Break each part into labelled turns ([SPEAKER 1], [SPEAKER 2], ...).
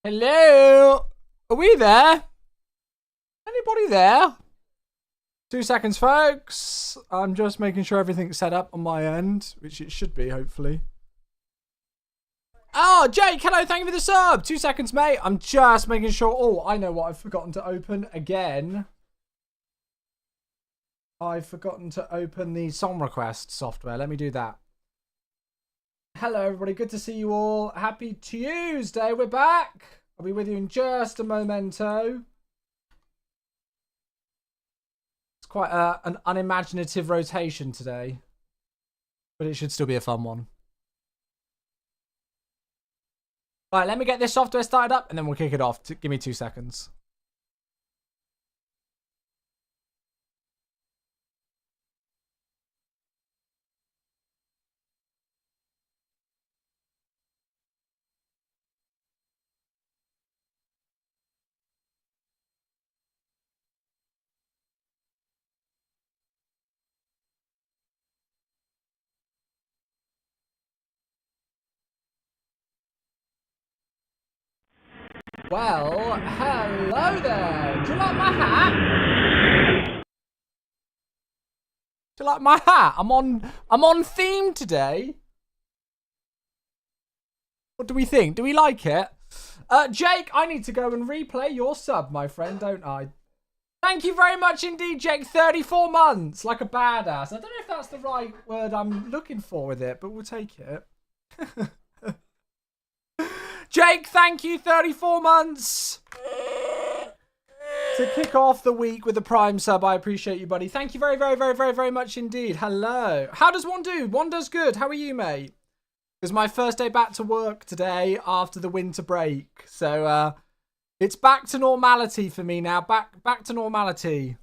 [SPEAKER 1] Hello? Are we there? Anybody there? 2 seconds, folks. I'm just making sure everything's set up on my end, which it should be, hopefully. Oh, Jake, hello, thank you for the sub. 2 seconds, mate. I'm just making sure. Oh, I know what I've forgotten to open again. I've forgotten to open the song request software. Let me do that. Hello, everybody. Good to see you all. Happy Tuesday. We're back. I'll be with you in just a momento. It's quite an unimaginative rotation today, but it should still be a fun one. All right, let me get this software started up, and then we'll kick it off. Give me 2 seconds. Well, hello there. Do you like my hat? Do you like my hat? I'm on theme today. What do we think? Do we like it? Jake, I need to go and replay your sub, my friend, don't I? Thank you very much indeed, Jake. 34 months, like a badass. I don't know if that's the right word I'm looking for with it, but we'll take it. Jake, thank you. 34 months. To kick off the week with the Prime sub, I appreciate you, buddy. Thank you very, very, very, very, very much indeed. Hello. How does one do? One does good. How are you, mate? It was my first day back to work today after the winter break. So, it's back to normality for me now. Back to normality,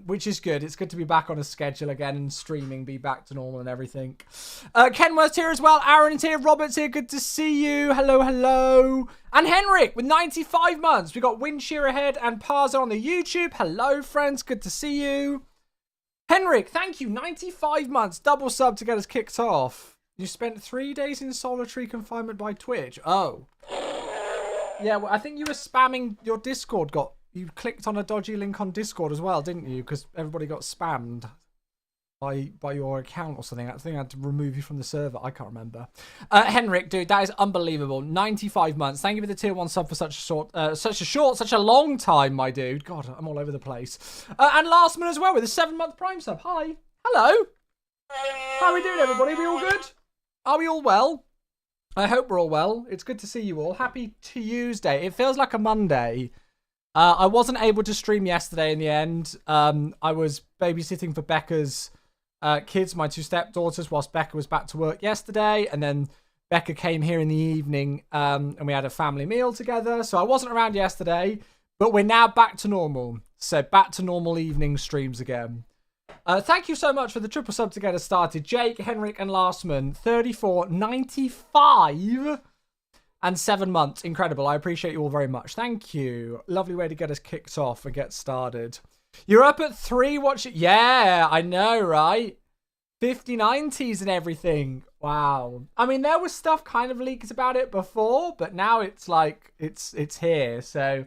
[SPEAKER 1] which is good. It's good to be back on a schedule again and streaming, be back to normal and everything. Kenworth's here as well. Aaron's here. Robert's here. Good to see you. Hello, hello. And Henrik with 95 months. We got Windshear ahead and Parza on the YouTube. Hello, friends. Good to see you. Henrik, thank you. 95 months. Double sub to get us kicked off. You spent 3 days in solitary confinement by Twitch. Oh. Yeah, well, I think you were spamming your Discord. You clicked on a dodgy link on Discord as well, didn't you? Because everybody got spammed by your account or something. I think I had to remove you from the server. I can't remember. Henrik, dude, that is unbelievable. 95 months. Thank you for the tier 1 sub for such a long time, my dude. God, I'm all over the place. And Lastman as well with a 7-month Prime sub. Hi. Hello. How are we doing, everybody? Are we all good? Are we all well? I hope we're all well. It's good to see you all. Happy Tuesday. It feels like a Monday. I wasn't able to stream yesterday in the end. I was babysitting for Becca's kids, my 2 stepdaughters, whilst Becca was back to work yesterday. And then Becca came here in the evening and we had a family meal together. So I wasn't around yesterday, but we're now back to normal. So back to normal evening streams again. Thank you so much for the triple sub to get us started. Jake, Henrik, and Lastman, 34, 95, and 7 months. Incredible. I appreciate you all very much. Thank you. Lovely way to get us kicked off and get started. You're up at 3 watching. Yeah, I know, right? 5090s and everything. Wow. I mean, there was stuff kind of leaked about it before, but now it's like, it's here. So,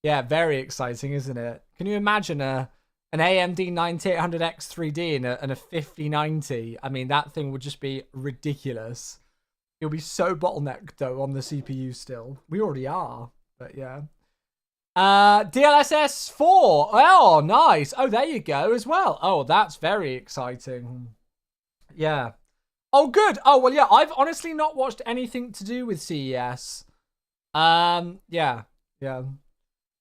[SPEAKER 1] yeah, very exciting, isn't it? Can you imagine an AMD 9800X 3D and a 5090. I mean, that thing would just be ridiculous. It'll be so bottlenecked, though, on the CPU still. We already are, but yeah. DLSS 4. Oh, nice. Oh, there you go as well. Oh, that's very exciting. Yeah. Oh, good. Oh, well, yeah, I've honestly not watched anything to do with CES. Yeah.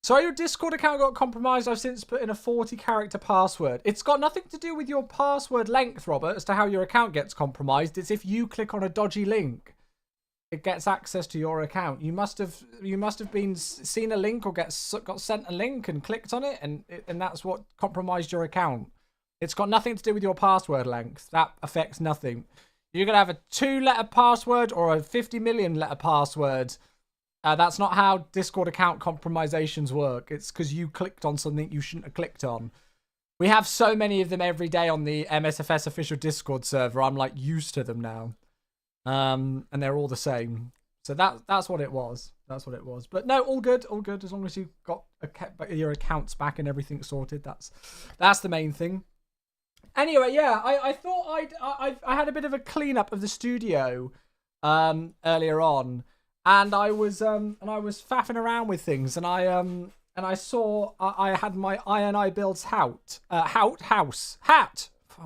[SPEAKER 1] So your Discord account got compromised. I've since put in a 40-character password. It's got nothing to do with your password length, Robert, as to how your account gets compromised. It's if you click on a dodgy link, it gets access to your account. You must have been seen a link or got sent a link and clicked on it, and that's what compromised your account. It's got nothing to do with your password length. That affects nothing. You're gonna have a 2-letter password or a 50 million letter password. That's not how Discord account compromisations work. It's because you clicked on something you shouldn't have clicked on. We have so many of them every day on the MSFS official Discord server. I'm like used to them now. And they're all the same. So that's what it was. That's what it was. But no, all good, all good. As long as you got your accounts back and everything sorted, that's the main thing. Anyway, yeah, I thought I had a bit of a cleanup of the studio earlier on, and I was faffing around with things, and I saw I had my INI Builds hat. Oh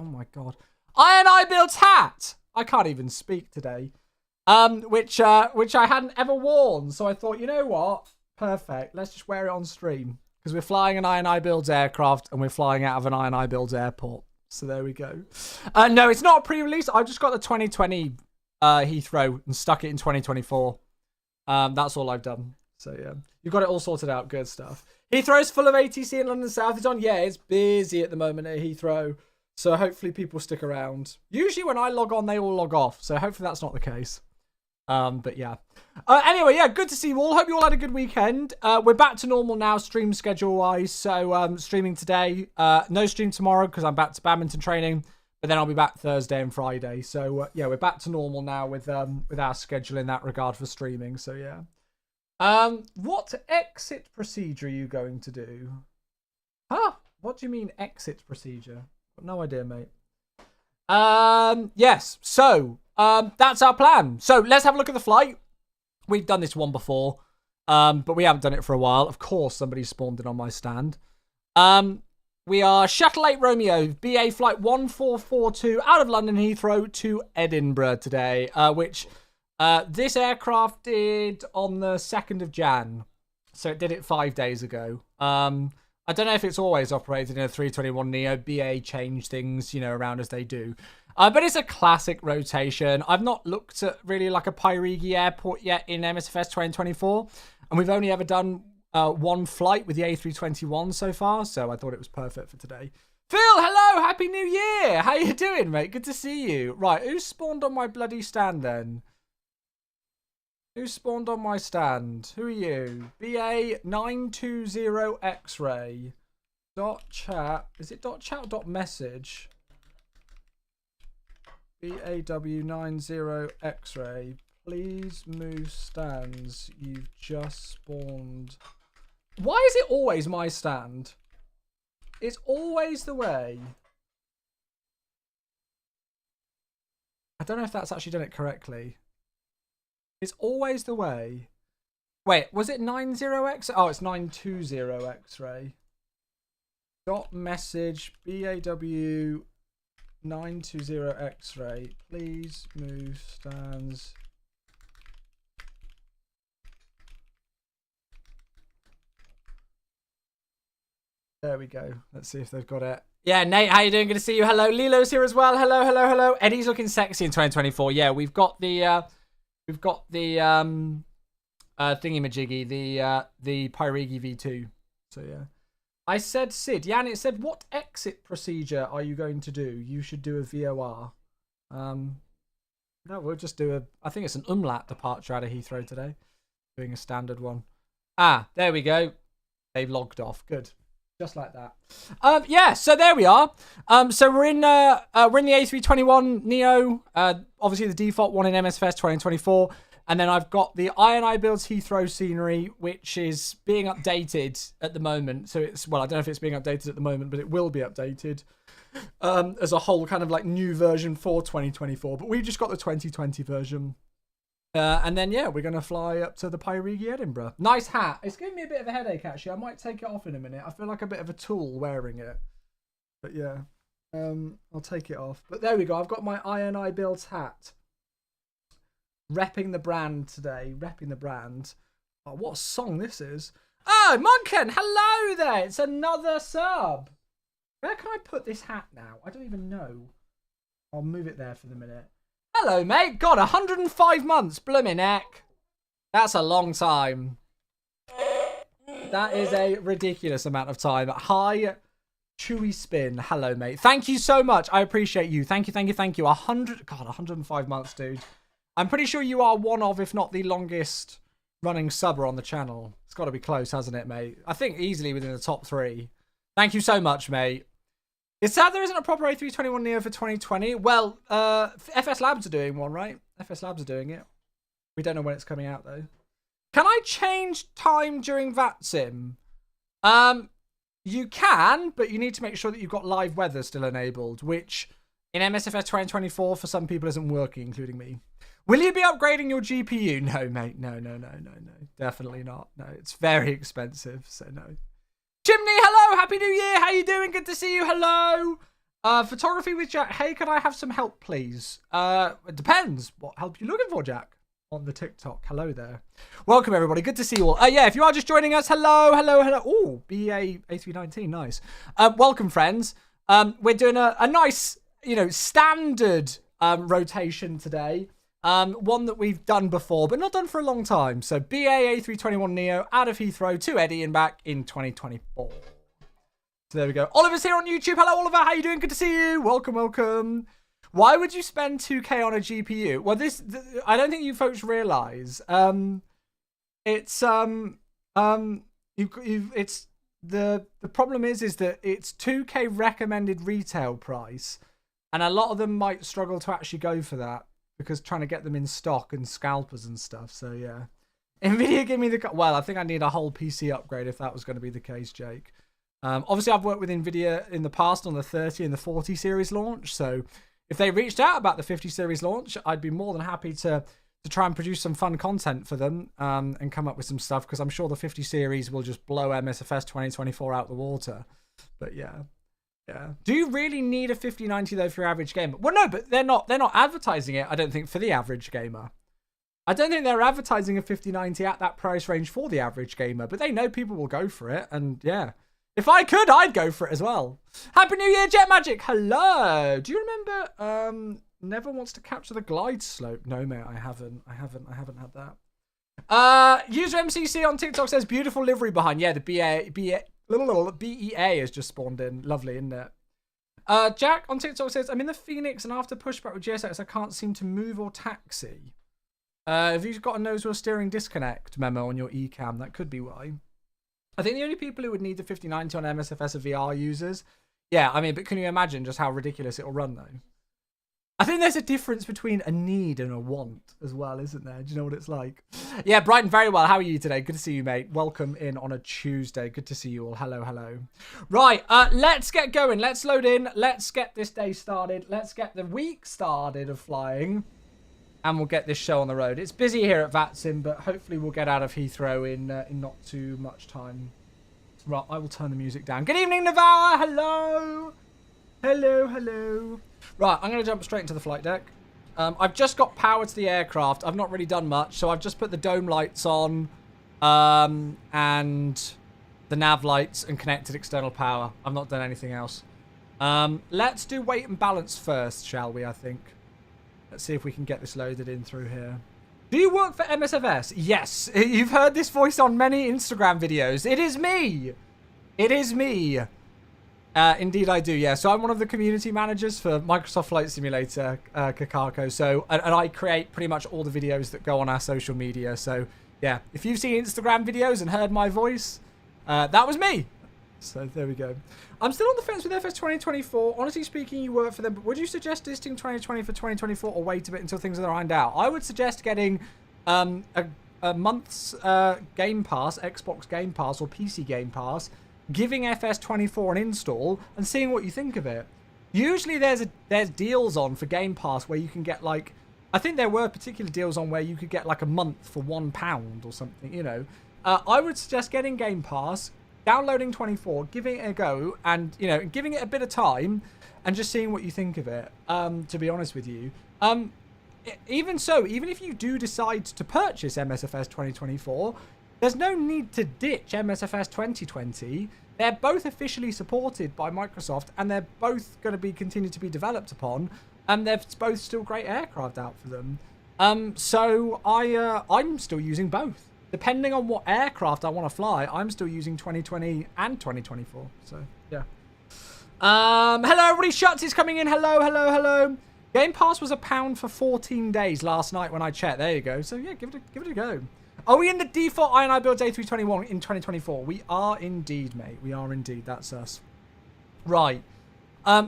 [SPEAKER 1] my god, INI Builds hat. I can't even speak today. Which I hadn't ever worn, so I thought, you know what, perfect. Let's just wear it on stream because we're flying an INI Builds aircraft and we're flying out of an INI Builds airport. So there we go. No, it's not a pre-release. I just got the 2020 Heathrow and stuck it in 2024. That's all I've done. So yeah, you've got it all sorted out. Good stuff. Heathrow's full of ATC in London South. It's on. Yeah, it's busy at the moment at Heathrow. So hopefully people stick around. Usually when I log on, they all log off. So hopefully that's not the case. But yeah. Anyway, yeah, good to see you all. Hope you all had a good weekend. We're back to normal now, stream schedule wise. So streaming today. No stream tomorrow because I'm back to badminton training. But then I'll be back Thursday and Friday. So yeah, we're back to normal now with our schedule in that regard for streaming. So yeah. What exit procedure are you going to do? Huh? What do you mean exit procedure? Got no idea, mate. Yes. So that's our plan. So let's have a look at the flight. We've done this one before, but we haven't done it for a while. Of course, somebody spawned in on my stand. We are Shuttle 8 Romeo, BA flight 1442 out of London Heathrow to Edinburgh today, which this aircraft did on the 2nd of Jan. So it did it 5 days ago. I don't know if it's always operated in a 321 Neo. BA change things, around as they do. But it's a classic rotation. I've not looked at really like a Pyrigi airport yet in MSFS 2024. And we've only ever done one flight with the A321 so far. So I thought it was perfect for today. Phil, hello. Happy New Year. How you doing, mate? Good to see you. Right, who spawned on my bloody stand then? Who spawned on my stand? Who are you? BA 920 X-ray. .chat. Is it .chat or .message? BAW90 X-ray. Please move stands. You've just spawned. Why is it always my stand? It's always the way. I don't know if that's actually done it correctly. It's always the way. Wait, was it 90X? Oh, it's 920 X-ray. .message BAW 920 X-ray. Please move stands. There we go. Let's see if they've got it. Yeah, Nate, how you doing? Good to see you. Hello, Lilo's here as well. Hello, hello, hello. Eddie's looking sexy in 2024. Yeah, we've got the thingy-majiggy, the Pyrigi V2. So yeah. I said Sid. Jan, it said, what exit procedure are you going to do? You should do a VOR. No, we'll just do I think it's an umlaut departure out of Heathrow today. Doing a standard one. Ah, there we go. They've logged off. Good. Just like that. Yeah, so there we are. So we're in the A321 Neo. Obviously the default one in MSFS 2024. And then I've got the INI Builds Heathrow scenery, which is being updated at the moment. So it's, well, I don't know if it's being updated at the moment, but it will be updated as a whole kind of like new version for 2024. But we've just got the 2020 version. And then, yeah, we're going to fly up to the Pyrigi Edinburgh. Nice hat. It's giving me a bit of a headache, actually. I might take it off in a minute. I feel like a bit of a tool wearing it. But yeah, I'll take it off. But there we go. I've got my INI Builds hat. Repping the brand today. Repping the brand. Oh, what a song this is. Oh, Monken, hello there. It's another sub. Where can I put this hat now? I don't even know. I'll move it there for the minute. Hello, mate. God, 105 months. Blooming heck. That's a long time. That is a ridiculous amount of time. Hi, Chewy Spin. Hello, mate. Thank you so much. I appreciate you. Thank you, thank you, thank you. 105 months, dude. I'm pretty sure you are one of, if not the longest running subber on the channel. It's got to be close, hasn't it, mate? I think easily within the top 3. Thank you so much, mate. It's sad there isn't a proper A321 Neo for 2020. Well, FS Labs are doing one, right? FS Labs are doing it. We don't know when it's coming out, though. Can I change time during VATSIM? You can, but you need to make sure that you've got live weather still enabled, which in MSFS 2024 for some people isn't working, including me. Will you be upgrading your GPU? No, mate. No. Definitely not. No, it's very expensive, so no. Chimney, hello. Happy New Year. How you doing? Good to see you. Hello. Photography with Jack. Hey, can I have some help, please? It depends. What help you looking for, Jack? On the TikTok. Hello there. Welcome, everybody. Good to see you all. Yeah, if you are just joining us, hello. Oh, BA A319. Nice. Welcome, friends. We're doing a nice, standard rotation today. One that we've done before, but not done for a long time. So BA A321neo out of Heathrow to Eddie and back in 2024. So there we go. Oliver's here on YouTube. Hello, Oliver. How you doing? Good to see you. Welcome. Why would you spend 2K on a GPU? Well, I don't think you folks realise. It's the problem is that it's 2K recommended retail price, and a lot of them might struggle to actually go for that because trying to get them in stock and scalpers and stuff. So yeah, Nvidia give me the well. I think I need a whole PC upgrade if that was going to be the case, Jake. Obviously, I've worked with Nvidia in the past on the 30 and the 40 series launch, so. If they reached out about the 50 series launch, I'd be more than happy to try and produce some fun content for them and come up with some stuff, because I'm sure the 50 series will just blow MSFS 2024 out the water. But yeah. Do you really need a 5090 though for your average gamer? Well, no, but they're not advertising it, I don't think, for the average gamer. I don't think they're advertising a 5090 at that price range for the average gamer, but they know people will go for it, and yeah. If I could, I'd go for it as well. Happy New Year, Jet Magic. Hello. Do you remember Never Wants to Capture the Glide Slope? No, mate, I haven't had that. User MCC on TikTok says beautiful livery behind. Yeah, the BEA has just spawned in. Lovely, isn't it? Jack on TikTok says, I'm in the Phoenix and after pushback with GSX, I can't seem to move or taxi. Have you got a nose wheel steering disconnect memo on your eCam? That could be why. I think the only people who would need the 5090 on MSFS are VR users. Yeah, I mean, but can you imagine just how ridiculous it'll run, though? I think there's a difference between a need and a want as well, isn't there? Do you know what it's like? Yeah, Brighton, very well. How are you today? Good to see you, mate. Welcome in on a Tuesday. Good to see you all. Hello. Right, let's get going. Let's load in. Let's get this day started. Let's get the week started of flying. And we'll get this show on the road. It's busy here at VATSIM, but hopefully we'll get out of Heathrow in not too much time. Right, I will turn the music down. Good evening, Navawa. Hello. Right, I'm going to jump straight into the flight deck. I've just got power to the aircraft. I've not really done much, so I've just put the dome lights on and the nav lights and connected external power. I've not done anything else. Let's do weight and balance first, shall we, I think. Let's see if we can get this loaded in through here. Do you work for MSFS? Yes. You've heard this voice on many Instagram videos. It is me. Indeed I do, yeah. So I'm one of the community managers for Microsoft Flight Simulator, Kakako. So, and I create pretty much all the videos that go on our social media. So, yeah, if you've seen Instagram videos and heard my voice, that was me. So there we go. I'm still on the fence with FS 2024. Honestly speaking, you work for them, but would you suggest listing 2020 for 2024 or wait a bit until things are ironed out? I would suggest getting a month's Game Pass, Xbox Game Pass or PC Game Pass, giving FS 24 an install and seeing what you think of it. Usually there's deals on for Game Pass where you can get like, I think there were particular deals on where you could get like a month for £1 or something, you know. I would suggest getting Game Pass, downloading 24, giving it a go, and giving it a bit of time, and just seeing what you think of it. To be honest with you, even if you do decide to purchase MSFS 2024, there's no need to ditch MSFS 2020. They're both officially supported by Microsoft, and they're both going to be continued to be developed upon, and they're both still great aircraft out for them. So I'm still using both. Depending on what aircraft I want to fly, I'm still using 2020 and 2024. So, yeah. Hello, everybody. Shuts is coming in. Hello. Game Pass was £1 for 14 days last night when I checked. There you go. So, yeah, give it a go. Are we in the default INI build A321 in 2024? We are indeed, mate. We are indeed. That's us. Right.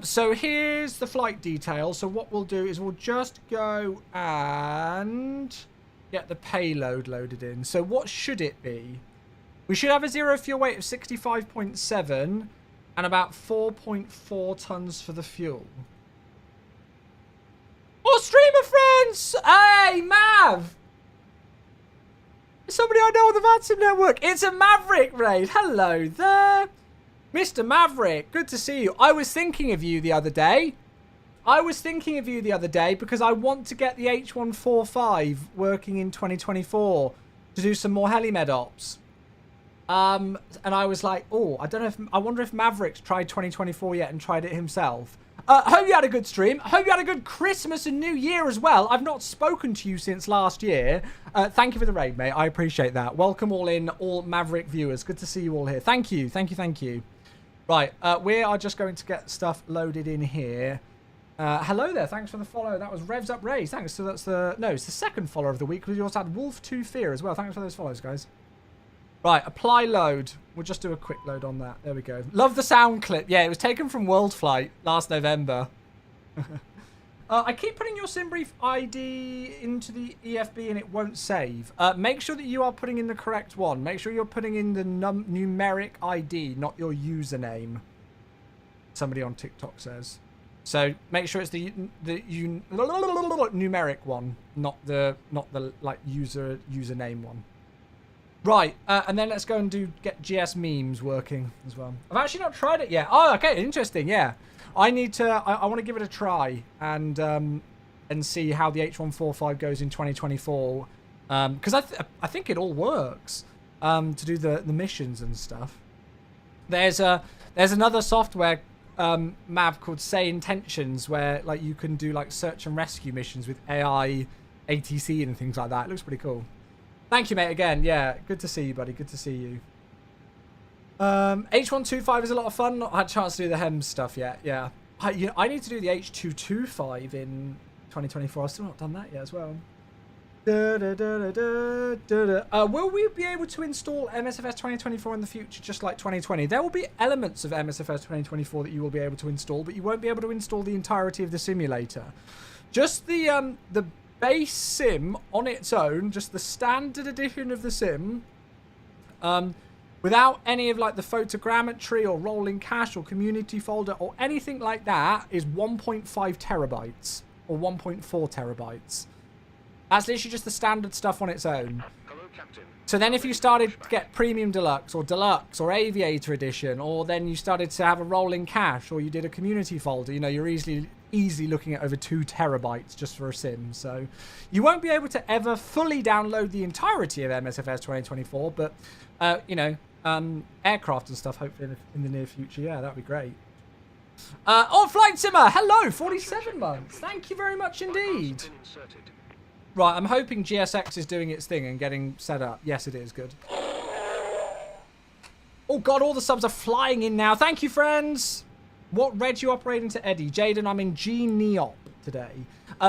[SPEAKER 1] So, here's the flight details. So, what we'll do is we'll just go and get the payload loaded in. So what should it be? We should have a zero fuel weight of 65.7 and about 4.4 tons for the fuel. Oh, streamer friends! Hey, Mav! Somebody I know on the VATSIM network. It's a Maverick raid. Hello there. Mr. Maverick, good to see you. I was thinking of you the other day. Because I want to get the H145 working in 2024 to do some more helimed ops. And I was like, oh, I wonder if Maverick's tried 2024 yet and tried it himself. Hope you had a good stream. Hope you had a good Christmas and New Year as well. I've not spoken to you since last year. Thank you for the raid, mate. I appreciate that. Welcome all in, all Maverick viewers. Good to see you all here. Thank you. Right, we are just going to get stuff loaded in here. Hello there. Thanks for the follow. That was Revs Up Rays. Thanks. So that's it's the second follower of the week. We also had Wolf2 Fear as well. Thanks for those follows, guys. Right, apply load. We'll just do a quick load on that. There we go. Love the sound clip. Yeah, it was taken from World Flight last November. I keep putting your SimBrief ID into the EFB and it won't save. Make sure that you are putting in the correct one. Make sure you're putting in the numeric ID, not your username. Somebody on TikTok says. So make sure it's the numeric one, not the like username one. Right, and then let's go and get GS memes working as well. I've actually not tried it yet. Oh, okay, interesting. Yeah, I need to. I want to give it a try and see how the H145 goes in 2024. Because I think it all works to do the missions and stuff. There's another software Mav called Say Intentions where like you can do like search and rescue missions with AI, ATC and things like that. It looks pretty cool. Thank you, mate, again. Yeah, good to see you, buddy. Good to see you. H125 is a lot of fun. Not had a chance to do the HEMS stuff yet. Yeah. I need to do the H225 in 2024. I've still not done that yet as well. Will we be able to install MSFS 2024 in the future just like 2020? There will be elements of MSFS 2024 that you will be able to install, but you won't be able to install the entirety of the simulator. Just the base sim on its own, just the standard edition of the sim, without any of like the photogrammetry or rolling cache or community folder or anything like that, is 1.5 terabytes or 1.4 terabytes. That's literally just the standard stuff on its own.
[SPEAKER 2] Hello, Captain.
[SPEAKER 1] So then if you started to get Premium Deluxe or Aviator Edition, or then you started to have a rolling cache or you did a community folder, you know, you're easily looking at over 2 terabytes just for a sim. So you won't be able to ever fully download the entirety of MSFS 2024, but, you know, aircraft and stuff hopefully in the near future. Yeah, that'd be great. Oh, Flight Simmer, hello, 47 months. Thank you very much indeed. Right, I'm hoping GSX is doing its thing and getting set up. Yes, it is. Good. Oh, God, all the subs are flying in now. Thank you, friends. What reg you operating to Eddie? Jaden, I'm in G-Neop today.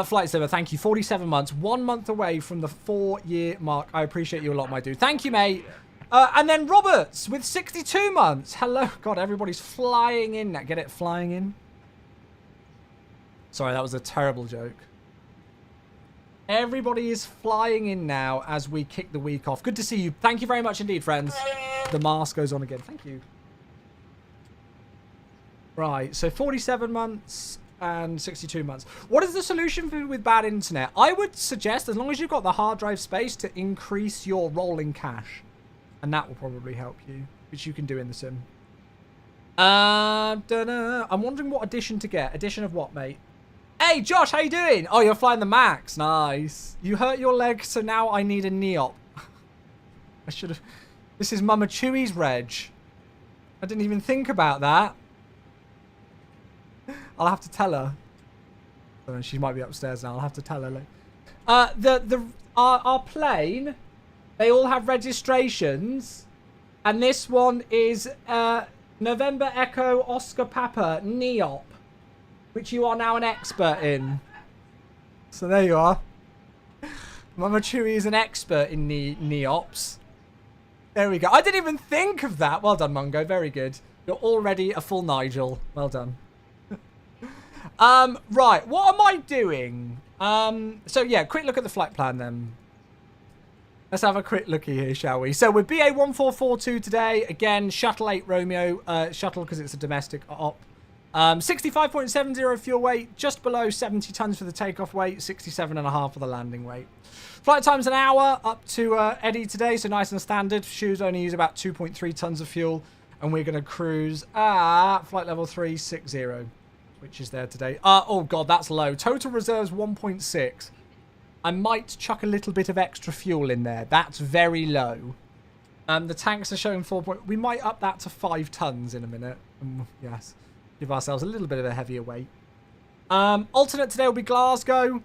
[SPEAKER 1] Flight Simmer, thank you. 47 months. 1 month away from the 4-year mark. I appreciate you a lot, my dude. Thank you, mate. And then Roberts with 62 months. Hello. God, everybody's flying in now. Get it? Flying in? Sorry, that was a terrible joke. Everybody is flying in now as we kick the week off. Good to see you. Thank you very much indeed, friends. The mask goes on again. Thank you. Right, so 47 months and 62 months. What is the solution with bad internet? I would suggest, as long as you've got the hard drive space, to increase your rolling cache. And that will probably help you, which you can do in the sim. I'm wondering what edition to get. Edition of what, mate? Hey, Josh, how you doing? Oh, you're flying the Max. Nice. You hurt your leg, so now I need a Neop. I should have... This is Mama Chewy's reg. I didn't even think about that. I'll have to tell her. Oh, she might be upstairs now. I'll have to tell her. Our plane, they all have registrations. And this one is November Echo Oscar Papa Neop, which you are now an expert in. So there you are. Mama Chewy is an expert in Neops. There we go. I didn't even think of that. Well done, Mungo. Very good. You're already a full Nigel. Well done. Right. What am I doing? So yeah, quick look at the flight plan then. Let's have a quick looky here, shall we? So with BA 1442 today, again, Shuttle 8 Romeo, Shuttle because it's a domestic op. 65.70 fuel weight, just below 70 tons for the takeoff weight, 67.5 for the landing weight. Flight time's an hour up to Eddie today, so nice and standard. Shoes only use about 2.3 tons of fuel, and we're going to cruise at flight level 360, which is there today. Oh god, that's low. Total reserves 1.6. I might chuck a little bit of extra fuel in there. That's very low. The tanks are showing 4. We might up that to 5 tons in a minute. Yes. Give ourselves a little bit of a heavier weight. Alternate today will be Glasgow.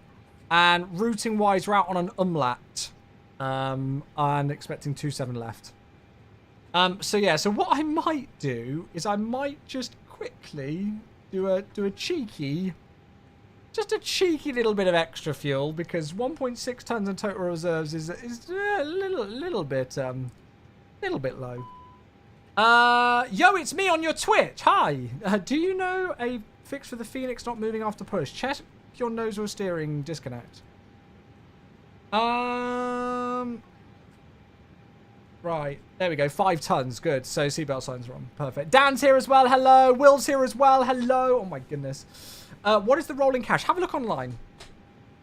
[SPEAKER 1] And routing-wise, we're out on an umlaut. And expecting 27 left. So yeah, so what I might do is I might just quickly do a cheeky... Just a cheeky little bit of extra fuel, because 1.6 tons in total reserves is a little bit low. Yo, it's me on your Twitch. Hi. Do you know a fix for the Phoenix not moving after push? Check your nose or steering disconnect. Right. There we go. 5 tons. Good. So seatbelt signs are on. Perfect. Dan's here as well. Hello. Will's here as well. Hello. Oh my goodness. What is the rolling cache? Have a look online.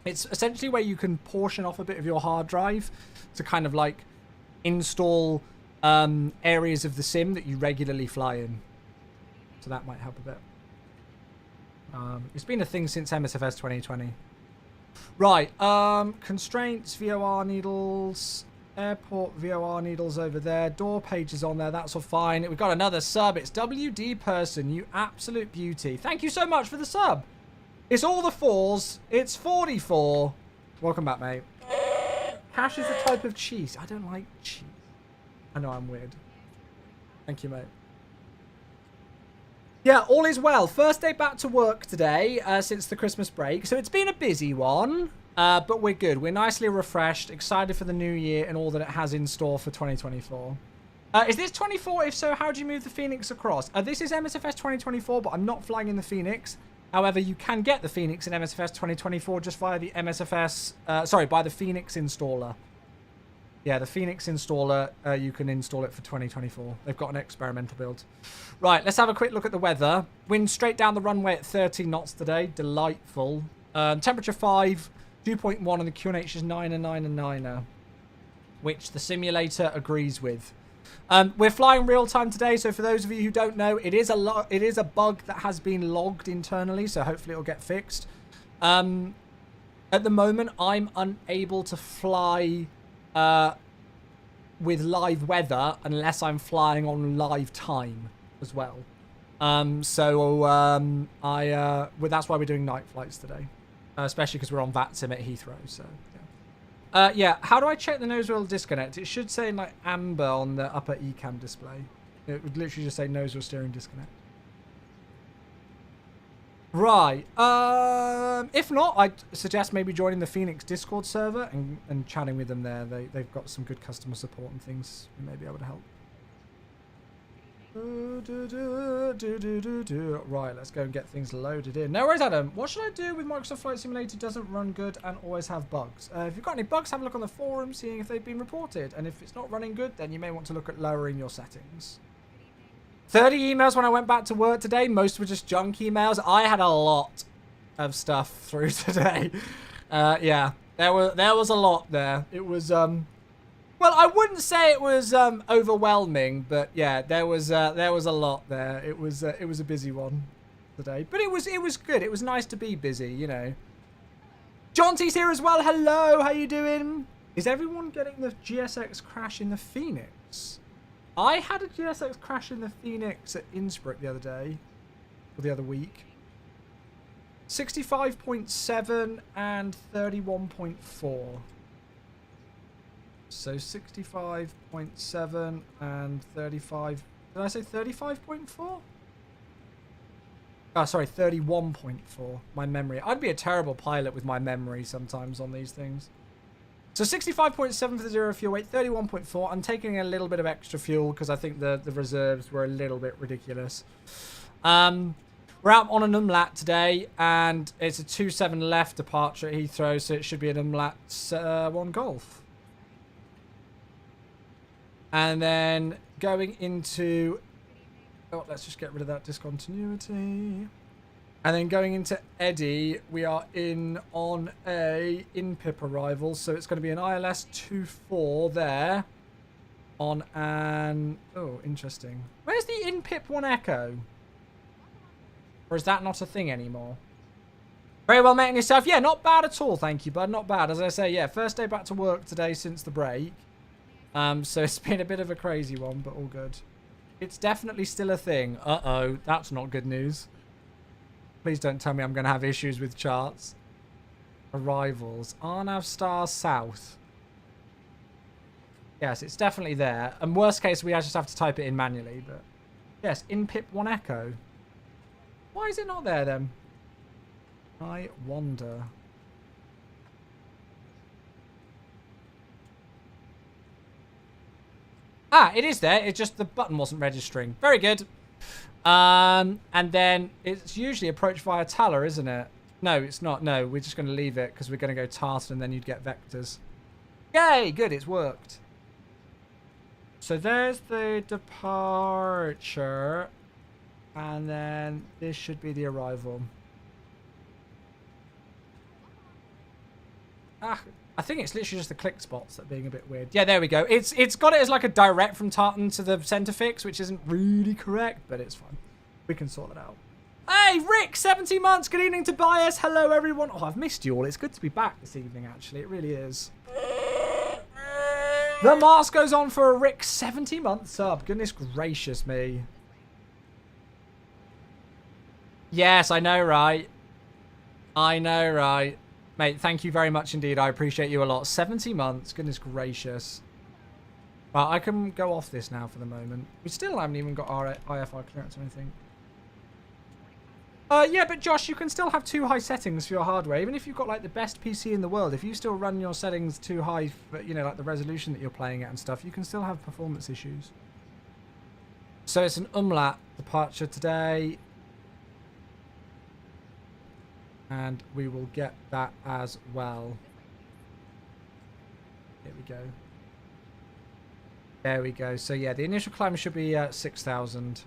[SPEAKER 1] It's essentially where you can portion off a bit of your hard drive to kind of like install areas of the sim that you regularly fly in. So that might help a bit. It's been a thing since MSFS 2020. Right. Constraints, VOR needles, airport VOR needles over there. Door pages on there. That's all fine. We've got another sub. It's WD Person. You absolute beauty. Thank you so much for the sub. It's all the 4s. It's 44. Welcome back, mate. Cash is a type of cheese. I don't like cheese. I know I'm weird. Thank you, mate. Yeah, all is well. First day back to work today since the Christmas break. So it's been a busy one, but we're good. We're nicely refreshed, excited for the new year and all that it has in store for 2024. Is this 24? If so, how do you move the Phoenix across? This is MSFS 2024, but I'm not flying in the Phoenix. However, you can get the Phoenix in MSFS 2024 just via the MSFS... by the Phoenix installer. Yeah, the Phoenix installer, you can install it for 2024. They've got an experimental build. Right, let's have a quick look at the weather. Wind straight down the runway at 13 knots today. Delightful. Temperature 5, 2.1, and the QNH is 9 and 9 and 9, which the simulator agrees with. We're flying real time today, so for those of you who don't know, it is a bug that has been logged internally, so hopefully it'll get fixed. At the moment, I'm unable to fly with live weather unless I'm flying on live time as well. That's why we're doing night flights today, especially because we're on VATSIM at Heathrow. So yeah, how do I check the nose wheel disconnect? It should say like amber on the upper ECAM display. It would literally just say nose wheel steering disconnect. Right. If not, I'd suggest maybe joining the Phoenix Discord server and chatting with them there. They've got some good customer support and things. You may be able to help. Right, let's go and get things loaded in. No worries, Adam. What should I do with Microsoft Flight Simulator doesn't run good and always have bugs? If you've got any bugs, have a look on the forum, seeing if they've been reported. And if it's not running good, then you may want to look at lowering your settings. 30 emails when I went back to work today. Most were just junk emails. I had a lot of stuff through today. Yeah, there was a lot there. It was well, I wouldn't say it was overwhelming, but yeah, there was a lot there. It was a busy one today, but it was good. It was nice to be busy, you know. Jonty's here as well. Hello, how you doing? Is everyone getting the GSX crash in the Phoenix? I had a GSX crash in the Phoenix at Innsbruck the other day, or the other week. 65.7 and 31.4. So 65.7 and 35. Did I say 35.4? Oh, sorry, 31.4. My memory. I'd be a terrible pilot with my memory sometimes on these things. So 65.7 for the zero fuel weight, 31.4. I'm taking a little bit of extra fuel because I think the reserves were a little bit ridiculous. We're out on an umlaut today, and it's a 27 left departure at Heathrow, so it should be an umlaut 1 Golf. And then going into... Oh, let's just get rid of that discontinuity. And then going into Eddie, we are in on a in-pip arrival. So it's going to be an ILS 24 there. On an... Oh, interesting. Where's the in-pip 1 Echo? Or is that not a thing anymore? Very well, mate, and yourself? Yeah, not bad at all, thank you, bud. Not bad. As I say, yeah, first day back to work today since the break. So it's been a bit of a crazy one, but all good. It's definitely still a thing. Uh-oh, that's not good news. Please don't tell me I'm going to have issues with charts. Arrivals. Arnav Star South. Yes, it's definitely there. And worst case, we just have to type it in manually, but... Yes, in pip 1 Echo. Why is it not there, then? I wonder. Ah, it is there. It's just the button wasn't registering. Very good. And then it's usually approached via Taller, isn't it? No, it's not. No, we're just going to leave it because we're going to go Tartan and then you'd get vectors. Yay, good. It's worked. So there's the departure. And then this should be the arrival. Ah, I think it's literally just the click spots that are being a bit weird. Yeah, there we go. It's got it as like a direct from Tartan to the center fix, which isn't really correct, but it's fine. We can sort it out. Hey, Rick, 70 months. Good evening, Tobias. Hello, everyone. Oh, I've missed you all. It's good to be back this evening, actually. It really is. The mask goes on for a Rick 70-month sub. Goodness gracious me. Yes, I know, right? I know, right? Mate, thank you very much indeed. I appreciate you a lot. 70 months. Goodness gracious. Right, I can go off this now for the moment. We still haven't even got our IFR clearance or anything. Yeah, but Josh, you can still have too high settings for your hardware. Even if you've got, like, the best PC in the world, if you still run your settings too high for, you know, like the resolution that you're playing at and stuff, you can still have performance issues. So it's an umlaut departure today. And we will get that as well. Here we go. There we go. So yeah, the initial climb should be 6,000.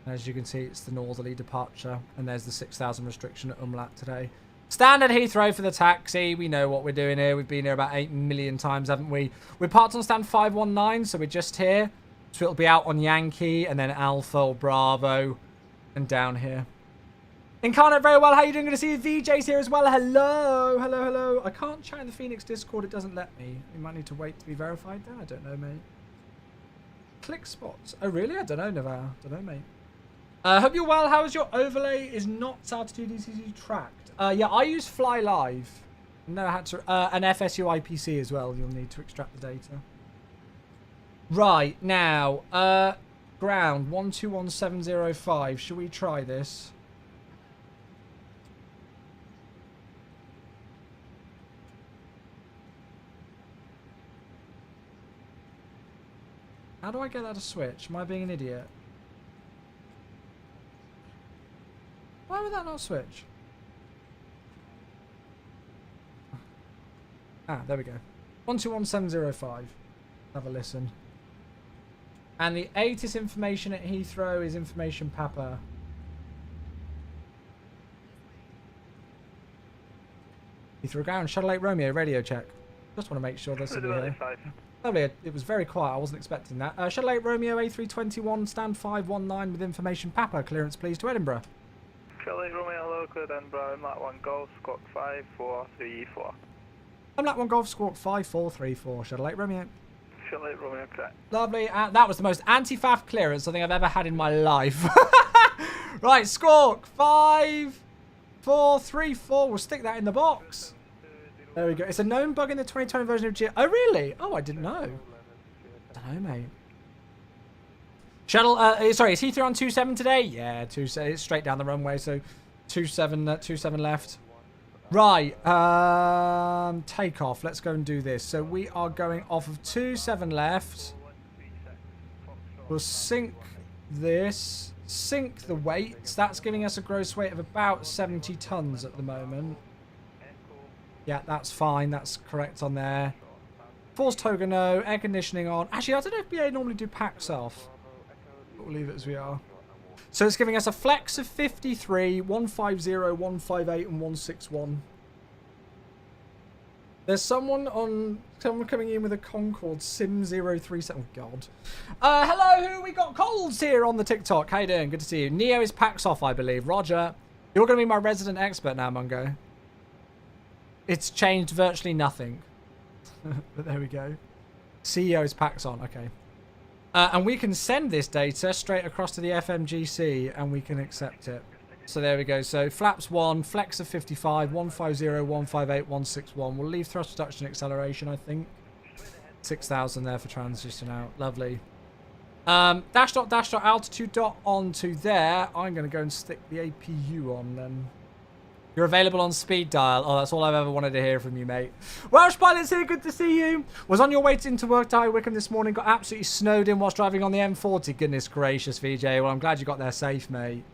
[SPEAKER 1] As you can see, it's the northerly departure. And there's the 6,000 restriction at umlaut today. Standard Heathrow for the taxi. We know what we're doing here. We've been here about 8 million times, haven't we? We're parked on stand 519, so we're just here. So it'll be out on Yankee and then Alpha or Bravo and down here. Incarnate, very well. How you doing? Good to see you. VJ's here as well. Hello. Hello, hello. I can't chat in the Phoenix Discord. It doesn't let me. You might need to wait to be verified then. I don't know, mate. Click spots. Oh, really? I don't know, Navarre. I don't know, mate. Hope you're well. How's your overlay? Is not Altitude ECG tracked? Yeah, I use Fly Live. No, I had to... an FSU IPC as well. You'll need to extract the data. Right, now. Ground 121705. Shall we try this? How do I get that to switch? Am I being an idiot? Why would that not switch? Ah, there we go. 121705. Have a listen. And the ATIS information at Heathrow is information Papa. Heathrow ground, Shuttle 8 Romeo, radio check. Just want to make sure there's somebody here. Lovely, it was very quiet, I wasn't expecting that. Shuttle 8 Romeo A321, stand 519 with information Papa. Clearance please to Edinburgh.
[SPEAKER 2] Shuttle 8 Romeo, hello, cleared Edinburgh, I'm at 1 Golf, squawk 5434.
[SPEAKER 1] I'm at 1 Golf, squawk 5434, Shuttle 8 Romeo.
[SPEAKER 2] Shuttle 8 Romeo, correct.
[SPEAKER 1] Lovely, that was the most anti-faff clearance I think I've ever had in my life. Right, squawk 5434, we'll stick that in the box. There we go. It's a known bug in the 2020 version of Oh, really? Oh, I didn't know. I don't know, mate. Shuttle, sorry, is Heathrow on 27 today? Yeah, 27. It's straight down the runway, so 27 left. Right, takeoff. Let's go and do this. So we are going off of 27 left. We'll sync this. Sync the weights. That's giving us a gross weight of about 70 tons at the moment. Yeah, that's fine. That's correct on there. Force toga no, air conditioning on. Actually, I don't know if BA normally do packs off. But we'll leave it as we are. So it's giving us a flex of 53, 150, 158, and 161. There's someone coming in with a Concorde Sim 037. Oh, God. Hello, who we got? Coles here on the TikTok. How you doing? Good to see you. Neo is packs off, I believe. Roger. You're going to be my resident expert now, Mungo. It's changed virtually nothing. But there we go. CEO is packs on. Okay. And we can send this data straight across to the FMGC and we can accept it. So there we go. So flaps 1, flex of 55, 150, 158, 161. We'll leave thrust reduction acceleration, I think. 6,000 there for transition out. Lovely. Dash dot, altitude dot onto there. I'm going to go and stick the APU on then. You're available on speed dial. Oh, that's all I've ever wanted to hear from you, mate. Welsh Pilot's here. Good to see you. Was on your way into work to High Wycombe this morning. Got absolutely snowed in whilst driving on the M40. Goodness gracious, VJ. Well, I'm glad you got there safe, mate.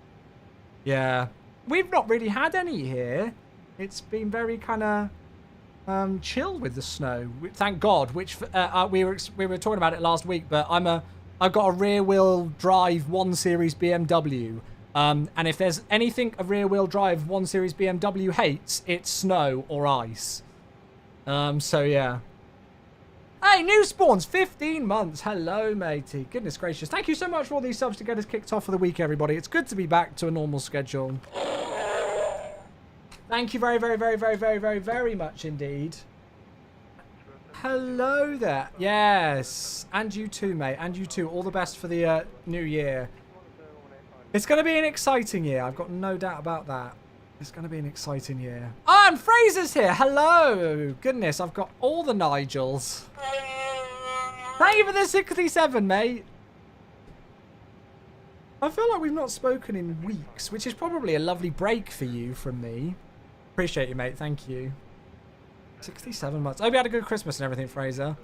[SPEAKER 1] Yeah. We've not really had any here. It's been very kind of chill with the snow. Thank God. Which we were talking about it last week, but I've got a rear-wheel drive 1 Series BMW. And if there's anything a rear-wheel drive 1 Series BMW hates, it's snow or ice. So yeah. Hey, new spawns, 15 months. Hello, matey. Goodness gracious. Thank you so much for all these subs to get us kicked off for the week, everybody. It's good to be back to a normal schedule. Thank you very, very, very, very, very, very, very much indeed. Hello there. Yes. And you too, mate. And you too. All the best for the new year. It's going to be an exciting year. I've got no doubt about that. It's going to be an exciting year. Oh, and Fraser's here. Hello. Goodness, I've got all the Nigels. Thank you for the 67, mate. I feel like we've not spoken in weeks, which is probably a lovely break for you from me. Appreciate you, mate. Thank you. 67 months. I hope you had a good Christmas and everything, Fraser.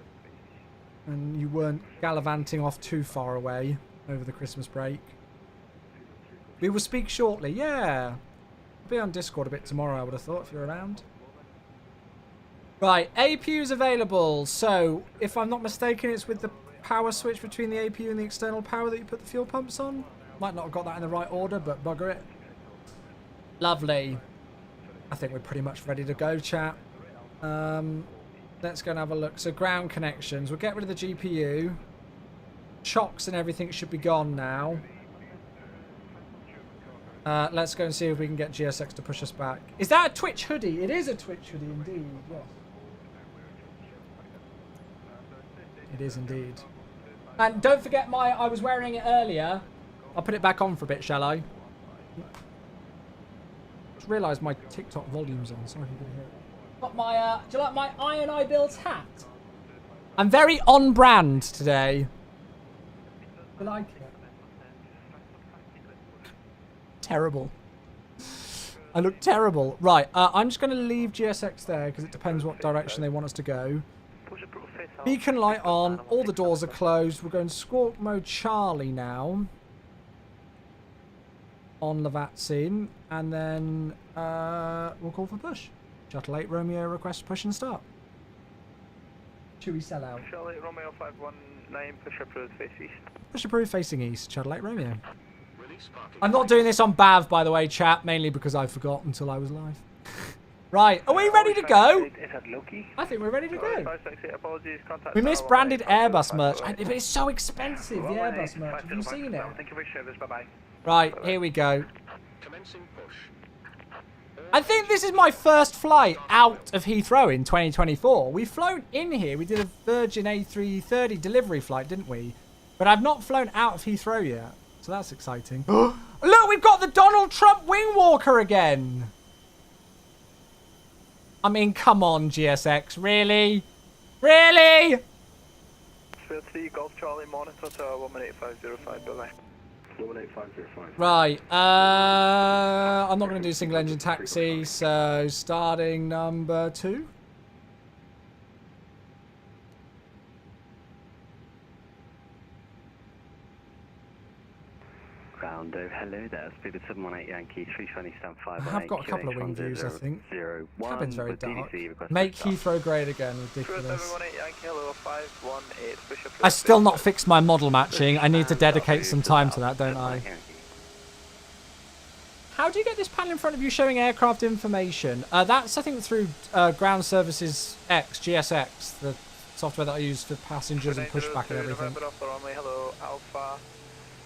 [SPEAKER 1] And you weren't gallivanting off too far away over the Christmas break. We will speak shortly. Yeah. I'll be on Discord a bit tomorrow, I would have thought, if you're around. Right. APU's available. So, if I'm not mistaken, it's with the power switch between the APU and the external power that you put the fuel pumps on. Might not have got that in the right order, but bugger it. Lovely. I think we're pretty much ready to go, chat. Let's go and have a look. So, ground connections. We'll get rid of the GPU. Chocks and everything should be gone now. Let's go and see if we can get GSX to push us back. Is that a Twitch hoodie? It is a Twitch hoodie indeed, yes. It is indeed. And don't forget I was wearing it earlier. I'll put it back on for a bit, shall I? Just realised my TikTok volume's on. Sorry if you can hear it. Got my, do you like my Iron Eye Builds hat? I'm very on brand today. You like it? Terrible. I look terrible. Right, I'm just going to leave GSX there because it depends what direction they want us to go. Beacon light on. All the doors are closed. We're going squawk mode Charlie now. On Lavatzin. And then we'll call for push. Shuttle 8 Romeo request push and start. Chewy sell out.
[SPEAKER 2] Shuttle 8 Romeo 519 push approved face east.
[SPEAKER 1] Push approved facing east. Shuttle 8 Romeo. I'm not doing this on BAV, by the way, chat, mainly because I forgot until I was live. Right, are we ready to go? I think we're ready to go. We misbranded Airbus merch. It's so expensive, the Airbus merch. Have you seen it? Right, here we go. I think this is my first flight out of Heathrow in 2024. We've flown in here. We did a Virgin A330 delivery flight, didn't we? But I've not flown out of Heathrow yet. So that's exciting. Look, we've got the Donald Trump wing walker again. I mean, come on, GSX. Really? Really?
[SPEAKER 2] 3 Golf Charlie monitor to 18505, bye-bye.
[SPEAKER 3] 18505.
[SPEAKER 1] Right. I'm not going to do single engine taxi, so starting number 2.
[SPEAKER 3] ground. Hello there, speed 718 Yankee 320 stand 5.
[SPEAKER 1] I have got a couple of wing views, I think. Cabin's very dark. Make Heathrow grade again, ridiculous. I still not fixed my model matching. I need to dedicate some time to that, don't I? How do you get this panel in front of you showing aircraft information? That's, I think, through Ground Services X, GSX, the software that I use for passengers and pushback and everything.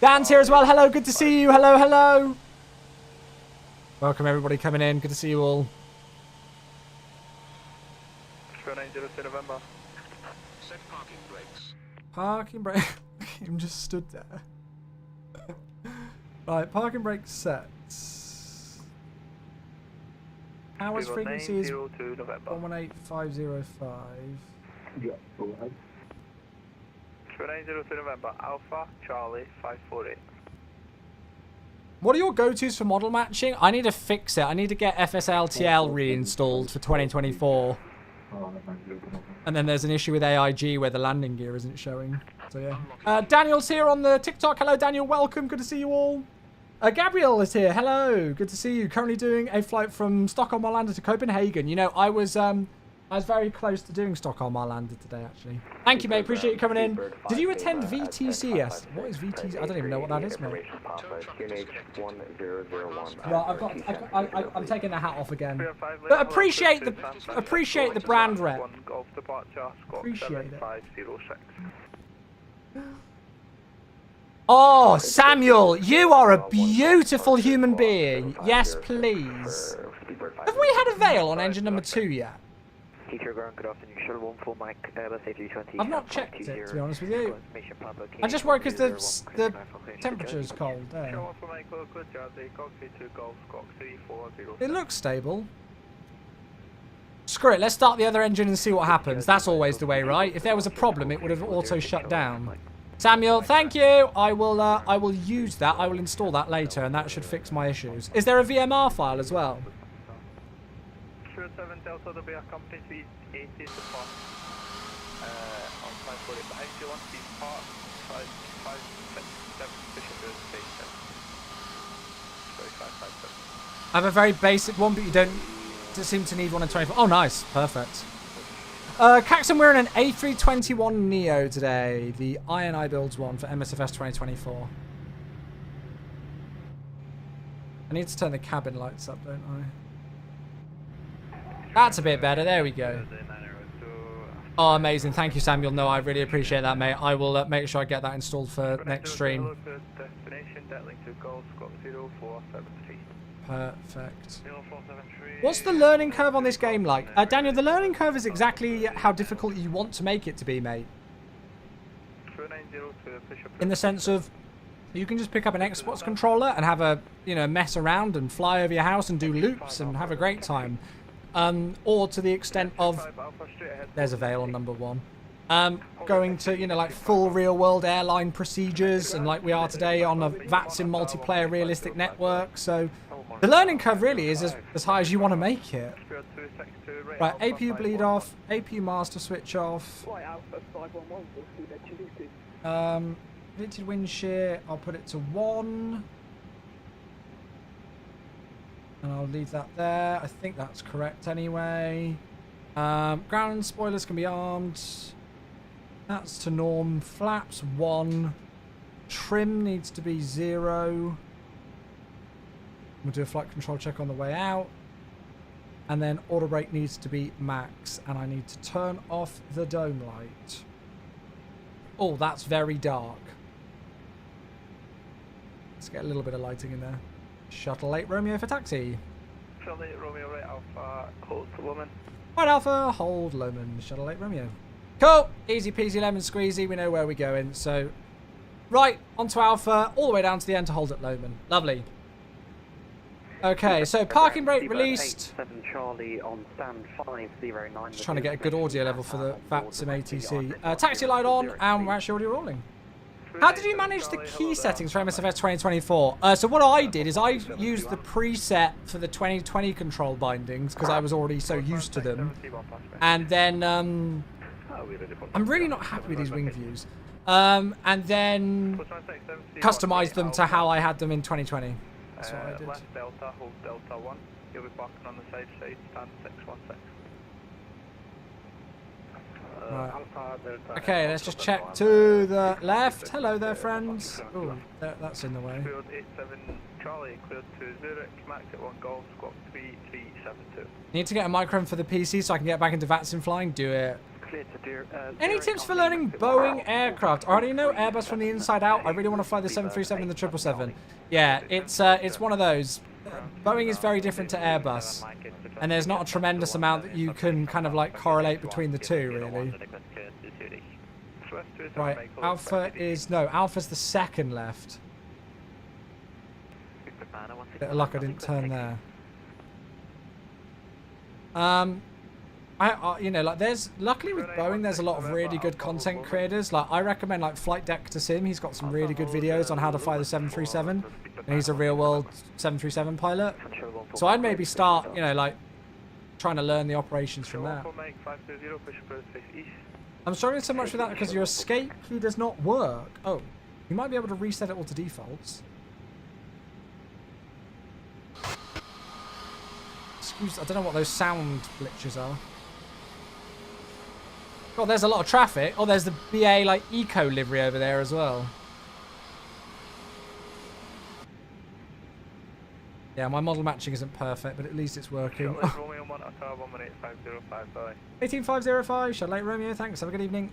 [SPEAKER 1] Dan's here as well. Hello, good to see you. Hello, hello. Welcome everybody coming in. Good to see you all.
[SPEAKER 2] 902 November.
[SPEAKER 4] Set parking brakes.
[SPEAKER 1] Parking brake. I'm just stood there. Right, parking brake sets. Hours frequency is 118505.
[SPEAKER 3] Yeah, go ahead.
[SPEAKER 2] 902 November, Alpha, Charlie, 548.
[SPEAKER 1] What are your go-tos for model matching? I need to fix it. I need to get FSLTL reinstalled for 2024. And then there's an issue with AIG where the landing gear isn't showing. So yeah. Daniel's here on the TikTok. Hello, Daniel. Welcome. Good to see you all. Gabrielle is here. Hello. Good to see you. Currently doing a flight from Stockholm Arlanda to Copenhagen. You know, I was very close to doing Stockholm Arlanda today, actually. Thank you, mate. Appreciate you coming in. Did you attend VTCS? What is VTC? I don't even know what that is, mate. Right, I'm taking the hat off again. But appreciate the brand rep. Appreciate it. Oh, Samuel, you are a beautiful human being. Yes, please. Have we had a veil on engine number 2 yet? I've not checked it, to be honest with you. I just worry because the temperature's cold. There. It looks stable. Screw it, let's start the other engine and see what happens. That's always the way, right? If there was a problem, it would have auto shut down. Samuel, thank you. I will use that. I will install that later, and that should fix my issues. Is there a VMR file as well?
[SPEAKER 2] 07 Delta, there'll be a company suite 80 support on 540 behind you once these parts 5, 5, 6, 7 Bishop Road Station. 4557.
[SPEAKER 1] I have a very basic one, but you don't seem to need one in 24. Oh, nice. Perfect. Caxton, we're in an A321 Neo today. The I&I builds one for MSFS 2024. I need to turn the cabin lights up, don't I? That's a bit better. There we go. Oh, amazing. Thank you, Samuel. No, I really appreciate that, mate. I will make sure I get that installed for next stream. Perfect. What's the learning curve on this game like? Daniel, the learning curve is exactly how difficult you want to make it to be, mate. In the sense of, you can just pick up an Xbox controller and have a, mess around and fly over your house and do loops and have a great time. Or to the extent of, there's a veil on number 1. Going to, like full real world airline procedures and like we are today on a VATSIM multiplayer realistic network. So the learning curve really is as high as you want to make it. Right, APU bleed off, APU master switch off. Vented wind shear, I'll put it to 1. And I'll leave that there. I think that's correct anyway. Ground spoilers can be armed. That's to norm. Flaps 1. Trim needs to be 0. We'll do a flight control check on the way out. And then auto brake needs to be max. And I need to turn off the dome light. Oh, that's very dark. Let's get a little bit of lighting in there. Shuttle 8 Romeo for taxi.
[SPEAKER 2] Shuttle 8 Romeo, right Alpha, hold Lowman.
[SPEAKER 1] Right Alpha, hold Lowman, Shuttle 8 Romeo. Cool, easy peasy lemon squeezy, we know where we're going. So, right, onto Alpha, all the way down to the end to hold at Lowman. Lovely. Okay, so parking brake released.
[SPEAKER 3] Charlie on stand 509.
[SPEAKER 1] Just trying to get a good audio level for the VATSIM ATC. Taxi light on, and we're actually already rolling. How did you manage the key settings for MSFS 2024? So what I did is I used the preset for the 2020 control bindings because I was already so used to them. And then I'm really not happy with these wing views. And then customize them to how I had them in 2020. That's what I did.
[SPEAKER 2] Left Delta, hold Delta 1. You'll be parking on the side, stand 616.
[SPEAKER 1] Right. Okay, let's just check to the left. Hello there, friends. Oh, that's in the way.
[SPEAKER 2] Cleared 87 Charlie, cleared to Zurich, max at 1 Golf, squawk 3372.
[SPEAKER 1] Need to get a microphone for the PC so I can get back into VATSIM flying? Do it. Any tips for learning Boeing aircraft? I already know Airbus from the inside out. I really want to fly the 737 and the 777. Yeah, it's one of those. Boeing is very different to Airbus, and there's not a tremendous amount that you can kind of like correlate between the two, really. Right, Alpha is Alpha's the second left. Bit of luck I didn't turn there. You know, like luckily with Boeing, there's a lot of really good content creators. Like I recommend like Flight Deck to Sim. He's got some really good videos on how to fly the 737, and he's a real world 737 pilot. So I'd maybe start, you know, like trying to learn the operations from that. I'm struggling so much with that because your escape key does not work. Oh, you might be able to reset it all to defaults. Excuse, I don't know what those sound glitches are. God, there's a lot of traffic. Oh, there's the BA like eco livery over there as well. Yeah, my model matching isn't perfect, but at least it's working. 18505, Shuttle 8 Romeo, thanks. Have a good evening.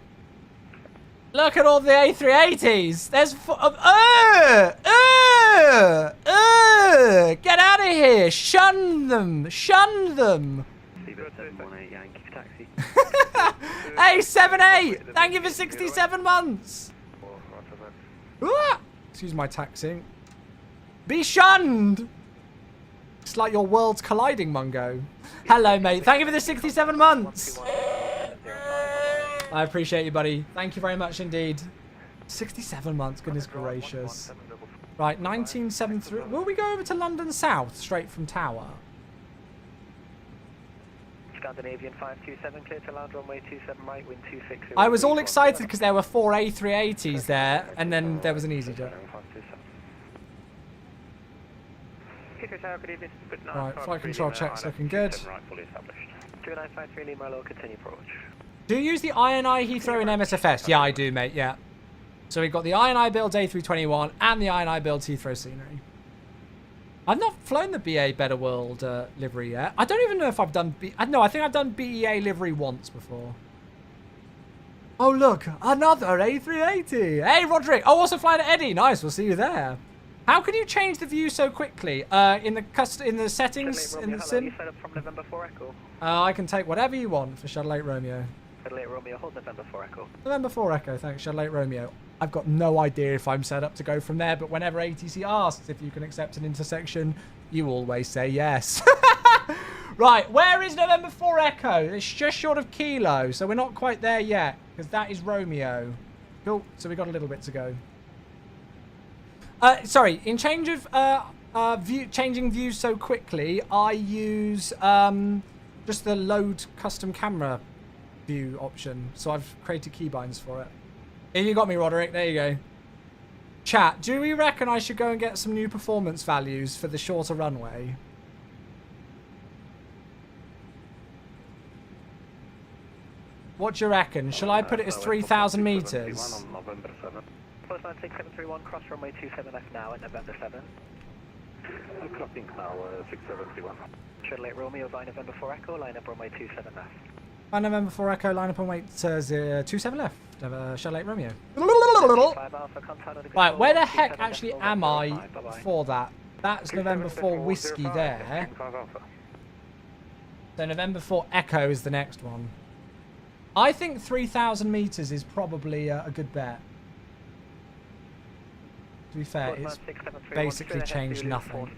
[SPEAKER 1] Look at all the A380s. There's get out of here. Shun them. Shun them. Hey, 7-8. Thank you for 67 months. Excuse my taxing. Be shunned. It's like your worlds colliding, Mungo. Hello, mate. Thank you for the 67 months. I appreciate you, buddy. Thank you very much indeed. 67 months. Goodness gracious. Right, 1973. Will we go over to London South straight from Tower?
[SPEAKER 2] Scandinavian 527, clear to land runway 27 right, wind 260.
[SPEAKER 1] I was all excited because there were 4 A380s there, and then there was an EasyJet. Right, flight control check's looking good.
[SPEAKER 2] 2953 Lima low, continue approach.
[SPEAKER 1] Do you use the INI Heathrow in MSFS? Yeah, I do, mate, yeah. So we've got the INI build A321 and the INI build Heathrow scenery. I've not flown the BA Better World livery yet. I don't even know if I've done... No, I think I've done BEA livery once before. Oh, look. Another A380. Hey, Roderick. Oh, also flying to Eddie. Nice. We'll see you there. How can you change the view so quickly? In the settings, in the sim?
[SPEAKER 2] Set up from November 4 Echo.
[SPEAKER 1] I can take whatever you want for Shuttle 8 Romeo.
[SPEAKER 2] Shuttle 8 Romeo, hold November 4 Echo.
[SPEAKER 1] November 4 Echo, thanks, Shuttle 8 Romeo. I've got no idea if I'm set up to go from there, but whenever ATC asks if you can accept an intersection, you always say yes. Right, where is November 4 Echo? It's just short of Kilo, so we're not quite there yet, because that is Romeo. Cool, so we've got a little bit to go. Sorry, in change of changing views so quickly, I use just the load custom camera view option. So I've created keybinds for it. Here you got me, Roderick. There you go. Chat, do we reckon I should go and get some new performance values for the shorter runway? What do you reckon? Shall I put it as 3,000 meters?
[SPEAKER 2] Close 96731, cross runway 27 left now at November 7.
[SPEAKER 3] I'm crossing now, 6731.
[SPEAKER 2] Shuttle 8 Romeo by November 4 Echo, line up runway 27 left.
[SPEAKER 1] By November 4 Echo, line up on weight 27 left. Shuttle 8 Romeo. Right, where the heck actually am I for that? That's November 4 Whiskey there. So November 4 Echo is the next one. I think 3,000 meters is probably a good bet. To be fair, it's basically changed nothing.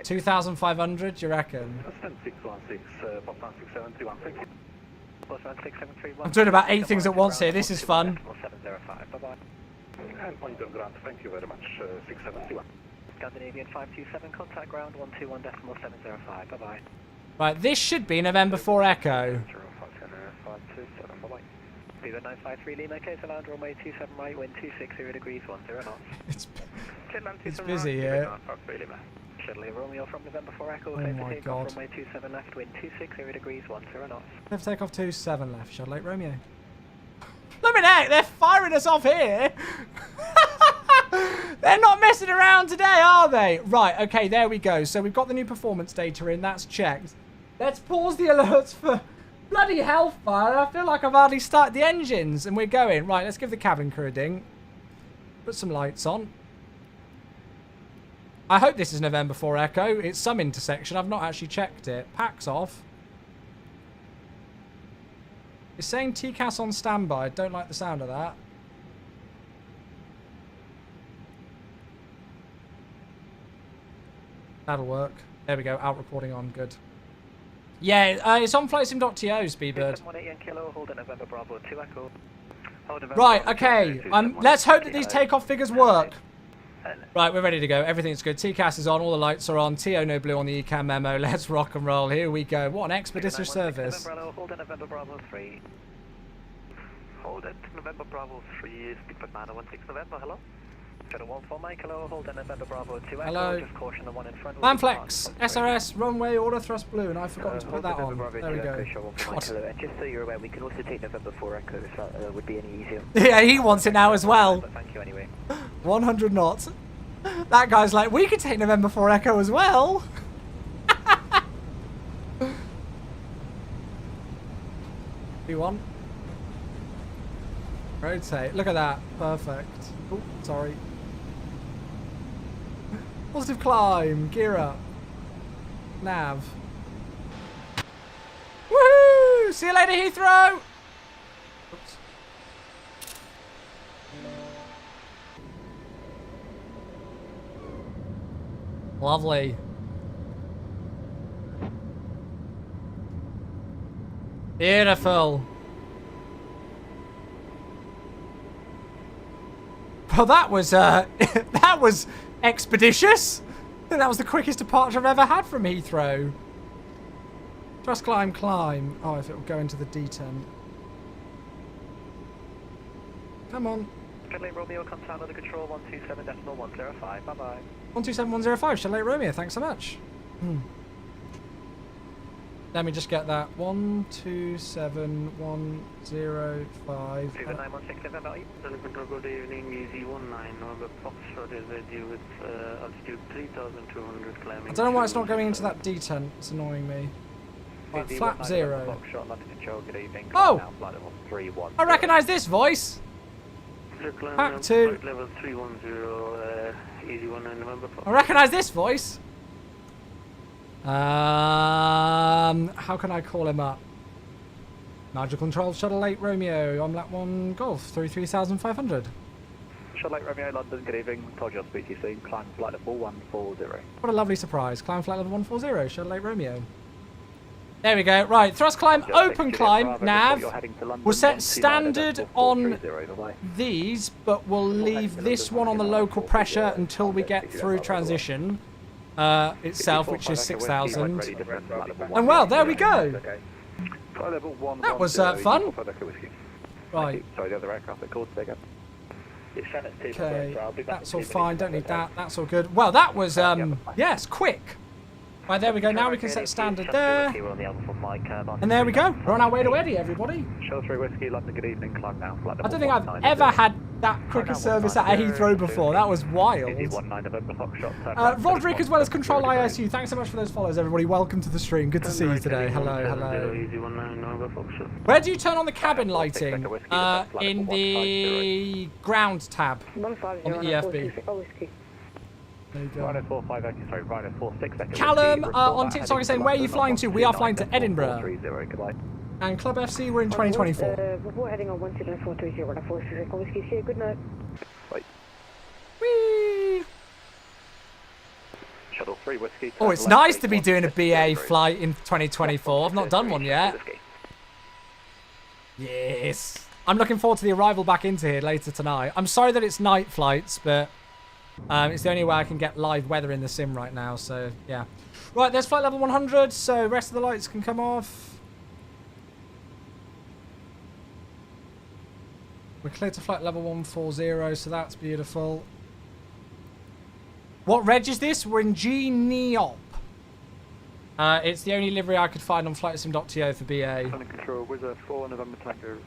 [SPEAKER 1] 2,500, do you reckon? I'm doing about 8 things at once here. This is fun.
[SPEAKER 3] Thank you very much. 671.
[SPEAKER 2] Scandinavian 527, contact ground 121.705. Bye bye.
[SPEAKER 1] Right, this should be November 4 Echo.
[SPEAKER 2] Speed 953 Lima, case allowed, runway 27 right, wind 260 degrees, 10 knots.
[SPEAKER 1] It's busy here.
[SPEAKER 2] Shuttle Romeo from November 4 Echo,
[SPEAKER 1] Oh
[SPEAKER 2] clear
[SPEAKER 1] my
[SPEAKER 2] for takeoff,
[SPEAKER 1] God.
[SPEAKER 2] runway 27 left, wind 260 degrees, 10 knots.
[SPEAKER 1] Let's take off 27 left, Shuttle Romeo. Look at that, they're firing us off here. They're not messing around today, are they? Right, okay, there we go. So we've got the new performance data in, that's checked. Let's pause the alerts for bloody hellfire. I feel like I've hardly started the engines and we're going. Right, let's give the cabin crew a ding. Put some lights on. I hope this is November 4 Echo. It's some intersection. I've not actually checked it. Pack's off. It's saying TCAS on standby. Don't like the sound of that. That'll work. There we go. Out reporting on. Good. Yeah, it's on flightsim.to, Speedbird. Right, okay. Let's hope that these takeoff figures work. Right, we're ready to go. Everything's good. TCAS is on. All the lights are on. TO no blue on the ECAM memo. Let's rock and roll. Here we go. What an expeditious service.
[SPEAKER 2] Hold it, November Bravo 3. Hold it, November Bravo 3, speedbird 916 November, hello? Shuttle 14 Mike, hello, hold it, November Bravo 2 Echo,
[SPEAKER 1] hello.
[SPEAKER 2] Just caution the one in front.
[SPEAKER 1] Landflex, SRS, runway, order thrust blue, and I've forgotten to put that on. There we go. God.
[SPEAKER 2] And just so you're aware, we can also take November 4 Echo if that would be any easier.
[SPEAKER 1] Yeah, he wants it now as well.
[SPEAKER 2] But thank you anyway.
[SPEAKER 1] 100 knots. That guy's like, we could take November 4 Echo as well. V1. Rotate. Look at that. Perfect. Oh, sorry. Positive climb. Gear up. Nav. Woohoo! See you later, Heathrow! Oops. Lovely. Beautiful. Well, that was that was expeditious. I think that was the quickest departure I've ever had from Heathrow. Thrust climb, climb. Oh, if it will go into the D10. Come on.
[SPEAKER 2] Shuttle Romeo comes out under control 127.105. Bye bye.
[SPEAKER 1] 127.105. Shuttle Romeo. Thanks so much. Let me just get that. 127.105.
[SPEAKER 2] 916 November.
[SPEAKER 3] Good evening, EZ19. November Foxtrot is with you with altitude 3,200 climbing.
[SPEAKER 1] I don't know why it's not going into that D10. It's annoying me. Right, flap 0. Oh! I recognise this voice. Pack 2.
[SPEAKER 3] Level 310, EZ19 November Foxtrot.
[SPEAKER 1] I recognise this voice. How can I call him up? Nigel Control, Shuttle 8 Romeo, on lap 1 Golf, 33,500.
[SPEAKER 2] Shuttle 8 Romeo, London, good evening. Told you I'll speak to you soon. Climb flight level 140.
[SPEAKER 1] What a lovely surprise. Climb flight level 140, Shuttle 8 Romeo. There we go. Right, thrust climb, open climb, nav. We'll set standard on these, but we'll leave this one on the local pressure until we get through transition itself, which is 6,000. And well, there we go. That was fun. Right.
[SPEAKER 2] Sorry, the other aircraft that called bigger.
[SPEAKER 1] Okay, that's all fine. Don't need that. That's all good. Well, that was yes, quick. Right, there we go. Now we can set standard there. And there we go. We're on our way to Eddie, everybody.
[SPEAKER 2] Shuttle 3 Whiskey, London, good evening. Climb now.
[SPEAKER 1] I don't think I've ever had that quick a service at a Heathrow before. That was wild. Roderick as well as Control ISU. Thanks so much for those follows, everybody. Welcome to the stream. Good to see you today. Hello, hello. Where do you turn on the cabin lighting? In the ground tab on the EFB. There you go.
[SPEAKER 2] Rhino 45 Echo, sorry, Rhino 46 Echo.
[SPEAKER 1] Callum on TikTok is saying, where are you flying to? We are flying to Edinburgh. And Club FC, we're in 2024.
[SPEAKER 5] Before heading on 17430, we're 46 Whiskey. See you, good night.
[SPEAKER 2] Bye.
[SPEAKER 1] Whee!
[SPEAKER 2] Shuttle 3 Whiskey.
[SPEAKER 1] Oh, it's nice to be doing a BA flight in 2024. I've not done one yet. Yes. I'm looking forward to the arrival back into here later tonight. I'm sorry that it's night flights, but it's the only way I can get live weather in the sim right now, so yeah. Right, there's flight level 100, so rest of the lights can come off. We're cleared to flight level 140, so that's beautiful. What reg is this? We're in G-Neop. It's the only livery I could find on flightsim.to for BA.
[SPEAKER 2] Control, Wizard 4, November Tango.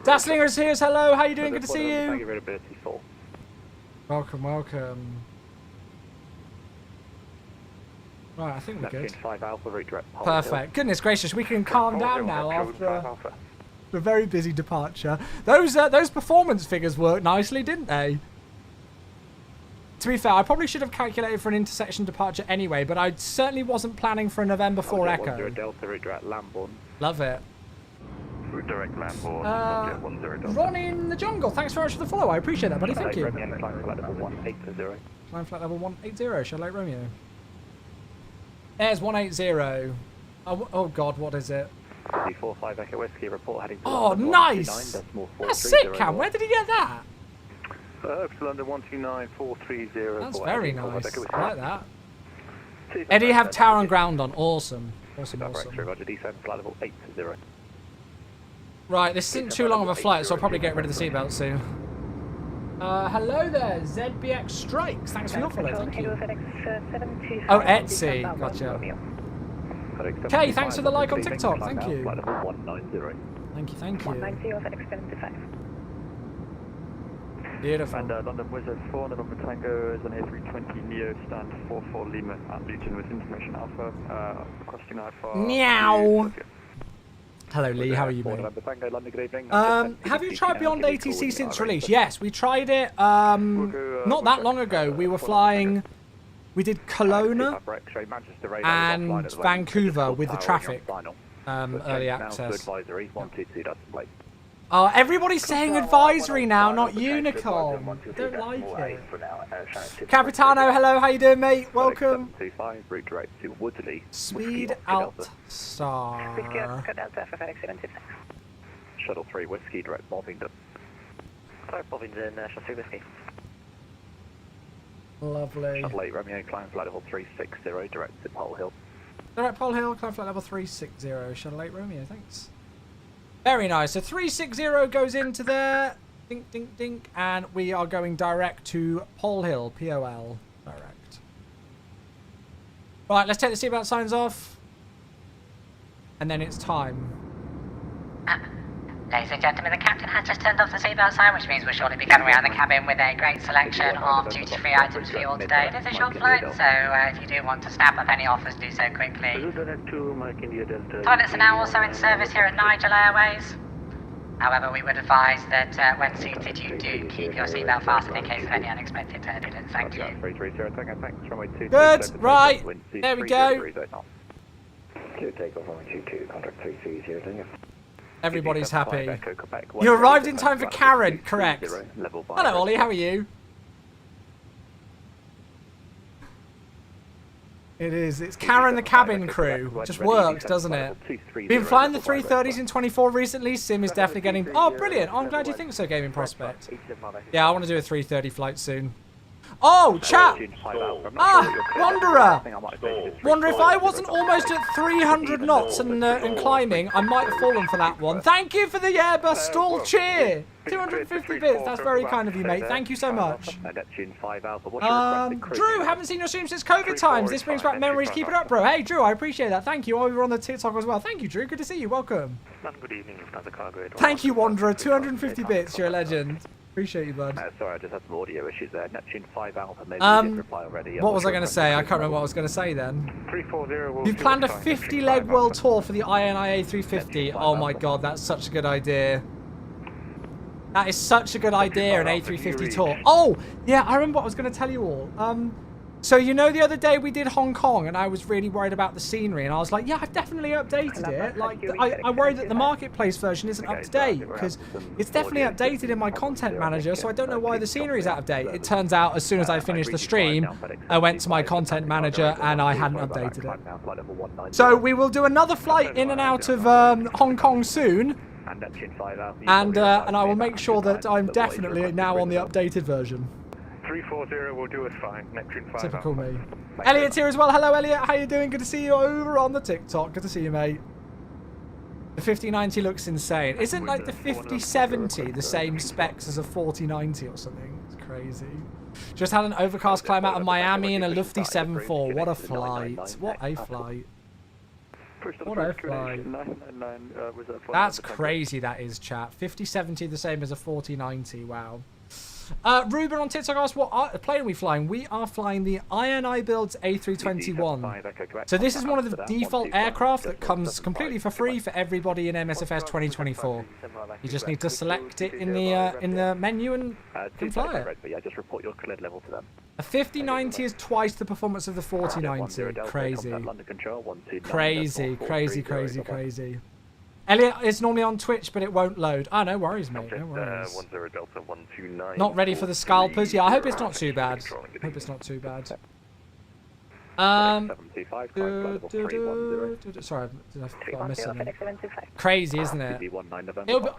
[SPEAKER 1] Daslinger's here. Hello, how you doing? Good to see you.
[SPEAKER 2] Readability 4.
[SPEAKER 1] Welcome, welcome. Right, I think we're good.
[SPEAKER 2] 5 Alpha, redirect.
[SPEAKER 1] Perfect. Goodness gracious, we can calm down now after a very busy departure. Those performance figures worked nicely, didn't they? To be fair, I probably should have calculated for an intersection departure anyway, but I certainly wasn't planning for a November 4 Echo.
[SPEAKER 2] Delta, redirect Lambourne.
[SPEAKER 1] Love it.
[SPEAKER 2] Redirect Lambourne.
[SPEAKER 1] Ron in the jungle, thanks very much for the follow. I appreciate that, buddy. Thank you.
[SPEAKER 2] Climb flight level 180.
[SPEAKER 1] Climb flight level 180, Shuttle Romeo. There's 180. Oh God, what is it?
[SPEAKER 2] 45 Echo Whiskey, report heading to
[SPEAKER 1] Oh, nice! That's sick, Cam. Where did he get that?
[SPEAKER 2] London 129430.
[SPEAKER 1] That's very nice. I like that. Eddie, have tower and ground on. Awesome. Awesome, awesome.
[SPEAKER 2] Roger, descend flight level 80.
[SPEAKER 1] Right, this isn't too long of a flight, so I'll probably get rid of the seatbelt soon. Hello there, ZBX Strikes. Thanks for your follow, thank you. Oh, Etsy. Gotcha. Okay, thanks for the like on TikTok. Thank you. Thank you, thank you.
[SPEAKER 5] 190
[SPEAKER 1] Beautiful.
[SPEAKER 2] And London Wizard 4, November Tango is an A320 Neo stand 44 Lima at Luton with information Alpha, requesting Alpha.
[SPEAKER 1] Meow. Hello Lee, how are you, mate? Have you tried Beyond ATC since release? Yes, we tried it not that long ago. We were flying, we did Kelowna and Vancouver with the traffic early access. Oh, everybody's saying advisory now, not unicorn. Don't like it. Capitano, hello, how you doing, mate? Welcome. Swede Alt Star.
[SPEAKER 2] Shuttle 3 Whiskey, direct Bovingdon.
[SPEAKER 3] Bovingdon, Shuttle 3 Whiskey.
[SPEAKER 1] Lovely.
[SPEAKER 2] Shuttle 8 Romeo, climb flight level 360, direct to Pole Hill.
[SPEAKER 1] Direct Pole Hill, climb flight level 360, Shuttle 8 Romeo, thanks. Very nice. So 360 goes into there. Dink, dink, dink. And we are going direct to Pole Hill. POL. Direct. Right, let's take the seatbelt signs off. And then it's time.
[SPEAKER 6] Ladies and gentlemen, the captain has just turned off the seatbelt sign, which means we'll shortly be going around the cabin with a great selection of duty-free items for you all today. It is a short flight, so if you do want to snap up any offers, do so quickly. Toilets are now also in service here at Nigel Airways. However, we would advise that when seated, you do keep your seatbelt fastened in case of any unexpected turbulence. Thank you.
[SPEAKER 1] Good, right, there we go.
[SPEAKER 3] Takeoff on 22, contact 330,
[SPEAKER 1] Everybody's happy. You arrived in time for Karen, correct. Hello Ollie, how are you? It is. It's Karen the cabin crew. Just works, doesn't it? Been flying the 330s in 24 recently. Sim is definitely getting... Oh, brilliant. Oh, I'm glad you think so, Gaming Prospect. Yeah, I want to do a 330 flight soon. Oh, chat! Ah, Wanderer! Wanderer, if I wasn't almost at 300 knots and climbing, I might have fallen for that one. Thank you for the Airbus stall cheer! 250 bits, that's very kind of you, mate. Thank you so much. Drew, haven't seen your stream since COVID times. This brings back memories. Keep it up, bro. Hey, Drew, I appreciate that. Thank you. Oh, we were on the TikTok as well. Thank you, Drew. Good to see you. Welcome.
[SPEAKER 2] Good evening, cargo.
[SPEAKER 1] Thank you, Wanderer. 250 bits. You're a legend. Appreciate you, bud.
[SPEAKER 2] Sorry, I just had some audio issues there. Neptune 5 Alpha, maybe you didn't reply already.
[SPEAKER 1] What was I going to say? I can't remember what I was going to say then.
[SPEAKER 2] 340.
[SPEAKER 1] You've planned a 50-leg world tour for the INI A350. Oh my god, that's such a good idea. That is such a good idea, an A350 tour. Oh, yeah, I remember what I was going to tell you all. So, you know, the other day we did Hong Kong and I was really worried about the scenery and I was like, yeah, I've definitely updated it. Like, I worry that the marketplace version isn't up to date because it's definitely updated in my content manager, so I don't know why the scenery is out of date. It turns out as soon as I finished the stream, I went to my content manager and I hadn't updated it. So we will do another flight in and out of Hong Kong soon. And I will make sure that I'm definitely now on the updated version.
[SPEAKER 2] 340 will do us fine. Neptune 5
[SPEAKER 1] Typical me. Elliot's here as well. Hello, Elliot. How you doing? Good to see you over on the TikTok. Good to see you, mate. The 5090 looks insane. Isn't like the 5070 the same specs as a 4090 or something? It's crazy. Just had an overcast climb out of Miami in a lofty 7.4. What a flight. What a flight. What a flight. That's crazy, that is, chat. 5070 the same as a 4090. Wow. Ruben on TikTok asked, what plane are we flying? We are flying the INI Builds A321. So this is one of the default aircraft that comes completely for free for everybody in MSFS 2024. You just need to select it in the menu and can fly it. A 5090 is twice the performance of the 4090. Crazy. Crazy, crazy, crazy, crazy. Elliot is normally on Twitch, but it won't load. Oh, no worries, mate. No worries. Not ready for the scalpers. Yeah, I hope it's not too bad. I hope it's not too bad. Sorry, did I miss something? Crazy, isn't it?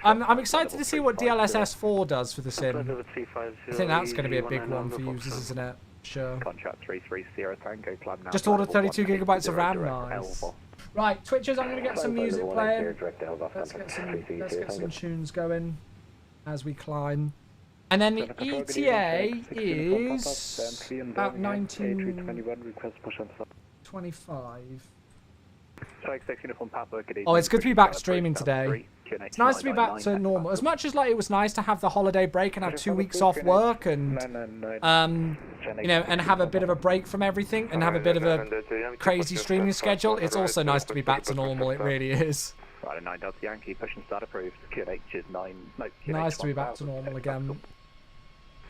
[SPEAKER 1] I'm excited to see what DLSS 4 does for the sim. I think that's going to be a big one for users, isn't it? Sure. Just ordered 32 gigabytes of RAM. Nice. Right, Twitchers, I'm going to get some music playing. Let's get some tunes going as we climb. And then the ETA is about 19:25. Oh, it's good to be back streaming today. It's nice to be back to normal. As much as like it was nice to have the holiday break and have 2 weeks off work and you know, and have a bit of a break from everything and have a bit of a crazy streaming schedule, it's also nice to be back to normal. It really is. Nice to be back to normal again.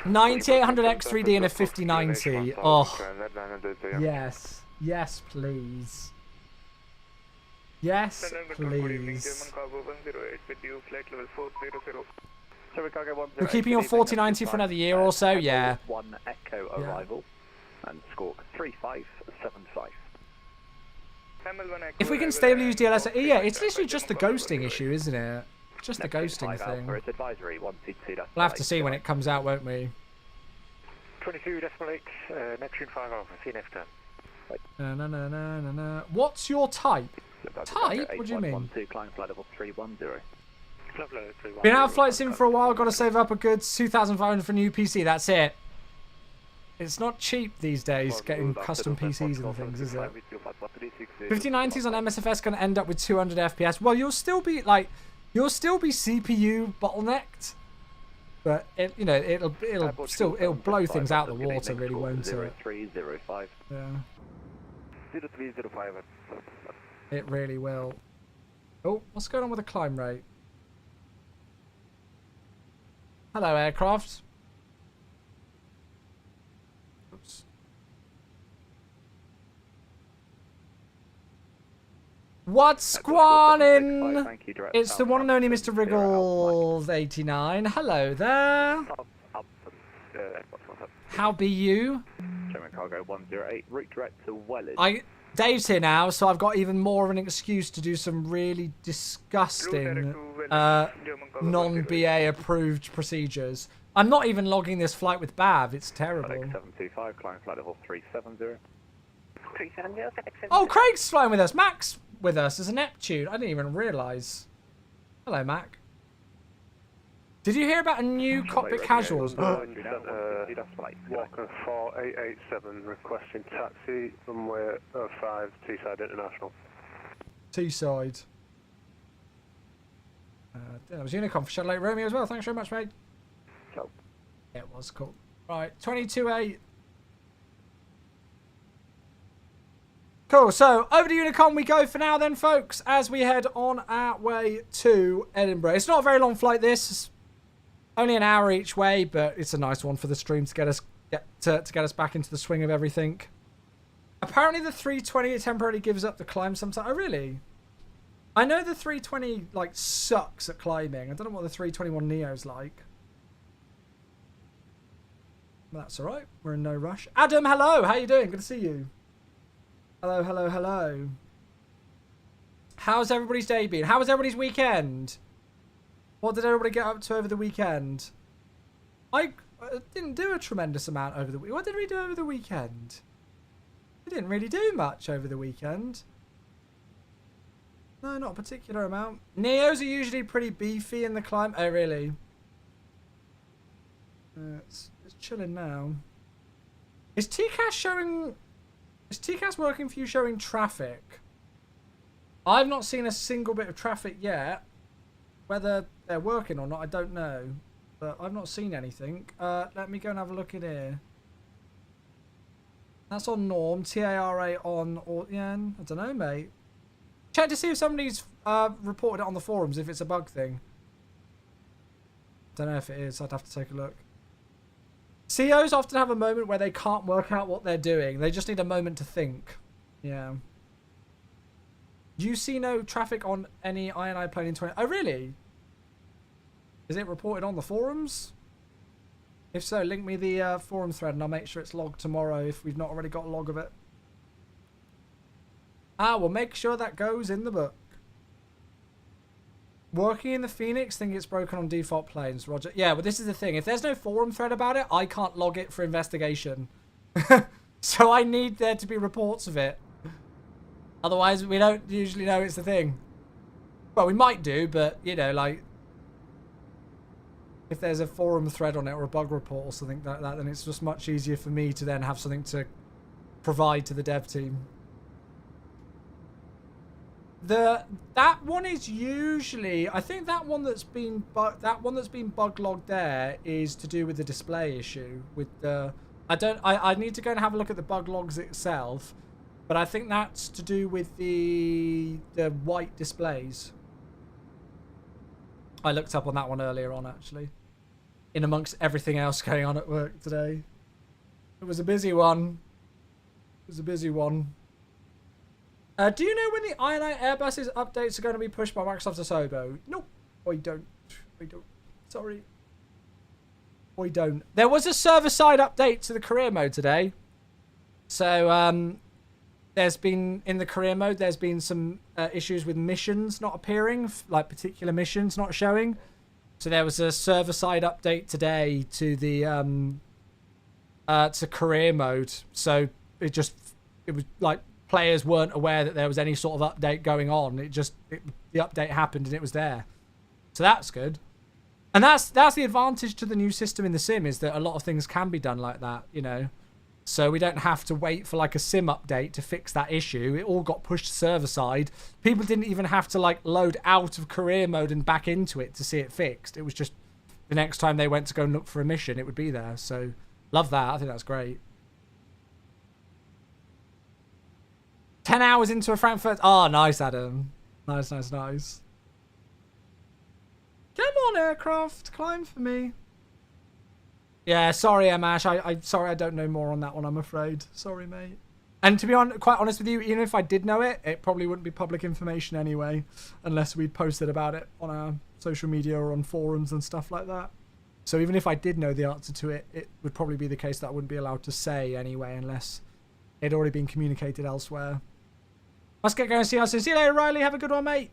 [SPEAKER 1] 9800 X3D and a 5090. Oh, yes. Yes, please. Yes, please. We're keeping your 4090 for another year or so, yeah.
[SPEAKER 2] One Echo arrival and score 3575.
[SPEAKER 1] If we can stably use DLS, yeah, it's literally just the ghosting issue, isn't it? Just the ghosting thing. We'll have to see when it comes out, won't we?
[SPEAKER 3] 22.8, Neptune 5 Alpha, CNF 10.
[SPEAKER 1] No. What's your type? Type? What do you mean? Been out of flight sim for a while, gotta save up a good 2,500 for a new PC, that's it. It's not cheap these days getting custom PCs and things, is it? 5090s on MSFS gonna end up with 200 FPS. Well, you'll still be CPU bottlenecked, but it'll blow things out the water, really, won't it? Yeah. It really will. Oh, what's going on with the climb rate? Hello, aircraft. Oops. What's squawning? It's the one and only Mr. Wriggles89. Hello there. How be you?
[SPEAKER 2] German Cargo 108, route direct to Welland.
[SPEAKER 1] Dave's here now, so I've got even more of an excuse to do some really disgusting non-BA approved procedures. I'm not even logging this flight with Bav. It's terrible.
[SPEAKER 2] 725, climb flight level 370.
[SPEAKER 1] Oh, Craig's flying with us. Mac's with us as a Neptune. I didn't even realise. Hello, Mac. Did you hear about a new cockpit casuals?
[SPEAKER 3] Walker 4887 requesting taxi, runway 05, Teesside International.
[SPEAKER 1] Teesside. That was Unicom for Shuttle Romeo as well. Thanks very much, mate.
[SPEAKER 3] Cool.
[SPEAKER 1] Yeah, it was cool. Right, 22.8. Cool, so over to Unicom we go for now then, folks, as we head on our way to Edinburgh. It's not a very long flight, this. It's only an hour each way, but it's a nice one for the stream to get us back into the swing of everything. Apparently the 320 temporarily gives up the climb sometimes. Oh, really? I know the 320 like sucks at climbing. I don't know what the 321 Neo's like. That's all right. We're in no rush. Adam, hello. How you doing? Good to see you. Hello, hello, hello. How's everybody's day been? How was everybody's weekend? What did everybody get up to over the weekend? I didn't do a tremendous amount over the week. What did we do over the weekend? We didn't really do much over the weekend. No, not a particular amount. Neos are usually pretty beefy in the climb. Oh, really? It's chilling now. Is TCAS showing... Is TCAS working for you showing traffic? I've not seen a single bit of traffic yet. Whether they're working or not, I don't know. But I've not seen anything. Let me go and have a look in here. That's on norm. TARA on... Or, yeah, I don't know, mate. Check to see if somebody's reported it on the forums, if it's a bug thing. Don't know if it is. I'd have to take a look. COs often have a moment where they can't work out what they're doing. They just need a moment to think. Yeah. You see no traffic on any INI plane in 20... Oh, really? Is it reported on the forums? If so, link me the forum thread and I'll make sure it's logged tomorrow if we've not already got a log of it. We'll make sure that goes in the book. Working in the Phoenix, think it's broken on default planes, Roger. Yeah, but this is the thing. If there's no forum thread about it, I can't log it for investigation. So I need there to be reports of it. Otherwise, we don't usually know it's the thing. Well, we might do, but, you know, like... If there's a forum thread on it or a bug report or something like that, then it's just much easier for me to then have something to provide to the dev team. That one is usually, I think that one that's been bug logged there is to do with the display issue with the I need to go and have a look at the bug logs itself, but I think that's to do with the white displays. I looked up on that one earlier on, actually, in amongst everything else going on at work today. It was a busy one. It was a busy one. Do you know when the INI Airbuses updates are going to be pushed by Microsoft Asobo? Nope. I don't. I don't. Sorry. I don't. There was a server-side update to the career mode today. So, there's been, in the career mode, there's been some issues with missions not appearing, like particular missions not showing. So there was a server-side update today to the, to career mode. So it was like, players weren't aware that there was any sort of update going on. The update happened and it was there. So that's good. And that's the advantage to the new system in the sim, is that a lot of things can be done like that, you know. So we don't have to wait for like a sim update to fix that issue. It all got pushed server side. People didn't even have to like load out of career mode and back into it to see it fixed. It was just the next time they went to go and look for a mission, it would be there. So love that. I think that's great. 10 hours into a Frankfurt. Oh, nice, Adam. Nice, nice, nice. Come on, aircraft. Climb for me. Yeah, sorry, Amash. I'm sorry I don't know more on that one, I'm afraid. Sorry, mate. And to be quite honest with you, even if I did know it, it probably wouldn't be public information anyway, unless we'd posted about it on our social media or on forums and stuff like that. So even if I did know the answer to it, it would probably be the case that I wouldn't be allowed to say anyway, unless it had already been communicated elsewhere. Let's get going. See you soon. See you later, Riley. Have a good one, mate.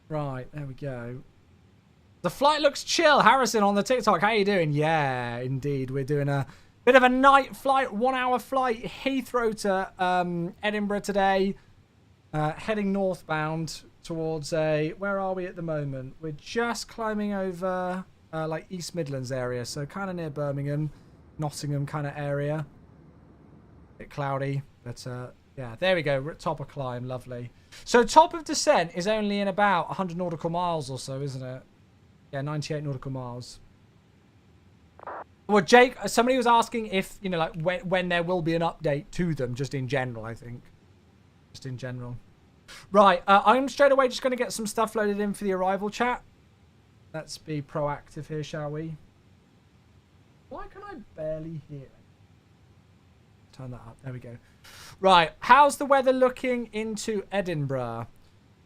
[SPEAKER 1] Right, there we go. The flight looks chill. Harrison on the TikTok. How you doing? Yeah, indeed. We're doing a bit of a night flight, 1 hour flight, Heathrow to Edinburgh today. Heading northbound towards where are we at the moment? We're just climbing over like East Midlands area, so kind of near Birmingham. Nottingham kind of area. Bit cloudy, but yeah, there we go. We're at top of climb. Lovely. So top of descent is only in about 100 nautical miles or so, isn't it? Yeah, 98 nautical miles. Well, Jake, somebody was asking if, you know, like when there will be an update to them, just in general, I think. Just in general. Right, I'm straight away just going to get some stuff loaded in for the arrival chat. Let's be proactive here, shall we? Why can I barely hear? Turn that up. There we go. Right. How's the weather looking into Edinburgh?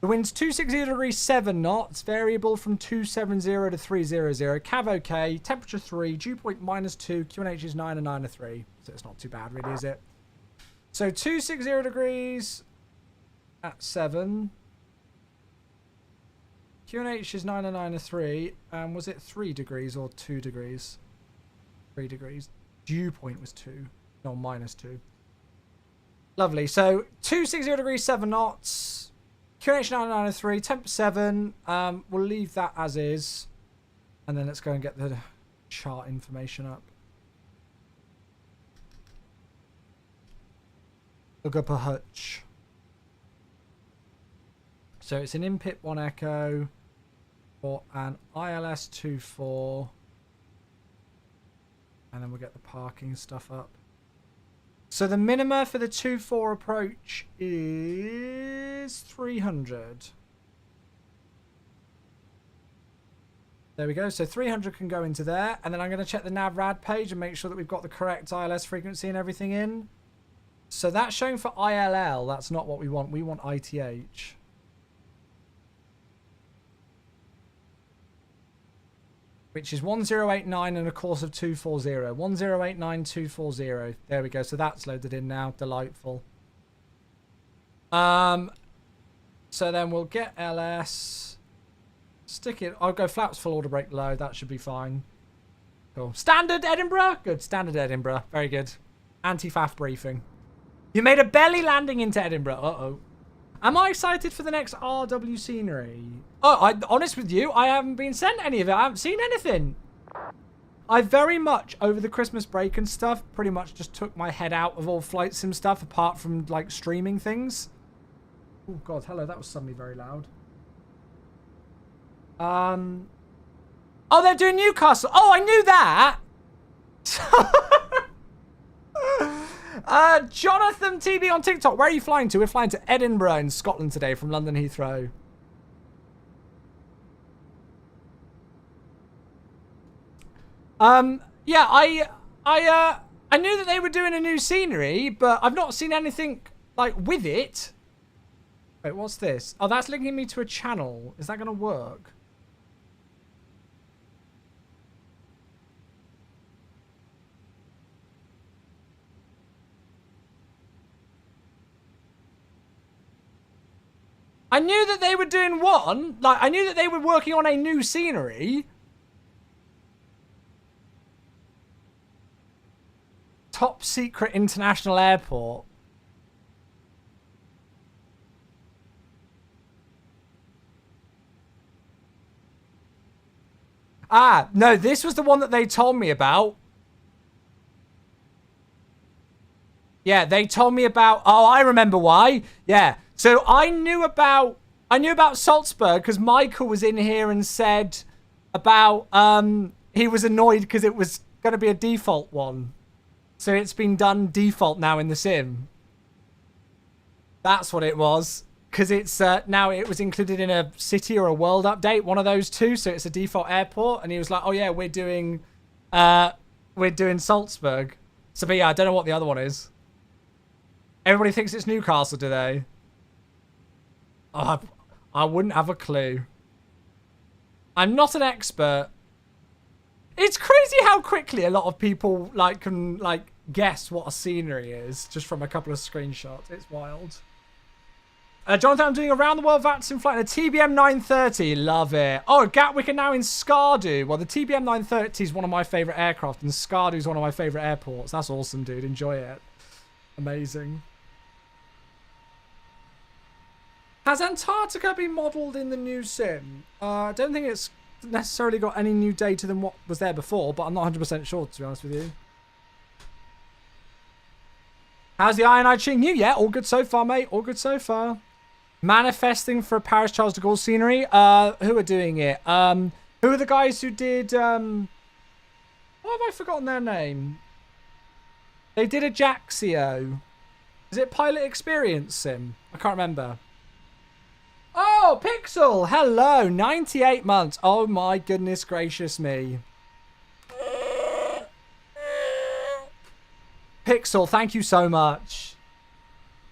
[SPEAKER 1] The wind's 260 degrees 7 knots. Variable from 270 to 300. Cav okay. Temperature 3. Dew point -2. QNH is 9 and 9 are 3. So it's not too bad, really, is it? So 260 degrees at 7. QNH is 9 and 9 are 3. And was it 3 degrees or 2 degrees? 3 degrees. Dew point was 2. No, -2. Lovely. So 260 degrees, 7 knots. QNH 9903, temp 7. We'll leave that as is. And then let's go and get the chart information up. Look up a hutch. So it's an INPIT 1 Echo for an ILS 24. And then we'll get the parking stuff up. So the minima for the 2-4 approach is 300. There we go. So 300 can go into there. And then I'm going to check the NavRad page and make sure that we've got the correct ILS frequency and everything in. So that's showing for ILL. That's not what we want. We want ITH. Which is 1089 and a course of 240. 1089240. There we go. So that's loaded in now. Delightful. So then we'll get LS. Stick it. I'll go flaps full order brake low. That should be fine. Cool. Standard Edinburgh? Good. Standard Edinburgh. Very good. Anti-FAF briefing. You made a belly landing into Edinburgh. Uh-oh. Am I excited for the next RW scenery? Oh, honest with you, I haven't been sent any of it. I haven't seen anything. I very much, over the Christmas break and stuff, pretty much just took my head out of all flight sim stuff, apart from, like, streaming things. Oh, God, hello, that was suddenly very loud. Oh, they're doing Newcastle. Oh, I knew that. Jonathan TB on TikTok. Where are you flying to? We're flying to Edinburgh in Scotland today from London Heathrow. Yeah, I knew that they were doing a new scenery, but I've not seen anything like with it. Wait, what's this? Oh, that's linking me to a channel. Is that going to work? I knew that they were doing one. Like, I knew that they were working on a new scenery. Top secret international airport. Ah, no, this was the one that they told me about. Yeah, they told me about... Oh, I remember why. Yeah. So I knew about Salzburg because Michael was in here and said about he was annoyed because it was going to be a default one. So it's been done default now in the sim. That's what it was. Because it's now it was included in a city or a world update, one of those two. So it's a default airport. And he was like, oh yeah, we're doing Salzburg. So but yeah, I don't know what the other one is. Everybody thinks it's Newcastle, do they? Oh, I wouldn't have a clue. I'm not an expert. It's crazy how quickly a lot of people can guess what a scenery is just from a couple of screenshots. It's wild. Jonathan, I'm doing a round the world vaccine flight in a TBM 930. Love it. Oh, Gatwick are now in Skardu. Well, the TBM 930 is one of my favorite aircraft, and Skardu is one of my favorite airports. That's awesome, dude. Enjoy it. Amazing. Has Antarctica been modelled in the new sim? I don't think it's necessarily got any new data than what was there before, but I'm not 100% sure, to be honest with you. How's the Iron Eye treating you? Yeah, all good so far, mate. All good so far. Manifesting for Paris Charles de Gaulle scenery. Who are doing it? Who are the guys who did... Why have I forgotten their name? They did Ajaxio. Is it Pilot Experience Sim? I can't remember. Oh, Pixel! Hello! 98 months. Oh my goodness gracious me. Pixel, thank you so much.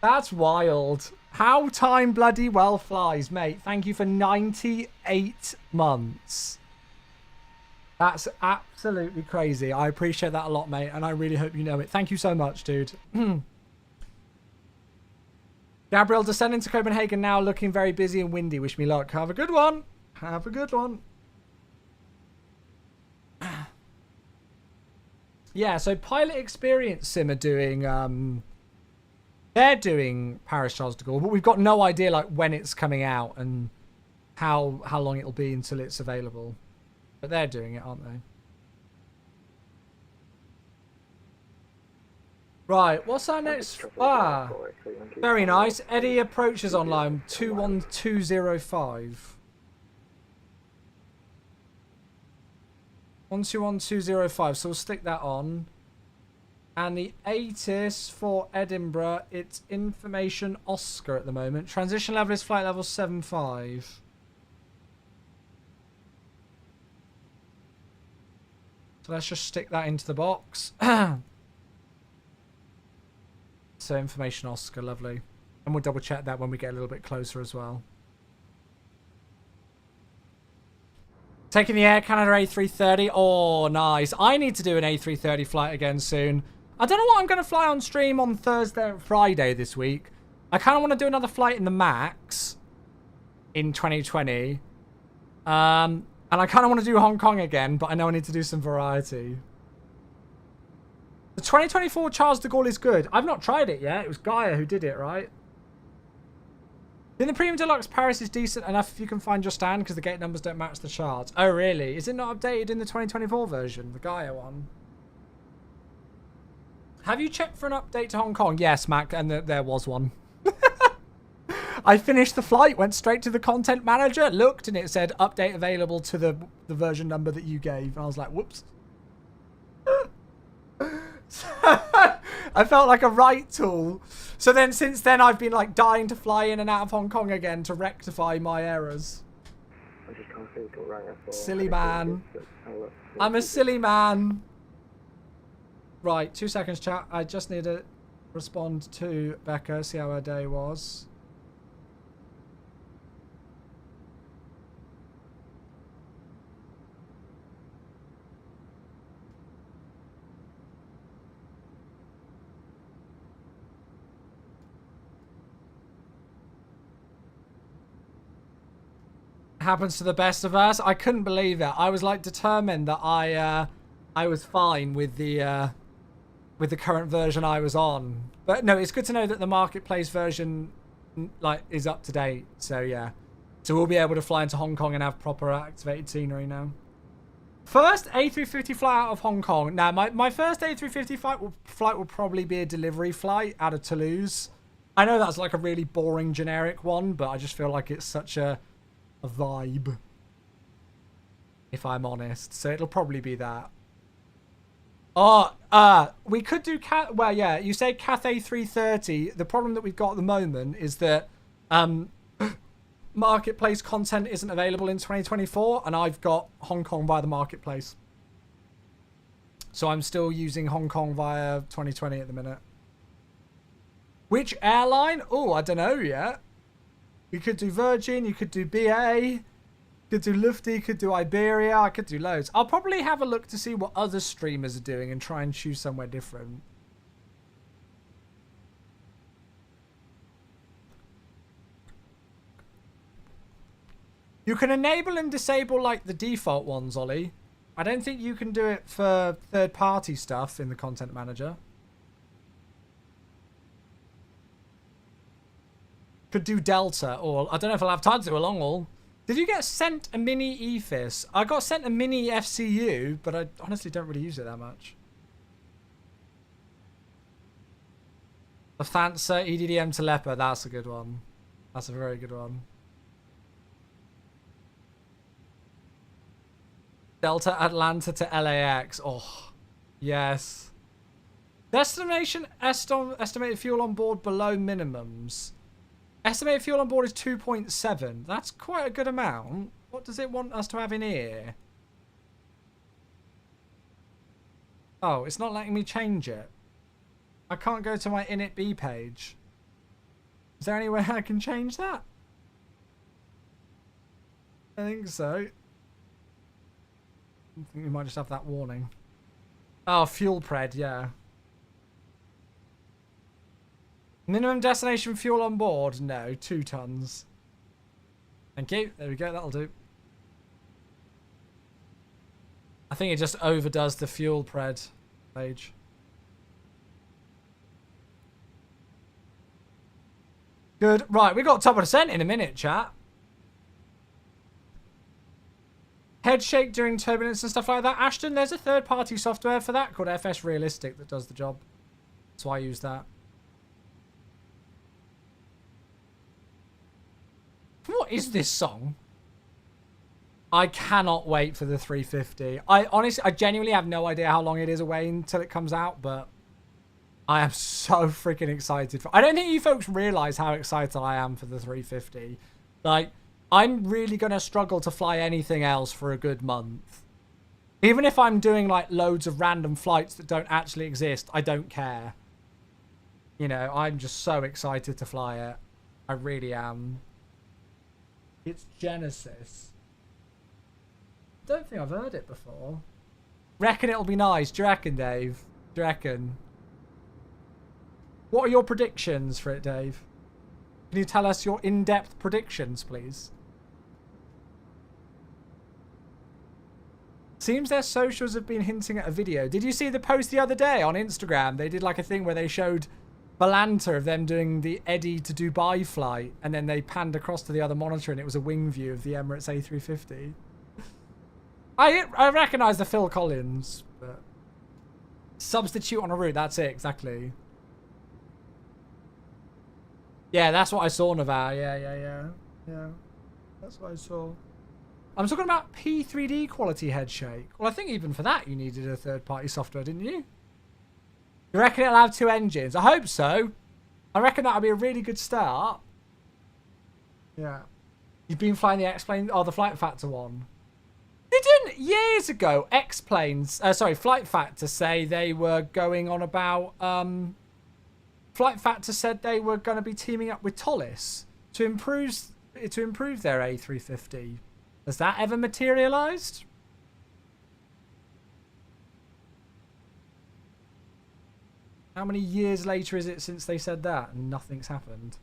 [SPEAKER 1] That's wild. How time bloody well flies, mate. Thank you for 98 months. That's absolutely crazy. I appreciate that a lot, mate, and I really hope you know it. Thank you so much, dude. Gabriel, descending to Copenhagen now, looking very busy and windy. Wish me luck. Have a good one. Have a good one. Yeah, so Pilot Experience Sim are doing... They're doing Paris Charles de Gaulle, but we've got no idea like when it's coming out and how long it'll be until it's available. But they're doing it, aren't they? Right, what's our next? Ah, very nice. Eddie approaches online 21205. 121205. So we'll stick that on. And the ATIS for Edinburgh, it's information Oscar at the moment. Transition level is flight level 75. So let's just stick that into the box. So information Oscar, lovely. And we'll double check that when we get a little bit closer as well. Taking the Air Canada A330. Oh, nice. I need to do an A330 flight again soon. I don't know what I'm going to fly on stream on Thursday and Friday this week. I kind of want to do another flight in the MAX in 2020. And I kind of want to do Hong Kong again, but I know I need to do some variety. The 2024 Charles de Gaulle is good. I've not tried it yet. It was Gaia who did it, right? In the Premium Deluxe, Paris is decent enough if you can find your stand because the gate numbers don't match the charts. Oh, really? Is it not updated in the 2024 version, the Gaia one? Have you checked for an update to Hong Kong? Yes, Mac, and there was one. I finished the flight, went straight to the content manager, looked, and it said update available to the version number that you gave. And I was like, whoops. I felt like a right tool. So then, since then, I've been like dying to fly in and out of Hong Kong again to rectify my errors. Silly man. I'm a silly man. Right, 2 seconds, chat. I just need to respond to Becca, see how her day was. Happens to the best of us. I couldn't believe it. I was like determined that I was fine with the current version I was on. But no, it's good to know that the marketplace version like is up to date. So yeah, so we'll be able to fly into Hong Kong and have proper activated scenery now. First A350 flight out of Hong Kong. Now my first A350 flight will probably be a delivery flight out of Toulouse. I know that's like a really boring generic one, but I just feel like it's such a vibe, if I'm honest. So it'll probably be that. Oh, we could do well, yeah, you say Cathay 330. The problem that we've got at the moment is that marketplace content isn't available in 2024, and I've got Hong Kong via the marketplace. So I'm still using Hong Kong via 2020 at the minute. Which airline? Oh, I don't know yet. You could do Virgin, you could do BA, you could do Lufthansa, you could do Iberia, I could do loads. I'll probably have a look to see what other streamers are doing and try and choose somewhere different. You can enable and disable like the default ones, Ollie. I don't think you can do it for third-party stuff in the content manager. Could do Delta, or I don't know if I'll have time to do a long haul. Did you get sent a mini EFIS? I got sent a mini FCU, but I honestly don't really use it that much. Lufthansa, EDDM to Leopard, that's a good one. That's a very good one. Delta Atlanta to LAX. Oh, yes. Destination estimated fuel on board below minimums. Estimated fuel on board is 2.7. That's quite a good amount. What does it want us to have in here? Oh, it's not letting me change it. I can't go to my initb page. Is there any way I can change that? I think so. I think we might just have that warning. Oh, fuel pred, yeah. Minimum destination fuel on board? No, 2 tons. Thank you. There we go. That'll do. I think it just overdoes the fuel pred page. Good. Right, we got top of descent in a minute, chat. Head shake during turbulence and stuff like that. Ashton, there's a third-party software for that called FS Realistic that does the job. So I use that. What is this song? I cannot wait for the 350. I genuinely have no idea how long it is away until it comes out, but I am so freaking excited. I don't think you folks realize how excited I am for the 350. Like, I'm really going to struggle to fly anything else for a good month. Even if I'm doing, like, loads of random flights that don't actually exist, I don't care. You know, I'm just so excited to fly it. I really am. It's Genesis. Don't think I've heard it before. Reckon it'll be nice. Do you reckon, Dave? Do you reckon? What are your predictions for it, Dave? Can you tell us your in-depth predictions, please? Seems their socials have been hinting at a video. Did you see the post the other day on Instagram? They did like a thing where they showed Balanta of them doing the Eddie to Dubai flight, and then they panned across to the other monitor and it was a wing view of the Emirates A350. I recognise the Phil Collins, but substitute on a route, that's it, exactly. Yeah, that's what I saw, Navarre. Yeah. That's what I saw. I'm talking about P3D quality head shake. Well, I think even for that you needed a third-party software, didn't you? You reckon it'll have 2 engines? I hope so. I reckon that'll be a really good start. Yeah. You've been flying the X-Plane, the Flight Factor one. Didn't years ago X-Planes, Flight Factor say they were going on about, Flight Factor said they were going to be teaming up with Tollis to improve their A350. Has that ever materialised? How many years later is it since they said that and nothing's happened?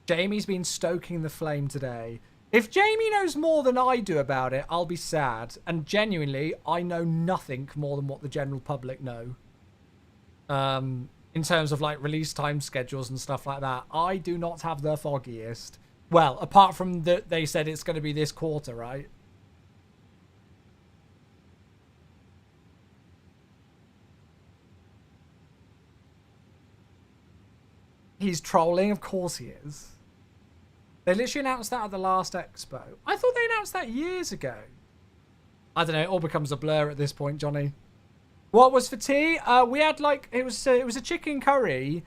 [SPEAKER 1] Jamie's been stoking the flame today. If Jamie knows more than I do about it, I'll be sad. And genuinely, I know nothing more than what the general public know. In terms of like release time schedules and stuff like that. I do not have the foggiest. Well, apart from that they said it's going to be this quarter, right? He's trolling, of course he is. They literally announced that at the last expo. I thought they announced that years ago. I don't know, it all becomes a blur at this point, Johnny. What was for tea? We had like, it was a chicken curry.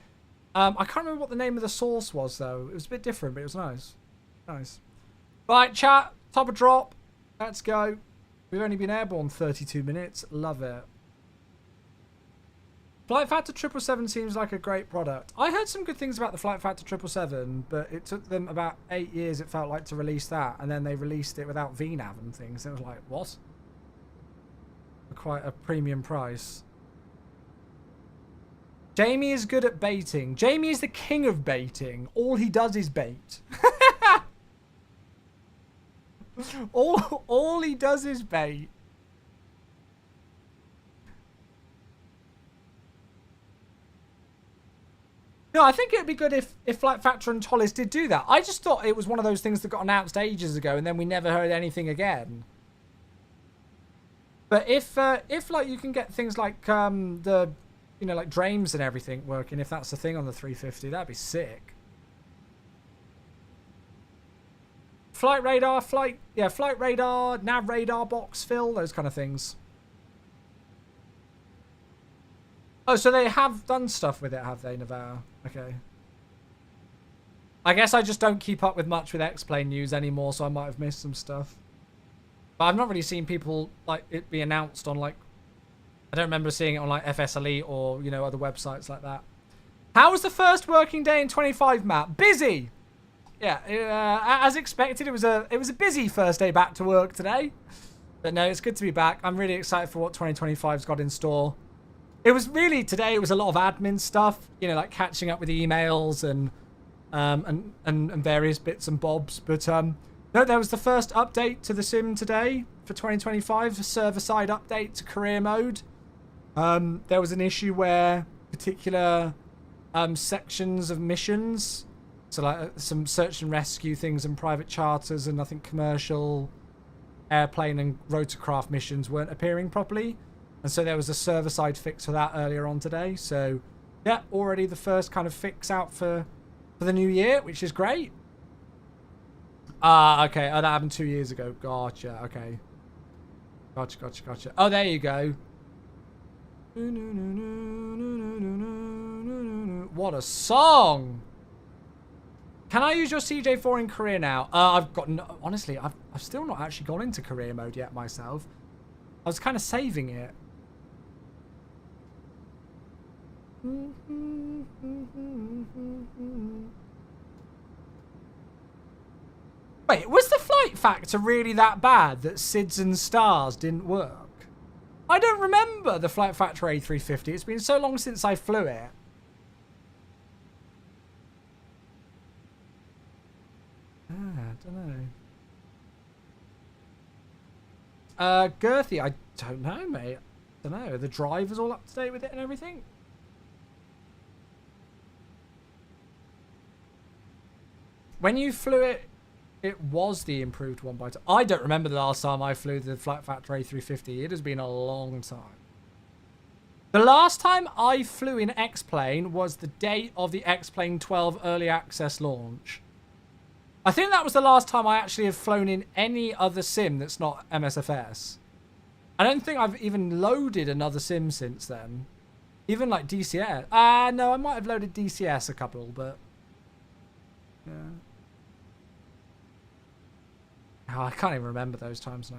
[SPEAKER 1] I can't remember what the name of the sauce was though. It was a bit different, but it was nice. Nice. Right, chat, top of drop. Let's go. We've only been airborne 32 minutes. Love it. Flight Factor 777 seems like a great product. I heard some good things about the Flight Factor 777, but it took them about 8 years, it felt like, to release that. And then they released it without VNAV and things. It was like, what? For quite a premium price. Jamie is good at baiting. Jamie is the king of baiting. All he does is bait. all he does is bait. No, I think it'd be good if Flight Factor and Tollis did do that. I just thought it was one of those things that got announced ages ago and then we never heard anything again. But if like you can get things like the, you know, like Drames and everything working, if that's the thing on the 350, that'd be sick. Flight radar, flight radar, nav radar box fill, those kind of things. Oh, so they have done stuff with it, have they, Navarre? Okay. I guess I just don't keep up with much with X-Plane news anymore, so I might have missed some stuff. But I've not really seen people, like, it be announced on, like... I don't remember seeing it on, like, FS Elite or, you know, other websites like that. How was the first working day in 25, Matt? Busy! Yeah, as expected, it was a busy first day back to work today. But no, it's good to be back. I'm really excited for what 2025's got in store. It was really, today, it was a lot of admin stuff, you know, like catching up with emails and various bits and bobs. But No, there was the first update to the sim today for 2025, a server-side update to career mode. There was an issue where particular sections of missions, so like some search and rescue things and private charters and I think commercial airplane and rotorcraft missions weren't appearing properly. And so there was a server-side fix for that earlier on today. So, yeah, already the first kind of fix out for the new year, which is great. Okay. Oh, that happened 2 years ago. Gotcha. Okay. Gotcha. Oh, there you go. What a song! Can I use your CJ4 in career now? I've got no, honestly, I've still not actually gone into career mode yet myself. I was kind of saving it. Wait, was the flight factor really that bad that SIDS and stars didn't work? I don't remember the flight factor A350. It's been so long since I flew it. I don't know. Girthy, I don't know, mate. I don't know. Are the drivers all up to date with it and everything? When you flew it, it was the improved 1x2. I don't remember the last time I flew the Flight Factor A350. It has been a long time. The last time I flew in X-Plane was the date of the X-Plane 12 early access launch. I think that was the last time I actually have flown in any other sim that's not MSFS. I don't think I've even loaded another sim since then. Even like DCS. No, I might have loaded DCS a couple, but... yeah. Oh, I can't even remember those times now.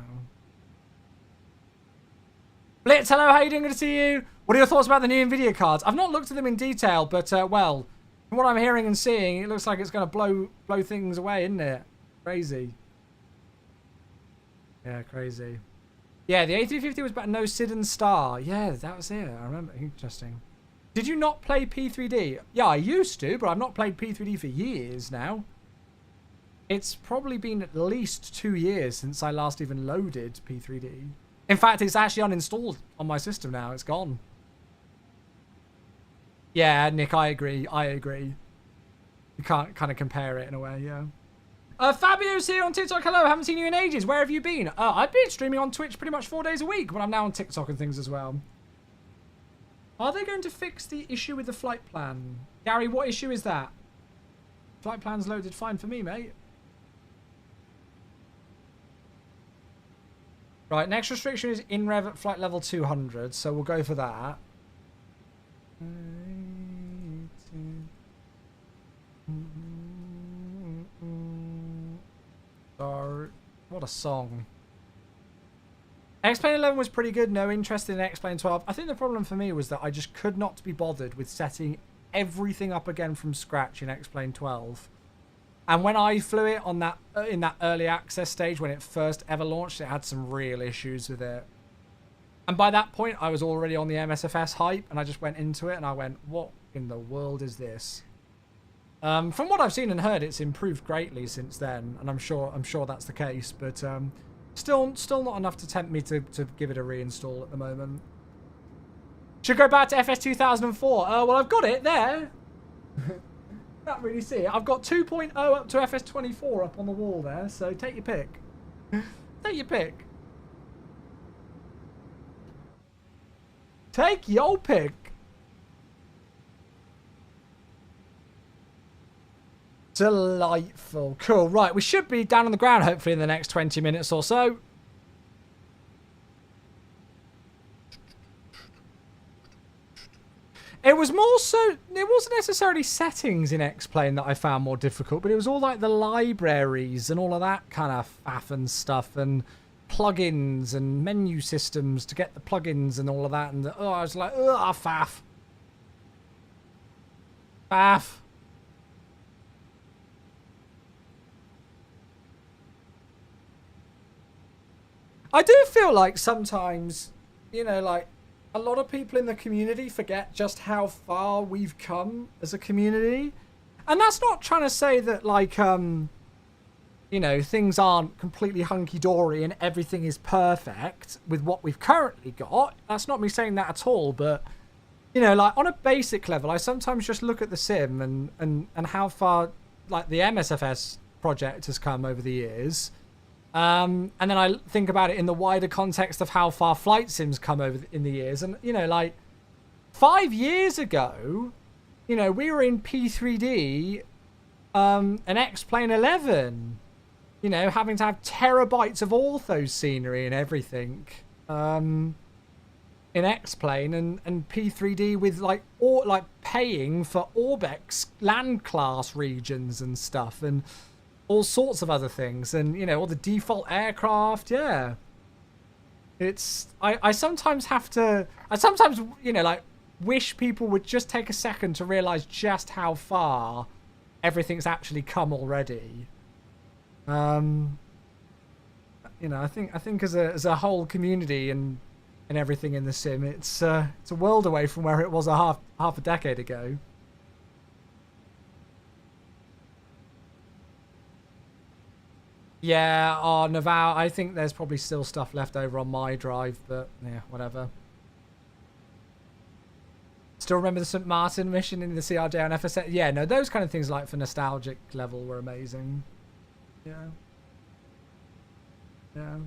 [SPEAKER 1] Blitz, hello, how you doing? Good to see you. What are your thoughts about the new Nvidia cards? I've not looked at them in detail, but, well, from what I'm hearing and seeing, it looks like it's going to blow things away, isn't it? Crazy. Yeah, crazy. Yeah, the A350 was about no SID and star. Yeah, that was it. I remember. Interesting. Did you not play P3D? Yeah, I used to, but I've not played P3D for years now. It's probably been at least 2 years since I last even loaded P3D. In fact, it's actually uninstalled on my system now. It's gone. Yeah, Nick, I agree. You can't kind of compare it in a way, yeah. Fabio's here on TikTok. Hello, haven't seen you in ages. Where have you been? I've been streaming on Twitch pretty much 4 days a week, but I'm now on TikTok and things as well. Are they going to fix the issue with the flight plan? Gary, what issue is that? Flight plan's loaded fine for me, mate. Right, next restriction is in rev at flight level 200, so we'll go for that. What a song. X-Plane 11 was pretty good, no interest in X-Plane 12. I think the problem for me was that I just could not be bothered with setting everything up again from scratch in X-Plane 12. And when I flew it on that in that early access stage, when it first ever launched, it had some real issues with it. And by that point, I was already on the MSFS hype, and I just went into it, and I went, what in the world is this? From what I've seen and heard, it's improved greatly since then, and I'm sure that's the case, but still not enough to tempt me to give it a reinstall at the moment. Should go back to FS 2004. Well, I've got it there. Can't really see it. I've got 2.0 up to FS 24 up on the wall there, so take your pick. Take your pick. Take your pick. Delightful. Cool. Right, we should be down on the ground hopefully in the next 20 minutes or so. It was more so, it wasn't necessarily settings in X-Plane that I found more difficult, but it was all like the libraries and all of that kind of faff and stuff and plugins and menu systems to get the plugins and all of that. And I was like, faff. Faff. I do feel like sometimes, you know, like, a lot of people in the community forget just how far we've come as a community. And that's not trying to say that, like, you know, things aren't completely hunky-dory and everything is perfect with what we've currently got. That's not me saying that at all, but, you know, like, on a basic level, I sometimes just look at the sim and how far, like, the MSFS project has come over the years. And then I think about it in the wider context of how far flight sims come over in the years. And, you know, like, 5 years ago, you know, we were in P3D, an X-Plane 11, you know, having to have terabytes of ortho scenery and everything in X-Plane, and P3D with, like, paying for Orbex land class regions and stuff, and all sorts of other things, and, you know, all the default aircraft. Yeah, it's I sometimes you know, like, wish people would just take a second to realize just how far everything's actually come already. You know, I think as a whole community and everything in the sim, it's a world away from where it was half a decade ago. Yeah, Naval, I think there's probably still stuff left over on my drive, but yeah, whatever. Still remember the St. Martin mission in the CRJ on FSS? Yeah, no, those kind of things, like, for nostalgic level, were amazing. Yeah. Yeah.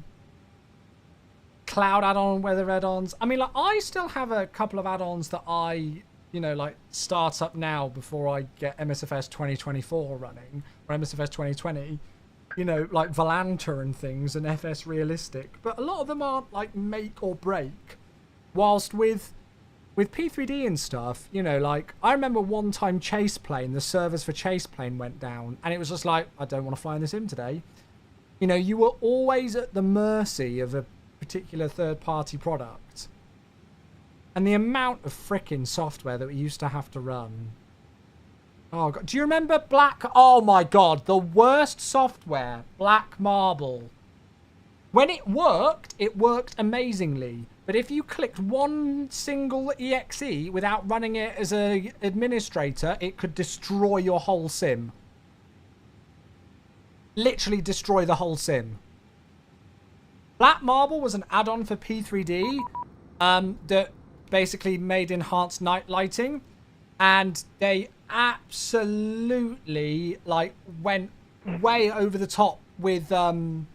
[SPEAKER 1] Cloud add-on, weather add-ons. I mean, like, I still have a couple of add-ons that I, you know, like, start up now before I get MSFS 2024 running, or MSFS 2020. You know, like Volanta and things, and FS Realistic. But a lot of them aren't, like, make or break. Whilst with P3D and stuff, you know, like, I remember one time Chase Plane, the servers for Chase Plane went down, and it was just like, I don't want to fly in the sim today. You know, you were always at the mercy of a particular third-party product. And the amount of frickin' software that we used to have to run. Oh, God. Do you remember Black... Oh, my God. The worst software. Black Marble. When it worked amazingly. But if you clicked one single exe without running it as an administrator, it could destroy your whole sim. Literally destroy the whole sim. Black Marble was an add-on for P3D that basically made enhanced night lighting. And they absolutely, like, went way over the top with the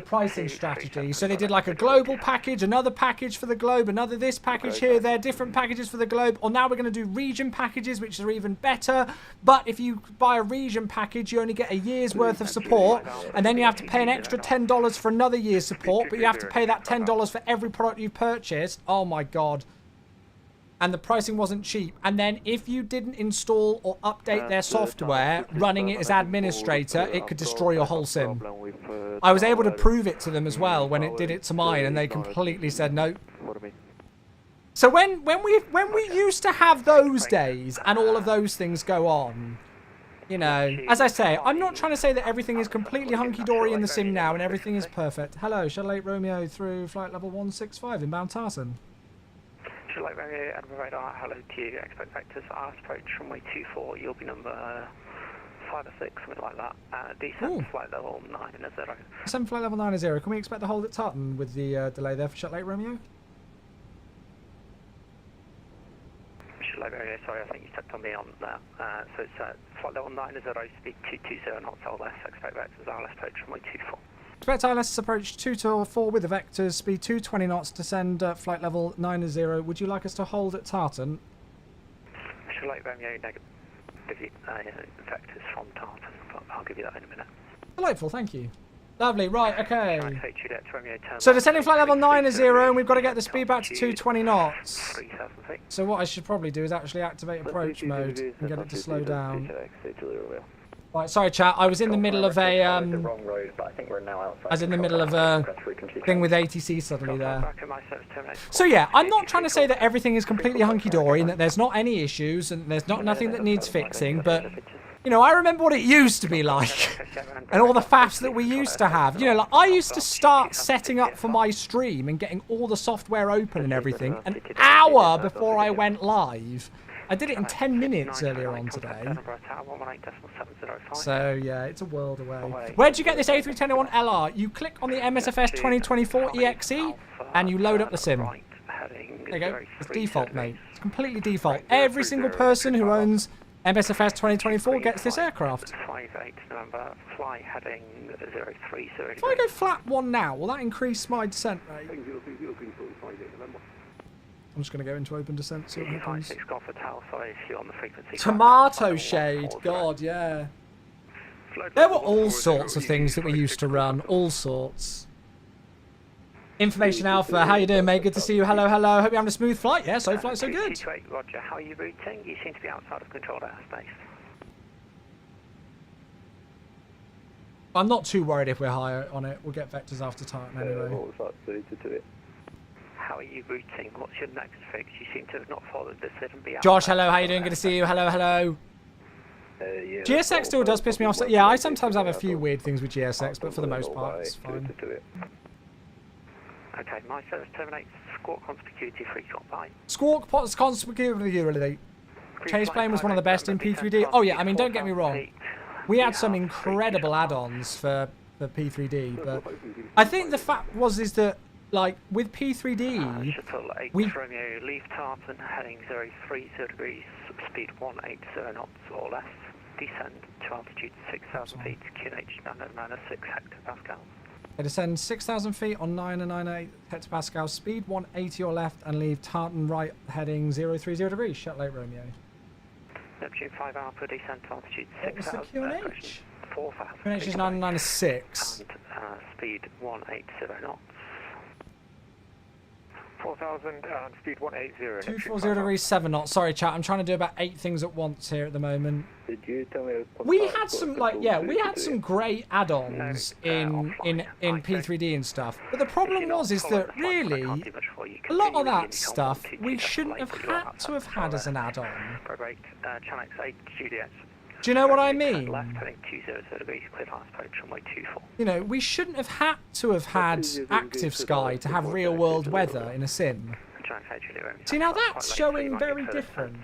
[SPEAKER 1] pricing strategy. So they did, like, a global package, another package for the globe, another this package here, there, different packages for the globe. Or now we're going to do region packages, which are even better. But if you buy a region package, you only get a year's worth of support, and then you have to pay an extra $10 for another year's support, but you have to pay that $10 for every product you've purchased. Oh my God. And the pricing wasn't cheap. And then if you didn't install or update their software, running it as administrator, it could destroy your whole sim. I was able to prove it to them as well when it did it to mine, and they completely said no. So when we used to have those days and all of those things go on, you know, as I say, I'm not trying to say that everything is completely hunky-dory in the sim now and everything is perfect. Hello, Shuttle 8 Romeo through flight level 165 inbound Tartan.
[SPEAKER 3] Shuttle 8 Romeo, Edinburgh radar, hello to you. Expect vectors R approach runway 24, you'll be number 5 or 6, something like that. Descent flight level 9 and 0.
[SPEAKER 1] Descent flight level 9 and 0. Can we expect the hold at Tartan with the delay there for Shuttle 8 Romeo?
[SPEAKER 3] Shuttle 8 Romeo, sorry, I think you stepped on me on that. So it's flight level 9 and 0, speed 220 knots LS. Expect vectors RLS approach runway 24. Expect
[SPEAKER 1] ILS approach 224 with the vectors, speed 220 knots, descend flight level 9 and 0. Would you like us to hold at Tartan?
[SPEAKER 3] Shuttle 8 Romeo, negative vectors from Tartan, but I'll give you that in a minute.
[SPEAKER 1] Delightful, thank you. Lovely, right, okay. So descending flight level 9 is 0, and we've got to get the speed back to 220 knots. So what I should probably do is actually activate approach mode and get it to slow down. Right, sorry chat, I was in the middle of a I was in the middle of a thing with ATC suddenly there. So yeah, I'm not trying to say that everything is completely hunky-dory and that there's not any issues and there's not nothing that needs fixing, but you know, I remember what it used to be like and all the faffs that we used to have. You know, like I used to start setting up for my stream and getting all the software open and everything an hour before I went live. I did it in 10 minutes earlier on today. So yeah, it's a world away. Where'd you get this A321 LR? You click on the MSFS 2024 EXE and you load up the sim. There you go. It's default, mate. It's completely default. Every single person who owns MSFS 2024 gets this aircraft.
[SPEAKER 3] 58 November, fly heading 030.
[SPEAKER 1] If I go flat 1 now, will that increase my descent rate? I'm just going to go into open descent, see what happens. Tomato shade, God, yeah. There were all sorts of things that we used to run, all sorts. Information Alpha, how you doing, mate? Good to see you. Hello, hello. Hope you're having a smooth flight. Yeah, so far so good.
[SPEAKER 3] Roger, how are you routing? You seem to be outside of controlled airspace.
[SPEAKER 1] I'm not too worried if we're higher on it. We'll get vectors after Titan anyway.
[SPEAKER 3] How are you routing? What's your next fix? You seem to have not followed this.
[SPEAKER 1] Josh, hello. How you doing? Good to see you. Hello, hello.
[SPEAKER 2] Yeah,
[SPEAKER 1] GSX still does piss me off. Yeah, I sometimes have a few weird things with GSX, but for the most part, it's fine.
[SPEAKER 3] Okay, my service terminates. Squawk conspicuity free shot. Bye.
[SPEAKER 1] Squawk conspicuity. Chase plane was one of the best in P3D. Oh yeah, I mean, don't get me wrong. We had some incredible add-ons for P3D, but I think the fact is that, like, with P3D,
[SPEAKER 3] Shuttle 8 Romeo, leave Tartan, heading 030 degrees, speed 180 knots or less, descend to altitude 6,000 feet, QNH 996 hectopascals.
[SPEAKER 1] They descend 6,000 feet on 998 hectopascals, speed 180 or left, and leave Tartan right, heading 030 degrees, Shuttle 8 Romeo.
[SPEAKER 3] Neptune 5 Alpha, descent to altitude 6,000.
[SPEAKER 1] What's the QNH?
[SPEAKER 3] 4,000.
[SPEAKER 1] QNH is 996.
[SPEAKER 3] And speed 180 knots.
[SPEAKER 2] 4,000 and speed 180.
[SPEAKER 1] 240 degrees 7 knots. Sorry, chat. I'm trying to do about 8 things at once here at the moment.
[SPEAKER 2] Did you tell me
[SPEAKER 1] we had some we had some great add-ons in P3D and stuff. But the problem is that really a lot of that stuff we shouldn't have had to have had as an add-on. Do you know what I mean? You know, we shouldn't have had to have had Active Sky to have real-world weather in a sim. See, now that's showing very different.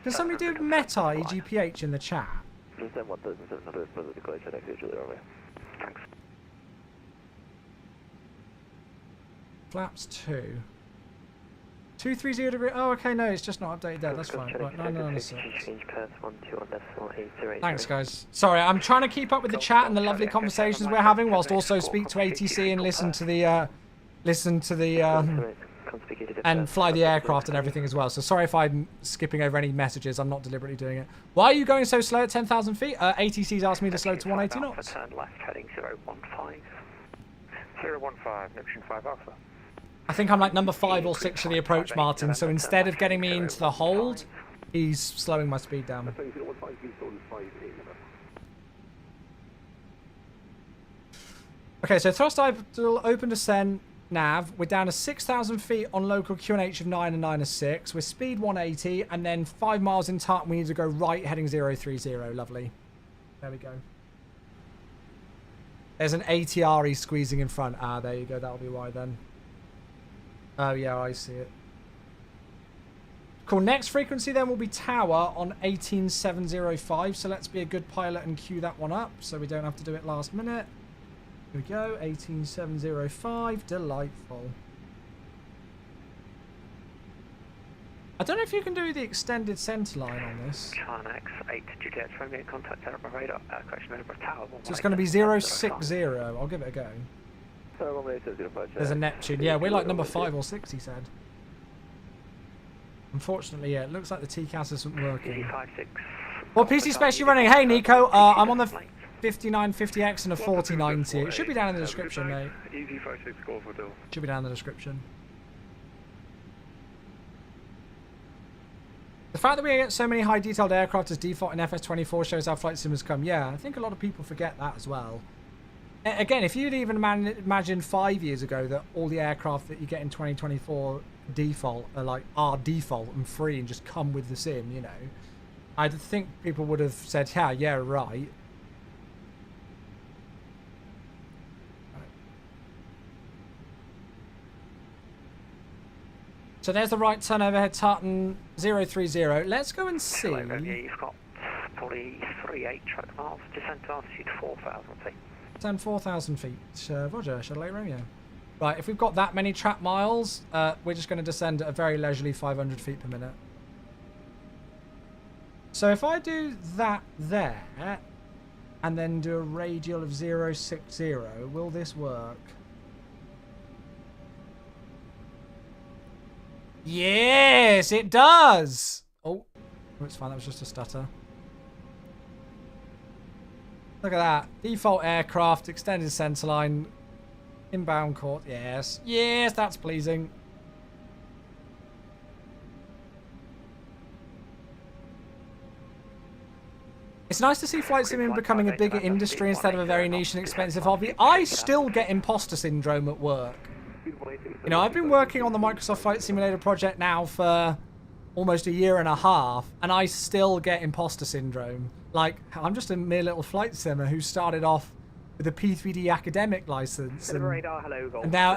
[SPEAKER 1] Can somebody do Meta EGPH in the chat? Flaps 2. 230 degree. Oh, okay, no, it's just not updated there. That's fine. Right, 996. Thanks, guys. Sorry, I'm trying to keep up with the chat and the lovely conversations we're having, whilst also speak to ATC and listen to the and fly the aircraft and everything as well. So sorry if I'm skipping over any messages. I'm not deliberately doing it. Why are you going so slow at 10,000 feet? ATC's asked me to slow to 180 knots.
[SPEAKER 3] Turn left, heading 015.
[SPEAKER 2] 015, Neptune 5 Alpha.
[SPEAKER 1] I think I'm like number 5 or 6 for the approach, Martin. So instead of getting me into the hold, he's slowing my speed down. Okay, so thrust idle, open descent, nav. We're down to 6,000 feet on local QNH of 9 and 9 of 6. We're speed 180, and then 5 miles in Tartan. We need to go right, heading 030. Lovely. There we go. There's an ATRE squeezing in front. Ah, there you go. That'll be why then. Oh, yeah, I see it. Cool. Next frequency then will be Tower on 18705. So let's be a good pilot and queue that one up so we don't have to do it last minute. Here we go. 18705. Delightful. I don't know if you can do the extended centre line on this.
[SPEAKER 3] Charnex 8 Juliet, Romeo, contact Edinburgh radar, correction, Edinburgh Tower.
[SPEAKER 1] So it's going to be 060. I'll give it a go. There's a Neptune. Yeah, we're like number 5 or 6, he said. Unfortunately, yeah, it looks like the TCAS isn't working. What PC space are you running? Hey, Nico, I'm on the 5950X and a 4090. It should be down in the description, mate. Should be down in the description. The fact that we get so many high detailed aircraft as default in FS24 shows how flight sim has come. Yeah, I think a lot of people forget that as well. Again, if you'd even imagine 5 years ago that all the aircraft that you get in 2024 default are default and free and just come with the sim, you know, I think people would have said, yeah, right. So there's the right turn overhead tartan 030. Let's go and see.
[SPEAKER 3] You've got probably 38 track miles. Descent to altitude 4,000 feet.
[SPEAKER 1] Descend 4,000 feet. Roger, Shuttle 8 Romeo. Right, if we've got that many track miles, we're just going to descend at a very leisurely 500 feet per minute. So if I do that there, and then do a radial of 060, will this work? Yes, it does! Oh, it's fine, that was just a stutter. Look at that. Default aircraft, extended centerline, inbound court. Yes. Yes, that's pleasing. It's nice to see flight simming becoming a bigger industry instead of a very niche and expensive hobby. I still get imposter syndrome at work. You know, I've been working on the Microsoft Flight Simulator project now for almost a year and a half, and I still get imposter syndrome. Like, I'm just a mere little flight simmer who started off with a P3D academic license, and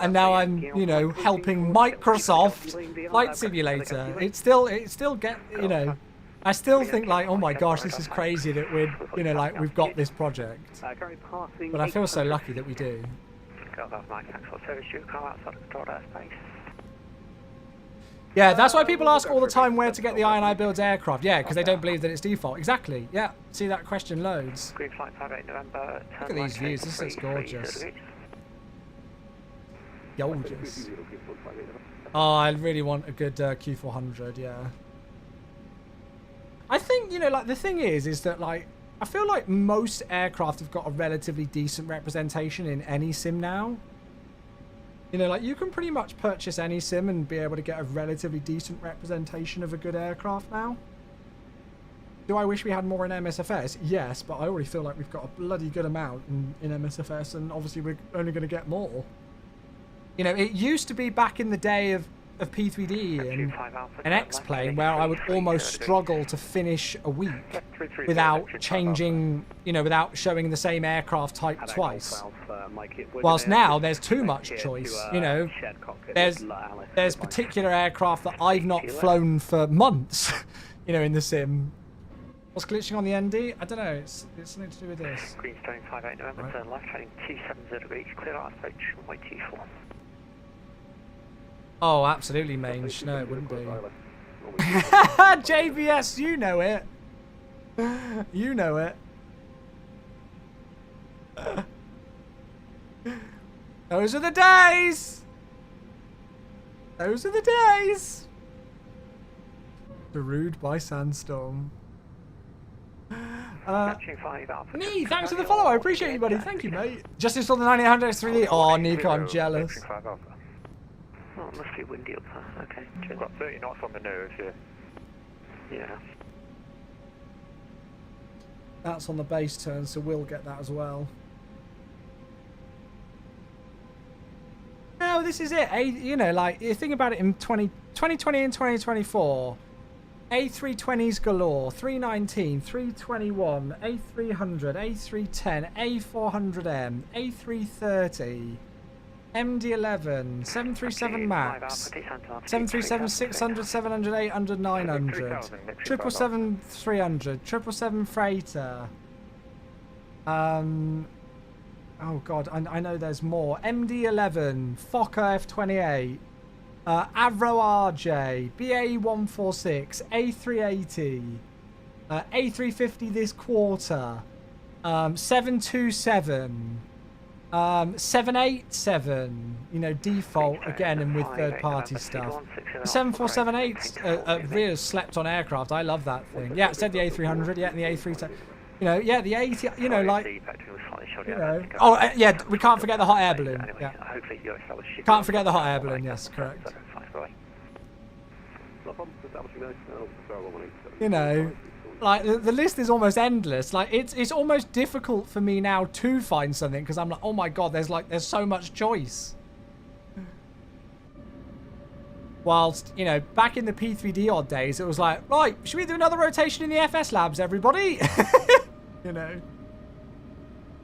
[SPEAKER 1] now I'm, you know, helping Microsoft Flight Simulator. It still get, you know, I still think like, oh my gosh, this is crazy that we're, you know, like we've got this project. But I feel so lucky that we do. Yeah, that's why people ask all the time where to get the INI builds aircraft. Yeah, because they don't believe that it's default. Exactly. Yeah, see that question loads.
[SPEAKER 3] Green flight 58 November.
[SPEAKER 1] Look at these views. This looks gorgeous. Gorgeous. Oh, I really want a good Q400. Yeah. I think, you know, like the thing is that like I feel like most aircraft have got a relatively decent representation in any sim now. You know, like you can pretty much purchase any sim and be able to get a relatively decent representation of a good aircraft now. Do I wish we had more in MSFS? Yes, but I already feel like we've got a bloody good amount in MSFS, and obviously we're only going to get more. You know, it used to be back in the day of P3D and an X-plane where I would almost struggle to finish a week without changing, you know, without showing the same aircraft type twice. Whilst now there's too much choice, you know, there's particular aircraft that I've not flown for months, you know, in the sim. What's glitching on the ND? I don't know, it's something to do with this.
[SPEAKER 3] Greenstone 58 November, turn left, heading 270 degrees, clear out approach, runway 24.
[SPEAKER 1] Oh, absolutely, Mange. No, it wouldn't be. JBS, you know it. You know it. Those are the days. Those are the days. Darude by Sandstorm. Me, thanks for the follow. I appreciate you, buddy. Thank you, mate. Just installed the 9800 S3D. Oh, Nico, I'm jealous.
[SPEAKER 3] Oh, it must be windy up there. Okay.
[SPEAKER 2] We've got 30 knots on the nose, yeah.
[SPEAKER 3] Yeah.
[SPEAKER 1] That's on the base turn, so we'll get that as well. No, this is it. You know, like, you think about it in 2020 and 2024. A320s galore, 319, 321, A300, A310, A400M, A330, MD-11, 737 MAX, 737 600, 700, 800, 900, 777 300, 777 Freighter. Oh god, I know there's more. MD-11, Fokker F-28, Avro RJ, BA-146, A380, A350 this quarter, 727, 787, you know, default again and with third-party stuff. The 7478 really slept on aircraft. I love that thing. Yeah, it said the A300, yeah, and the A310. You know, yeah, the 80, you know, like, you know. Oh, yeah, we can't forget the hot air balloon. Yeah. Can't forget the hot air balloon, yes, correct. You know, like, the list is almost endless. Like, it's almost difficult for me now to find something because I'm like, oh my god, there's so much choice. Whilst, you know, back in the P3D odd days, it was like, right, should we do another rotation in the FS labs, everybody? You know.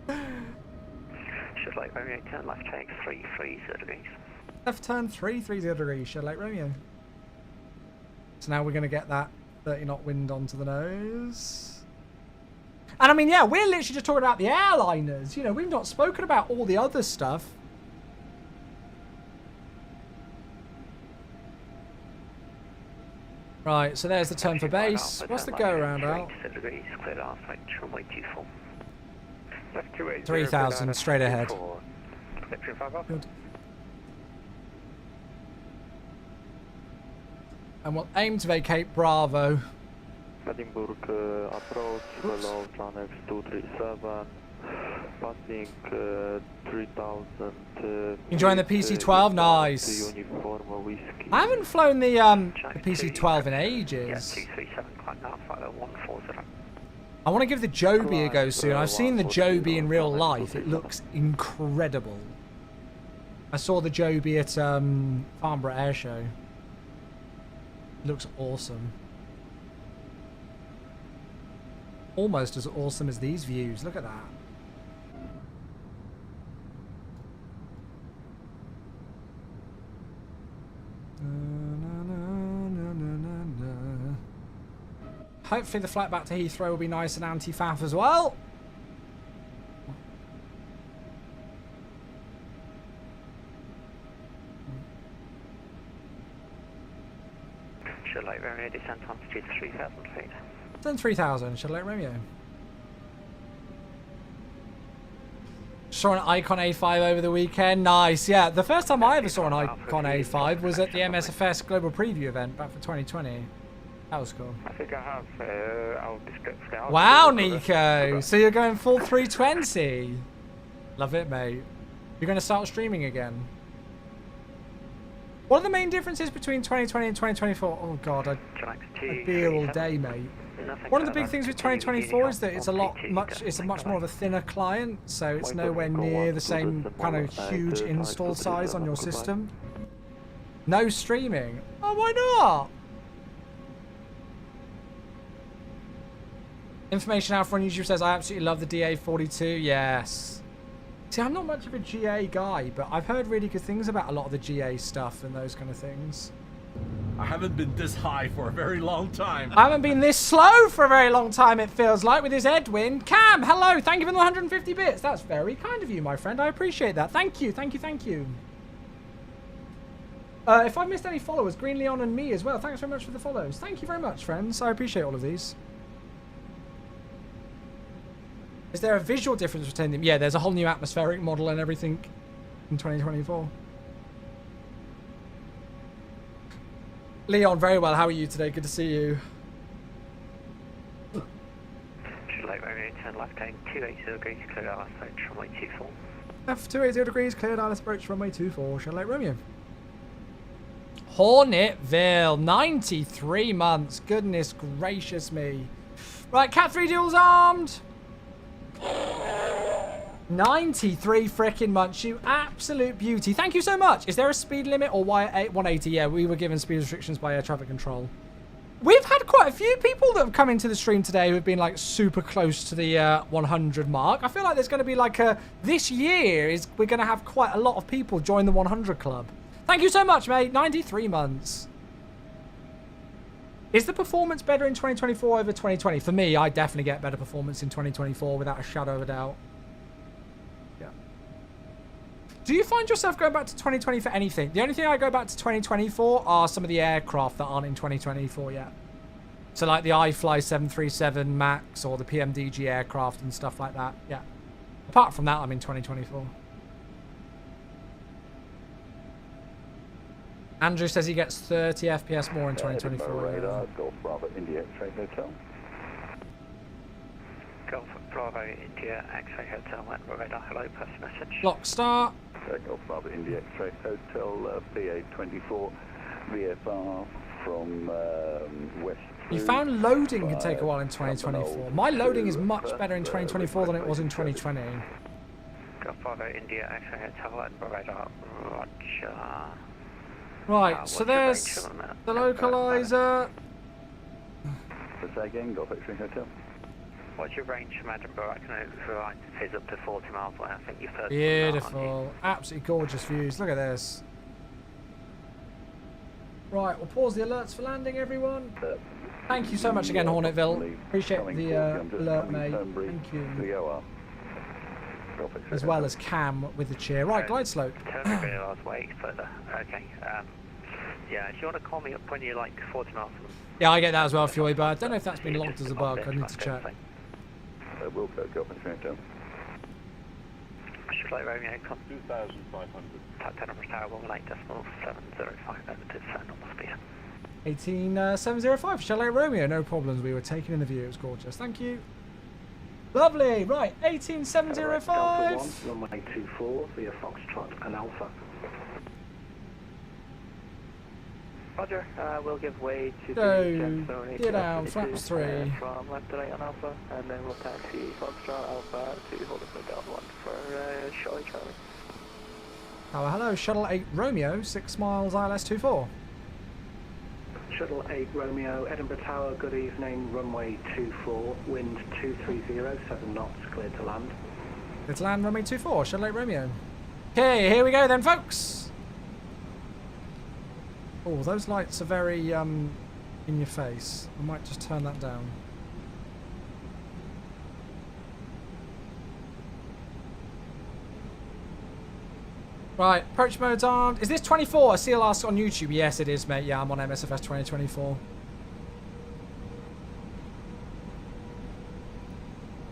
[SPEAKER 3] Should like Romeo turn left, take 330 degrees.
[SPEAKER 1] Left turn 330 degrees, should like Romeo. So now we're going to get that 30 knot wind onto the nose. And I mean, yeah, we're literally just talking about the airliners. You know, we've not spoken about all the other stuff. Right, so there's the turn for base. What's the go around out? 3,000 straight ahead. Good. And we'll aim to vacate Bravo.
[SPEAKER 2] Edinburgh approach, hello, Planex 237, passing 3,000.
[SPEAKER 1] Enjoying the PC-12? Nice. I haven't flown the PC-12 in ages. I want to give the Joby a go soon. I've seen the Joby in real life. It looks incredible. I saw the Joby at Farnborough Air Show. It looks awesome. Almost as awesome as these views. Look at that. Hopefully the flight back to Heathrow will be nice and anti-faff as well.
[SPEAKER 3] Shuttle Romeo, descent altitude 3,000 feet.
[SPEAKER 1] Then 3,000, Shuttle Romeo. Saw an Icon A5 over the weekend. Nice, yeah. The first time I ever saw an Icon A5 was at the MSFS Global Preview event back for 2020. That was cool.
[SPEAKER 2] I think I have our description.
[SPEAKER 1] Wow, Nico. So you're going full 320. Love it, mate. You're going to start streaming again. What are the main differences between 2020 and 2024? Oh, God. I'd be here all day, mate. One of the big things with 2024 is that it's a much more of a thinner client, so it's nowhere near the same kind of huge install size on your system. No streaming. Oh, why not? Information Alpha on YouTube says, I absolutely love the DA42. Yes. See, I'm not much of a GA guy, but I've heard really good things about a lot of the GA stuff and those kind of things.
[SPEAKER 7] I haven't been this high for a very long time.
[SPEAKER 1] I haven't been this slow for a very long time, it feels like, with this Edwin. Cam, hello. Thank you for the 150 bits. That's very kind of you, my friend. I appreciate that. Thank you. Thank you. Thank you. If I've missed any followers, Green Leon and me as well, thanks very much for the follows. Thank you very much, friends. I appreciate all of these. Is there a visual difference between them? Yeah, there's a whole new atmospheric model and everything in 2024. Leon, very well. How are you today? Good to see you.
[SPEAKER 3] Shuttle Romeo, turn left going 280 degrees, clear ILS approach runway 24.
[SPEAKER 1] F280 degrees, cleared ILS approach runway 24, Shuttle Romeo. Hornetville, 93 months. Goodness gracious me. Right, Cat 3 duals armed. 93 frickin' months, you absolute beauty. Thank you so much. Is there a speed limit or why 180? Yeah, we were given speed restrictions by air traffic control. We've had quite a few people that have come into the stream today who have been like super close to the 100 mark. I feel like there's going to be like this year we're going to have quite a lot of people join the 100 club. Thank you so much, mate. 93 months. Is the performance better in 2024 over 2020? For me, I definitely get better performance in 2024 without a shadow of a doubt. Yeah. Do you find yourself going back to 2020 for anything? The only thing I go back to 2020 for are some of the aircraft that aren't in 2024 yet. So like the iFly 737 MAX or the PMDG aircraft and stuff like that. Yeah. Apart from that, I'm in 2024. Andrew says he gets 30 FPS more in 2024.
[SPEAKER 2] Radar, Golf Bravo India X-ray Hotel.
[SPEAKER 3] Golf Bravo India X-ray Hotel, Edinburgh radar. Hello, pass message.
[SPEAKER 1] Block start.
[SPEAKER 2] Golf Bravo India X-ray Hotel, PA24 VFR from West.
[SPEAKER 1] You found loading can take a while in 2024. My loading is much better in 2024 than it was in 2020.
[SPEAKER 3] Golf Bravo India X-ray Hotel, Edinburgh radar. Roger.
[SPEAKER 1] Right, so there's the localizer.
[SPEAKER 2] Say again, Golf X-ray Hotel.
[SPEAKER 3] What's your range from Edinburgh? I can override the fizz up to 40 miles away. I think you've heard.
[SPEAKER 1] Beautiful. Absolutely gorgeous views. Look at this. Right, we'll pause the alerts for landing, everyone. Thank you so much again, Hornetville. Appreciate the alert, mate. Thank you. As well as Cam with the cheer. Right, glide slope.
[SPEAKER 3] Turn really last way further. Okay. Yeah, if you want to call me up when you're like 40 miles.
[SPEAKER 1] Yeah, I get that as well, Fury, but I don't know if that's been logged as a bug. I need to check.
[SPEAKER 2] We'll go up and train down.
[SPEAKER 3] Should like Romeo come.
[SPEAKER 4] 2,500.
[SPEAKER 3] Type 10 numbers tower 118.705 over to normal speed.
[SPEAKER 1] 18705, Chalet Romeo, no problems. We were taken in the view, it was gorgeous. Thank you. Lovely, right, 18705.
[SPEAKER 3] Runway 24 via Foxtrot and Alpha. Roger, we'll give way to the
[SPEAKER 1] get down, flaps 3.
[SPEAKER 3] From left to right on Alpha, and then we'll taxi Foxtrot Alpha to hold us at Delta 1 for Charlie Charlie.
[SPEAKER 1] Oh, hello, Shuttle 8 Romeo, 6 miles ILS 24.
[SPEAKER 3] Shuttle 8 Romeo, Edinburgh Tower, good evening, runway 24, wind 230, 7 knots, cleared to land.
[SPEAKER 1] Let's land runway 24, Shuttle 8 Romeo. Okay, here we go then, folks. Oh, those lights are very in your face. I might just turn that down. Right, approach mode's armed. Is this 24? I see a last on YouTube. Yes, it is, mate. Yeah, I'm on MSFS 2024.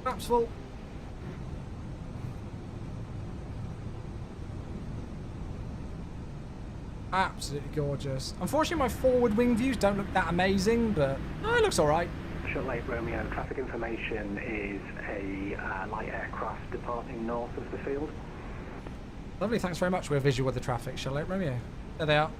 [SPEAKER 1] Maps full. Absolutely gorgeous. Unfortunately, my forward wing views don't look that amazing, but it looks all right.
[SPEAKER 3] Shuttle 8 Romeo, traffic information is a light aircraft departing north of the field.
[SPEAKER 1] Lovely, thanks very much. We're visual with the traffic, Shuttle 8 Romeo. There they are.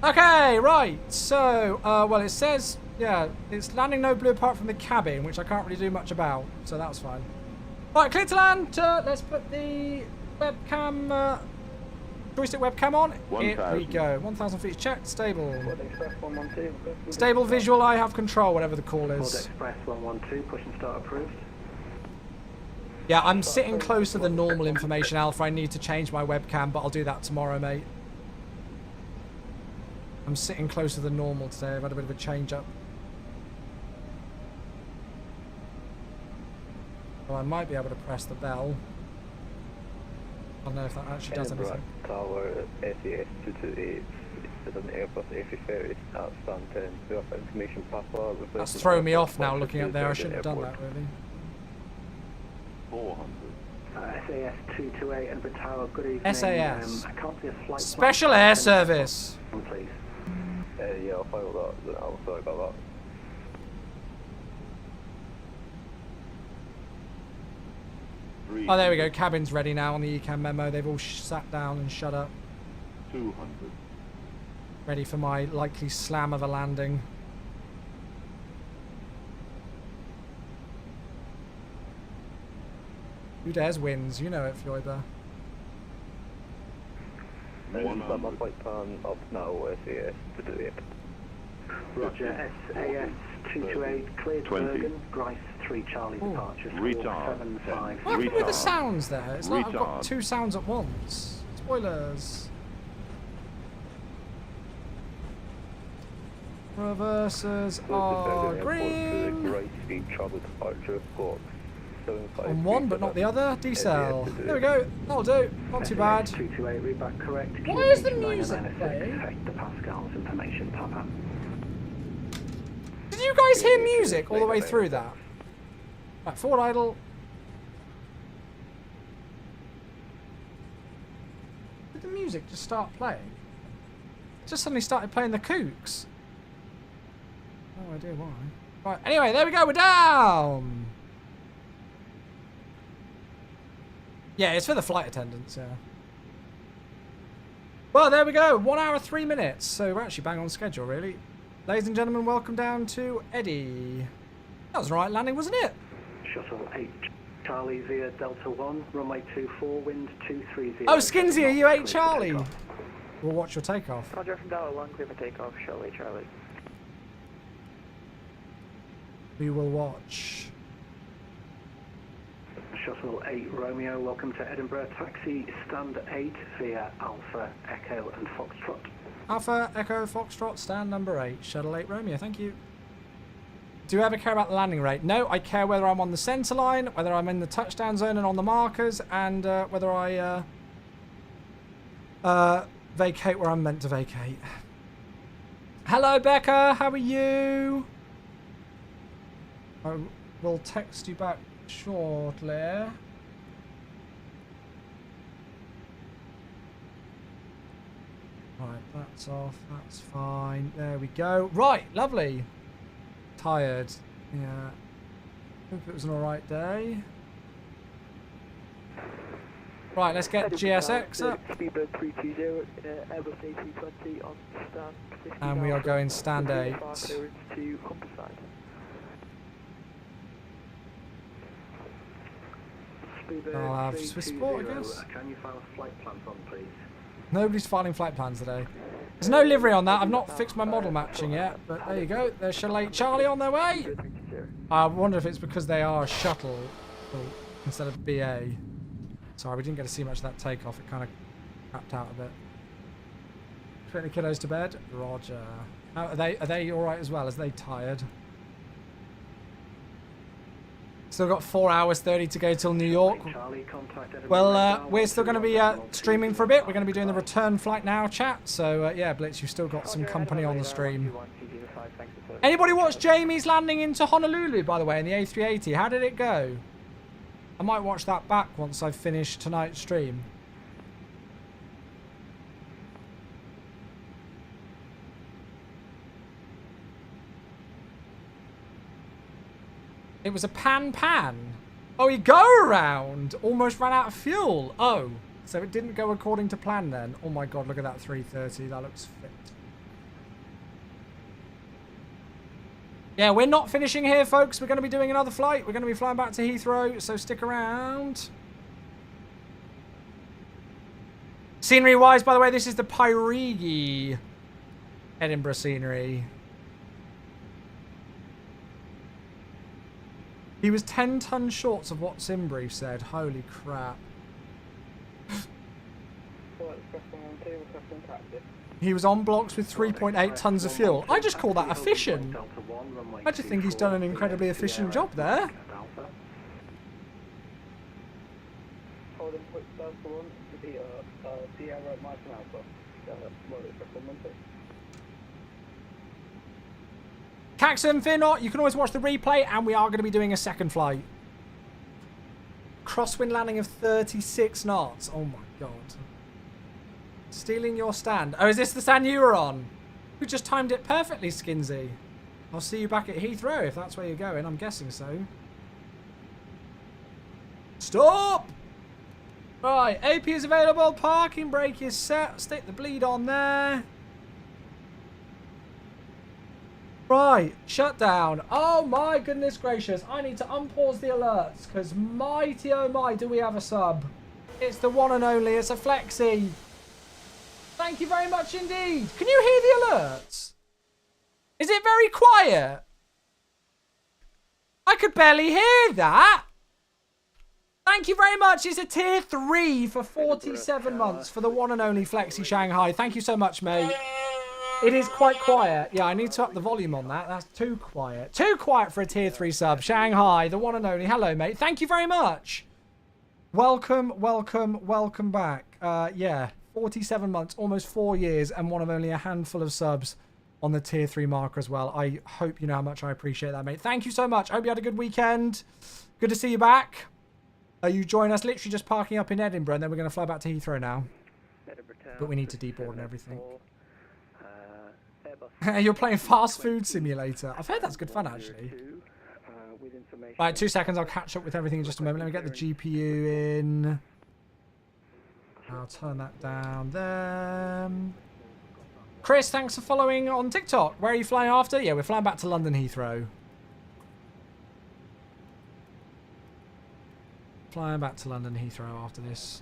[SPEAKER 1] Okay, right. So, well, it says, yeah, it's landing no blue apart from the cabin, which I can't really do much about, so that was fine. Right, clear to land. Let's put the webcam, joystick webcam on. Here we go. 1,000 feet checked. Stable. Stable visual. I have control, whatever the call is.
[SPEAKER 3] Ford Express 112, push and start approved.
[SPEAKER 1] Yeah, I'm sitting close to the normal information, Alpha. I need to change my webcam, but I'll do that tomorrow, mate. I'm sitting close to the normal today. I've had a bit of a change up. Well, I might be able to press the bell. I don't know if that actually does anything.
[SPEAKER 2] Tower SAS 228 is an Airbus A330 at stand 10. We have information papa.
[SPEAKER 1] That's throwing me off now looking up there. I shouldn't have done that, really.
[SPEAKER 2] 400.
[SPEAKER 3] SAS 228 Edinburgh Tower, good evening.
[SPEAKER 1] SAS.
[SPEAKER 3] I can't see a flight.
[SPEAKER 1] Special Air Service.
[SPEAKER 3] Please.
[SPEAKER 2] Yeah, I'll file that. I'm sorry about that.
[SPEAKER 1] Oh, there we go. Cabin's ready now on the ECAM memo. They've all sat down and shut up.
[SPEAKER 2] 200.
[SPEAKER 1] Ready for my likely slam of a landing. Who dares wins? You know it, Fjoiber.
[SPEAKER 2] One my flight plan up now, SAS 228.
[SPEAKER 3] Roger, SAS 228, cleared Bergen, Grice 3 Charlie departure,
[SPEAKER 2] Retard.
[SPEAKER 3] 75.
[SPEAKER 1] What happened with the sounds there? It's like I've got 2 sounds at once. Spoilers. Reversers are green. On one, but not the other. D-cell. There we go. That'll do. Not too bad.
[SPEAKER 3] 228, read back correct.
[SPEAKER 1] Why is the music playing?
[SPEAKER 3] The Pascal's information, Papa.
[SPEAKER 1] Did you guys hear music all the way through that? Right, forward idle. Did the music just start playing? It just suddenly started playing the Kooks. No idea why. Right, anyway, there we go. We're down. Yeah, it's for the flight attendants, yeah. Well, there we go. 1 hour, 3 minutes. So we're actually bang on schedule, really. Ladies and gentlemen, welcome down to Eddie. That was the right landing, wasn't it?
[SPEAKER 3] Shuttle 8 Charlie via Delta 1, runway 24, wind 230.
[SPEAKER 1] Oh, Skinsy, are you 8 Charlie? We'll watch your takeoff.
[SPEAKER 3] Roger from Delta 1, clear for takeoff, Shuttle 8 Charlie.
[SPEAKER 1] We will watch.
[SPEAKER 3] Shuttle 8 Romeo, welcome to Edinburgh. Taxi stand 8 via Alpha, Echo and Foxtrot.
[SPEAKER 1] Alpha Echo Foxtrot, stand number 8, Shuttle 8 Romeo, thank you. Do you ever care about the landing rate? No, I care whether I'm on the centre line, whether I'm in the touchdown zone and on the markers, and whether I vacate where I'm meant to vacate. Hello, Becca. How are you? I will text you back shortly. Right, that's off. That's fine. There we go. Right, lovely. Tired. Yeah. Hope it was an alright day. Right, let's get GSX up.
[SPEAKER 3] Speedbird 320, Airbus A320 on stand.
[SPEAKER 1] And we are going stand 8.
[SPEAKER 3] To Humberside.
[SPEAKER 1] I'll have Swiss Sport, I guess.
[SPEAKER 4] Can you file a flight plan on, please?
[SPEAKER 1] Nobody's filing flight plans today. There's no livery on that. I've not fixed my model matching yet, but there you go. There's Shuttle 8 Charlie on their way. I wonder if it's because they are a shuttle instead of BA. Sorry, we didn't get to see much of that takeoff. It kind of crapped out a bit. Put the kiddos to bed. Roger. Are they all right as well? Are they tired? Still got 4 hours 30 to go till New York. Well, we're still going to be streaming for a bit. We're going to be doing the return flight now chat. So, yeah, Blitz, you've still got some company on the stream. Anybody watch Jamie's landing into Honolulu, by the way, in the A380? How did it go? I might watch that back once I've finished tonight's stream. It was a pan. Oh, he go around. Almost ran out of fuel. Oh, so it didn't go according to plan then. Oh my God, look at that 330. That looks fit. Yeah, we're not finishing here, folks. We're going to be doing another flight. We're going to be flying back to Heathrow, so stick around. Scenery-wise, by the way, this is the Pyrigi Edinburgh scenery. He was 10 tons short of what Simbrief said. Holy crap. He was on blocks with 3.8 tons of fuel. I just call that efficient. I just think he's done an incredibly efficient job there. Caxton, fear not, you can always watch the replay, and we are going to be doing a second flight. Crosswind landing of 36 knots. Oh my God. Stealing your stand. Oh, is this the stand you were on? You just timed it perfectly, Skinsy. I'll see you back at Heathrow if that's where you're going. I'm guessing so. Stop! Right, AP is available. Parking brake is set. Stick the bleed on there. Right, shutdown. Oh my goodness gracious. I need to unpause the alerts because mighty oh my do we have a sub. It's the one and only. It's a Flexi. Thank you very much indeed. Can you hear the alerts? Is it very quiet? I could barely hear that. Thank you very much. It's a tier 3 for 47 months for the one and only Flexi Shanghai. Thank you so much, mate. It is quite quiet. Yeah, I need to up the volume on that. That's too quiet. Too quiet for a tier 3 sub. Shanghai, the one and only. Hello, mate. Thank you very much. Welcome, welcome, welcome back. Yeah, 47 months, almost 4 years, and one of only a handful of subs on the tier 3 marker as well. I hope you know how much I appreciate that, mate. Thank you so much. I hope you had a good weekend. Good to see you back. You join us literally just parking up in Edinburgh, and then we're going to fly back to Heathrow now. But we need to deboard and everything. You're playing Fast Food Simulator. I've heard that's good fun, actually. Right, 2 seconds. I'll catch up with everything in just a moment. Let me get the GPU in. I'll turn that down there. Chris, thanks for following on TikTok. Where are you flying after? Yeah, we're flying back to London Heathrow. Flying back to London Heathrow after this.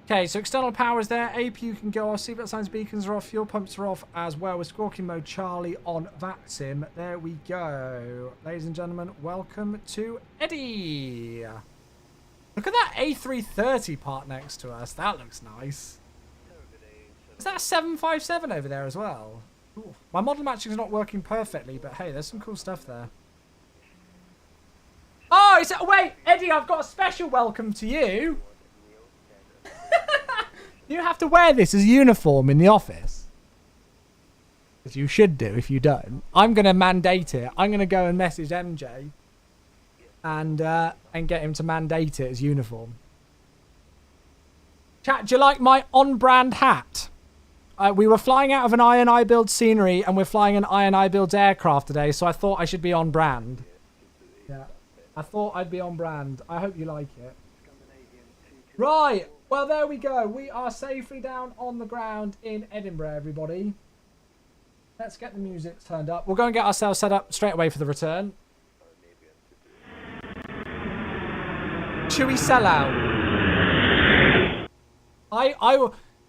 [SPEAKER 1] Okay, so external power is there. APU can go off. Seatbelt signs, beacons are off. Fuel pumps are off as well. We're squawking mode Charlie on VATSIM. There we go. Ladies and gentlemen, welcome to Eddie. Look at that A330 part next to us. That looks nice. Is that a 757 over there as well? Ooh. My model matching is not working perfectly, but hey, there's some cool stuff there. Oh, wait, Eddie, I've got a special welcome to you. You have to wear this as a uniform in the office. As you should do if you don't. I'm going to mandate it. I'm going to go and message MJ and get him to mandate it as uniform. Chat, do you like my on-brand hat? We were flying out of an INI build scenery and we're flying an INI build aircraft today, so I thought I should be on brand. Yeah, I thought I'd be on brand. I hope you like it. Right, well, there we go. We are safely down on the ground in Edinburgh, everybody. Let's get the music turned up. We'll go and get ourselves set up straight away for the return. Chewy sellout.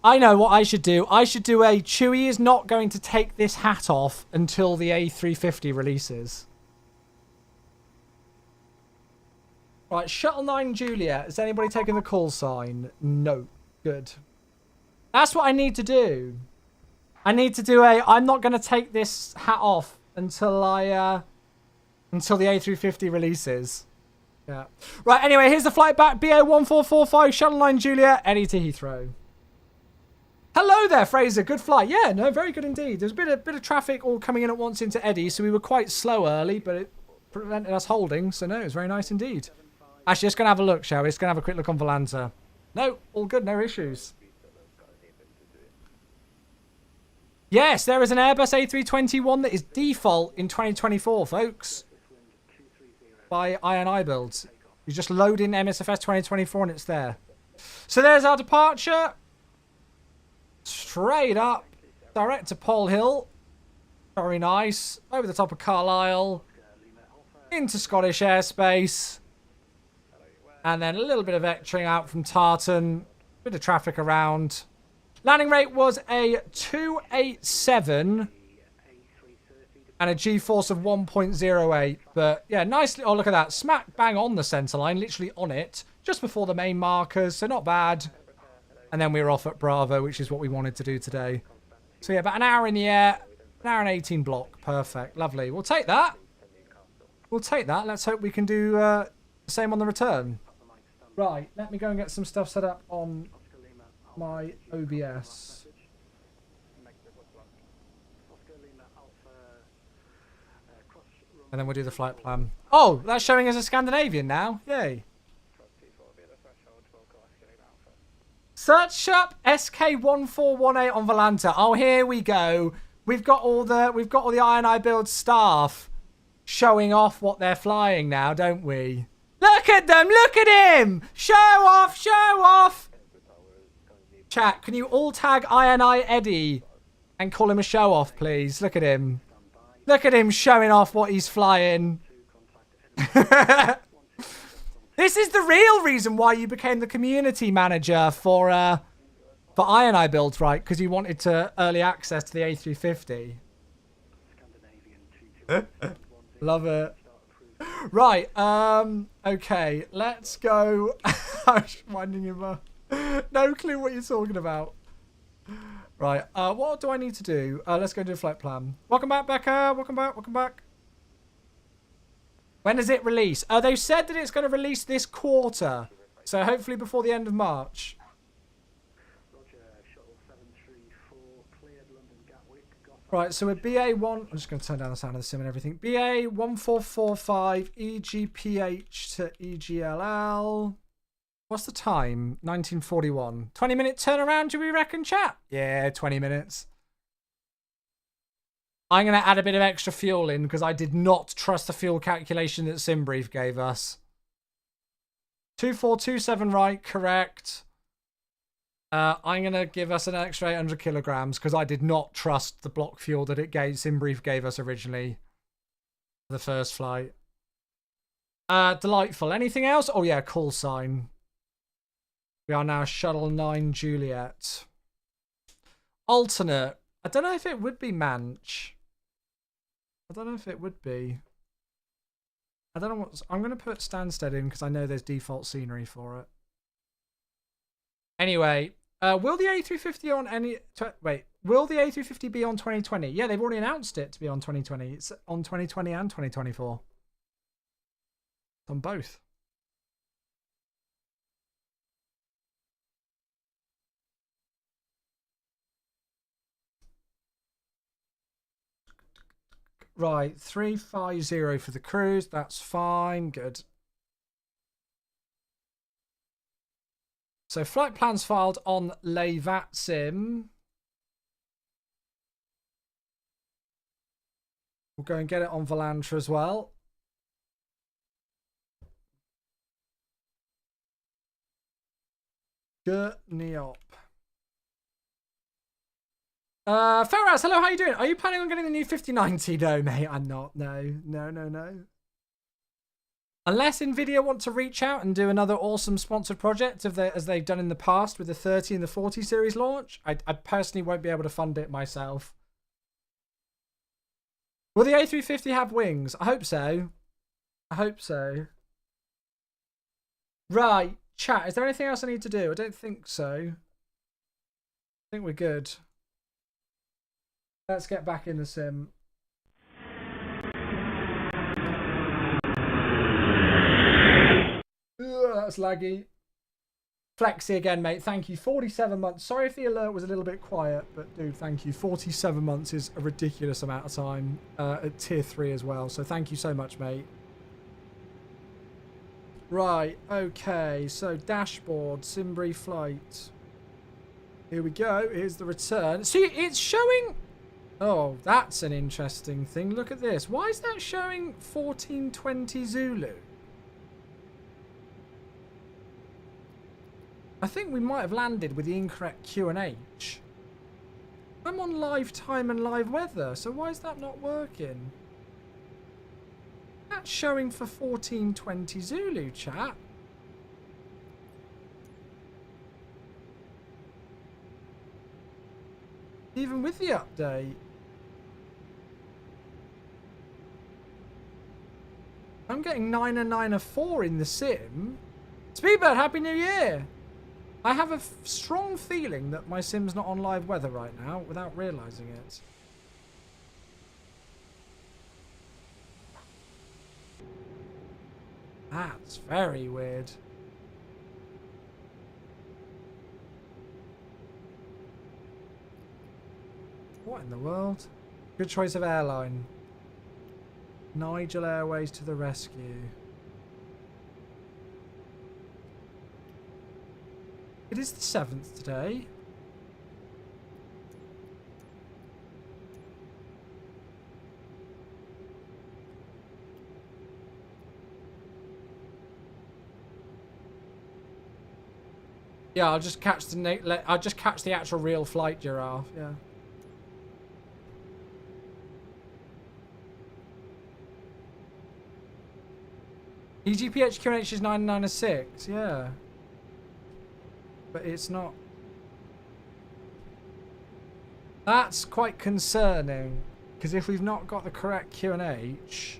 [SPEAKER 1] I know what I should do. I should do a Chewy is not going to take this hat off until the A350 releases. Right, Shuttle 9 Juliet. Is anybody taking the call sign? No. Good. That's what I need to do. I need to do I'm not going to take this hat off until until the A350 releases. Yeah. Right, anyway, here's the flight back. BA1445, Shuttle 9 Juliet, Eddie to Heathrow. Hello there, Fraser. Good flight. Yeah, no, very good indeed. There's a bit of traffic all coming in at once into Eddie, so we were quite slow early, but it prevented us holding, so no, it was very nice indeed. Actually, just going to have a look, shall we? Just going to have a quick look on Volanta. No, all good, no issues. Yes, there is an Airbus A321 that is default in 2024, folks. By INI builds. You just load in MSFS 2024 and it's there. So there's our departure. Straight up. Direct to Pole Hill. Very nice. Over the top of Carlisle. Into Scottish airspace. And then a little bit of vectoring out from Tartan. Bit of traffic around. Landing rate was a 287 and a G-force of 1.08. But yeah, nicely. Oh, look at that. Smack bang on the centre line, literally on it, just before the main markers. So not bad. And then we were off at Bravo, which is what we wanted to do today. So yeah, about an hour in the air, an hour and 18 block. Perfect. Lovely. We'll take that. We'll take that. Let's hope we can do the same on the return. Right, let me go and get some stuff set up on my OBS. And then we'll do the flight plan. Oh, that's showing as a Scandinavian now. Yay. Search up SK1418 on Volanta. Oh, here we go. We've got all the INI build staff showing off what they're flying now, don't we? Look at them! Look at him! Show off! Show off! Chat, can you all tag INI Eddie and call him a show off, please? Look at him. Look at him showing off what he's flying. This is the real reason why you became the community manager for INI builds, right? Because you wanted to early access to the A350. Love it. Right, okay, let's go. I'm just winding him up. No clue what you're talking about. Right, what do I need to do? Let's go do a flight plan. Welcome back, Becca. Welcome back, welcome back. When does it release? They've said that it's going to release this quarter. So hopefully before the end of March. Right, so we're BA1. I'm just going to turn down the sound of the sim and everything. BA1445 EGPH to EGLL. What's the time? 1941. 20-minute turnaround, do we reckon, chat? Yeah, 20 minutes. I'm going to add a bit of extra fuel in because I did not trust the fuel calculation that SimBrief gave us. 2427 right, correct. I'm going to give us an extra 800 kilograms because I did not trust the block fuel that SimBrief gave us originally for the first flight. Delightful. Anything else? Oh yeah, call sign. We are now Shuttle 9 Juliet. Alternate. I don't know if it would be Manch. I don't know if it would be. I don't know what. I'm going to put Stansted in because I know there's default scenery for it. Anyway, Will the A350 on any... Wait, will the A350 be on 2020? Yeah, they've already announced it to be on 2020. It's on 2020 and 2024. It's on both. Right, 350 for the cruise. That's fine. Good. So flight plans filed on Levatsim. We'll go and get it on Volantra as well. Gurniop. Ferraz, hello, how you doing? Are you planning on getting the new 5090? No, mate, I'm not. No. Unless Nvidia want to reach out and do another awesome sponsored project as they've done in the past with the 30 and the 40 series launch, I personally won't be able to fund it myself. Will the A350 have wings? I hope so. Right, chat, is there anything else I need to do? I don't think so. I think we're good. Let's get back in the sim. Ugh, that's laggy. Flexi again, mate. Thank you. 47 months. Sorry if the alert was a little bit quiet, but dude, thank you. 47 months is a ridiculous amount of time at tier 3 as well. So thank you so much, mate. Right. Okay. So dashboard, Simbury flight. Here we go. Here's the return. See, it's showing... Oh, that's an interesting thing. Look at this. Why is that showing 1420 Zulu? I think we might have landed with the incorrect QNH. I'm on live time and live weather, so why is that not working? That's showing for 1420 Zulu, chat. Even with the update. I'm getting 9 and 9 of 4 in the sim. Speedbird, Happy New Year! I have a strong feeling that my sim's not on live weather right now without realising it. That's very weird. What in the world? Good choice of airline. Nigel Airways to the rescue. It is the 7th today. Yeah, I'll just catch the actual real flight, Giraffe. Yeah. EGPH QNH is 996, yeah. But it's not. That's quite concerning, because if we've not got the correct QNH,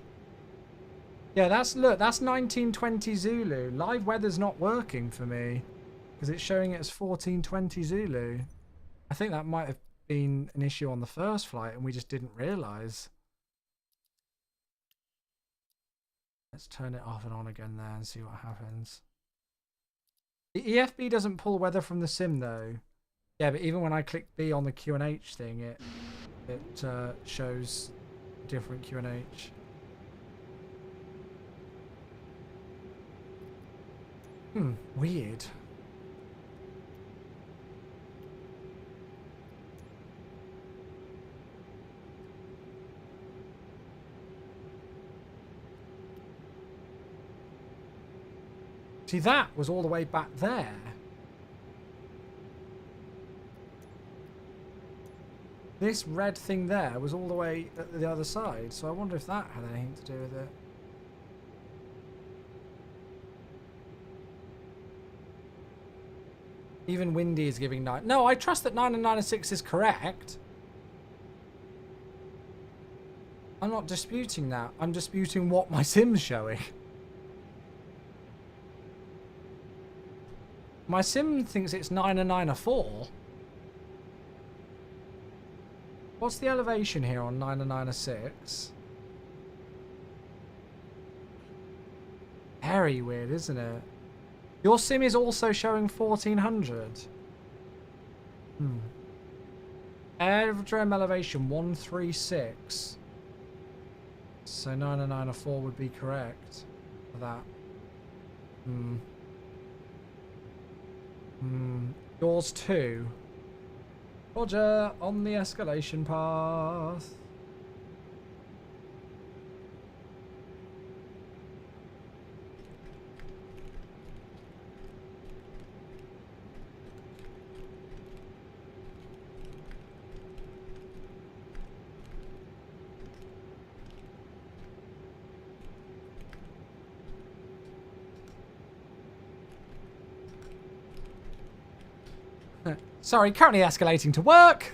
[SPEAKER 1] yeah, that's 1920 Zulu. Live weather's not working for me, because it's showing it as 1420 Zulu. I think that might have been an issue on the first flight, and we just didn't realise. Let's turn it off and on again there and see what happens. The EFB doesn't pull weather from the sim though. Yeah, but even when I click B on the QNH thing, it shows different QNH. Weird. See, that was all the way back there. This red thing there was all the way at the other side, so I wonder if that had anything to do with it. Even Windy is giving 9. No, I trust that 9 and 9 and 6 is correct. I'm not disputing that. I'm disputing what my sim's showing. My sim thinks it's 994. What's the elevation here on 996? Very weird, isn't it? Your sim is also showing 1400. Aerodrome elevation 136. So 994 would be correct for that. Yours too. Roger, on the escalation path. Sorry, currently escalating to work.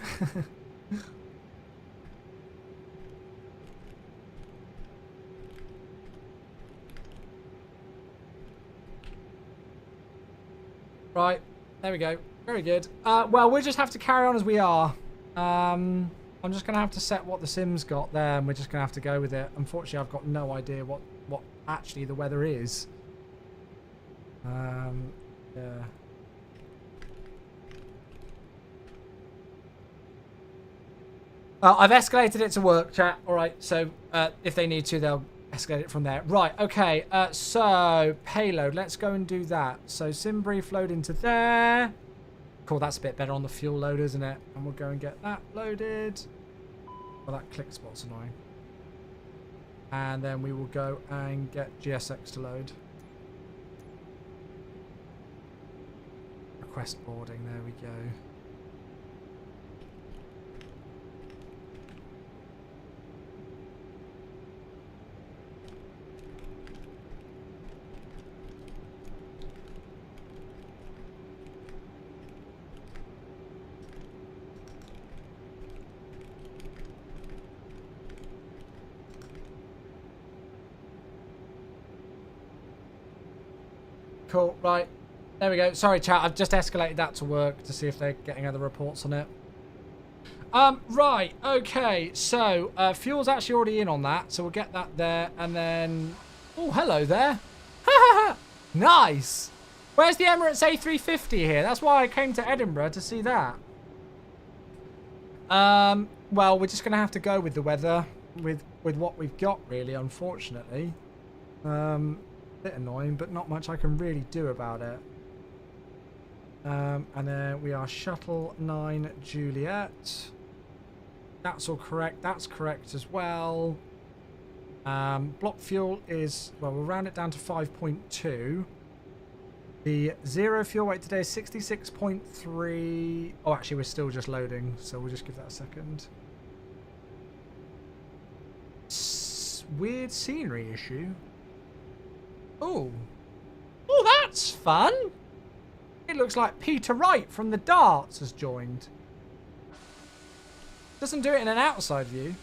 [SPEAKER 1] Right, there we go. Very good. Well, we'll just have to carry on as we are. I'm just going to have to set what the sim's got there, and we're just going to have to go with it. Unfortunately, I've got no idea what actually the weather is. Yeah. I've escalated it to work, chat. All right, so if they need to, they'll escalate it from there. Right, okay. So payload, let's go and do that. So sim brief load into there. Cool, that's a bit better on the fuel load, isn't it? And we'll go and get that loaded. Well, that click spot's annoying. And then we will go and get GSX to load. Request boarding, there we go. Cool, right. There we go. Sorry, chat. I've just escalated that to work to see if they're getting other reports on it. Right. Okay. So, fuel's actually already in on that. So we'll get that there. And then... Oh, hello there. Nice. Where's the Emirates A350 here? That's why I came to Edinburgh to see that. Well, we're just going to have to go with the weather. With what we've got, really, unfortunately. Bit annoying, but not much I can really do about it. And then we are Shuttle 9 Juliet. That's all correct. That's correct as well. Block fuel is, well, we'll round it down to 5.2. The zero fuel weight today is 66.3. Oh, actually, we're still just loading, so we'll just give that a second. Weird scenery issue. Oh. Oh, that's fun. It looks like Peter Wright from the Darts has joined. Doesn't do it in an outside view.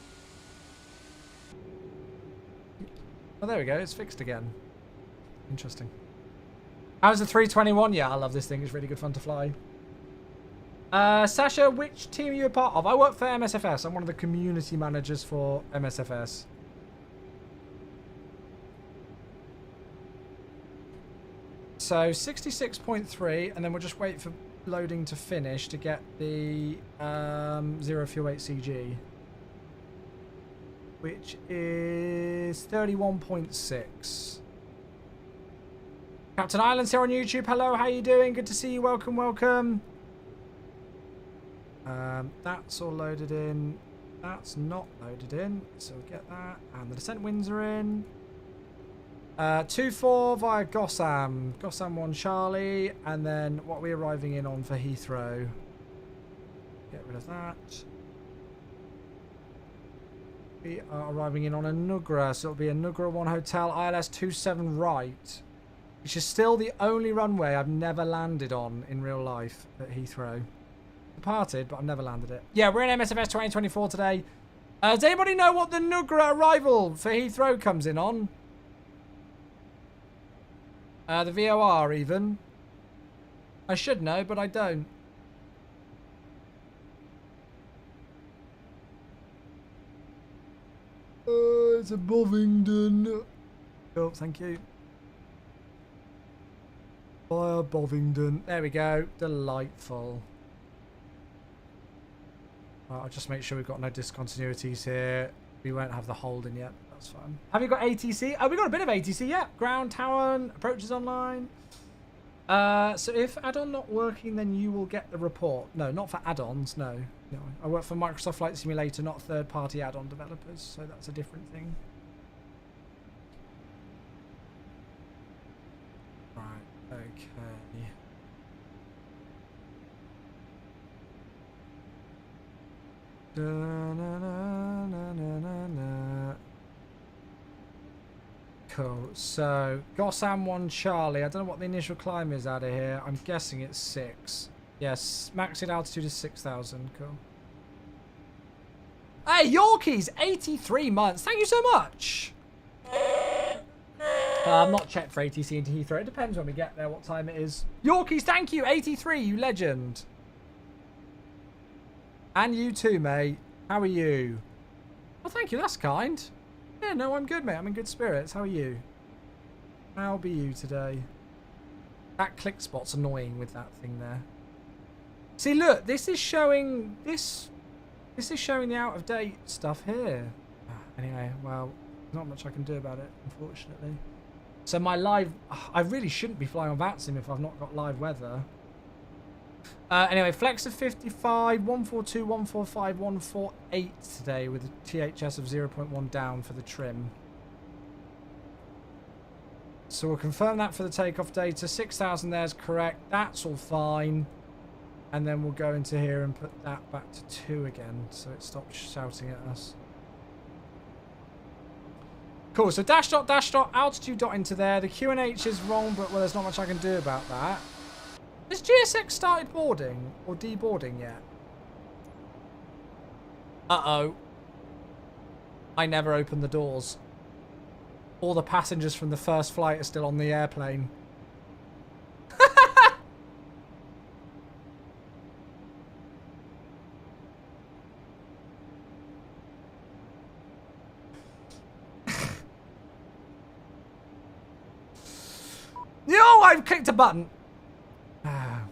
[SPEAKER 1] Oh, there we go. It's fixed again. Interesting. How's the 321? Yeah, I love this thing. It's really good fun to fly. Sasha, which team are you a part of? I work for MSFS. I'm one of the community managers for MSFS. So 66.3, and then we'll just wait for loading to finish to get the zero fuel weight CG, which is 31.6. Captain Islands here on YouTube. Hello, how you doing? Good to see you. Welcome, welcome. That's all loaded in. That's not loaded in, so we'll get that. And the descent winds are in. 2-4 via Gossam. Gossam 1 Charlie. And then what are we arriving in on for Heathrow? Get rid of that. We are arriving in on a Nugra. So it'll be a Nugra 1 Hotel ILS 27 right. Which is still the only runway I've never landed on in real life at Heathrow. Departed, but I've never landed it. Yeah, we're in MSFS 2024 today. Does anybody know what the Nugra arrival for Heathrow comes in on? The VOR even. I should know, but I don't. It's a Bovingdon. Oh, thank you. Via Bovingdon. There we go. Delightful. Right, I'll just make sure we've got no discontinuities here. We won't have the holding yet. That's fine. Have you got ATC? Oh, we got a bit of ATC. Yeah. Ground tower approaches online. So if add-on not working, then you will get the report. No, not for add-ons. No. No. I work for Microsoft Flight Simulator, not third-party add-on developers. So that's a different thing. Right. Okay. Da, na, na, na, na, na, na. Cool. So, Gossam 1 Charlie. I don't know what the initial climb is out of here. I'm guessing it's 6. Yes, maxed altitude is 6,000. Cool. Hey, Yorkies, 83 months. Thank you so much. I'm not checked for ATC into Heathrow. It depends when we get there, what time it is. Yorkies, thank you. 83, you legend. And you too, mate. How are you? Oh, thank you. That's kind. Yeah, no, I'm good, mate. I'm in good spirits. How are you? How be you today? That click spot's annoying with that thing there. See, look, this is showing this is showing the out of date stuff here. Anyway, well, not much I can do about it, unfortunately. So my live, I really shouldn't be flying on VATSIM if I've not got live weather. Anyway, flex of 55, 142, 145, 148 today with a THS of 0.1 down for the trim. So we'll confirm that for the takeoff data. 6,000 there is correct. That's all fine. And then we'll go into here and put that back to 2 again so it stops shouting at us. Cool, so dash dot, altitude dot into there. The QNH is wrong, but well, there's not much I can do about that. Has GSX started boarding or deboarding yet? Uh-oh. I never opened the doors. All the passengers from the first flight are still on the airplane. Yo, I've clicked a button. Yeah,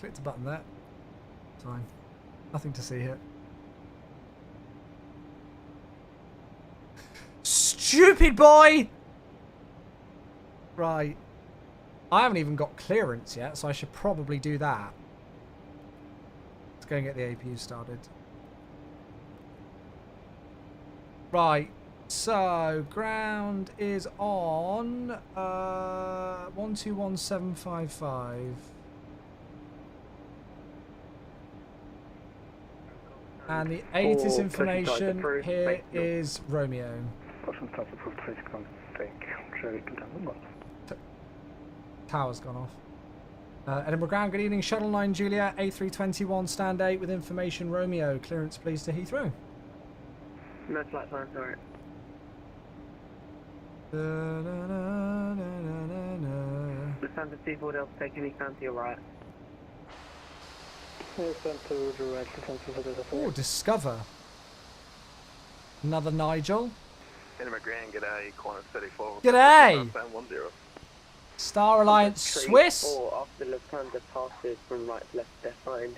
[SPEAKER 1] clicked a button there. Fine. Nothing to see here. Stupid boy! Right. I haven't even got clearance yet, so I should probably do that. Let's go and get the APU started. Right. So, ground is on 121755. And the ATIS information here is Romeo. Tower's gone off. Edinburgh ground, good evening. Shuttle 9 Juliet, A321 stand 8 with information Romeo. Clearance please to Heathrow.
[SPEAKER 3] No flight plan, sorry. The standard seaboard, they'll take any stand to your right.
[SPEAKER 1] Oh, Discover. Another Nigel.
[SPEAKER 2] Edinburgh Grand, g'day, Qantas 34.
[SPEAKER 1] G'day!
[SPEAKER 2] 10.
[SPEAKER 1] Star Alliance Swiss.
[SPEAKER 3] After Lufthansa passes from right to left, they're fine.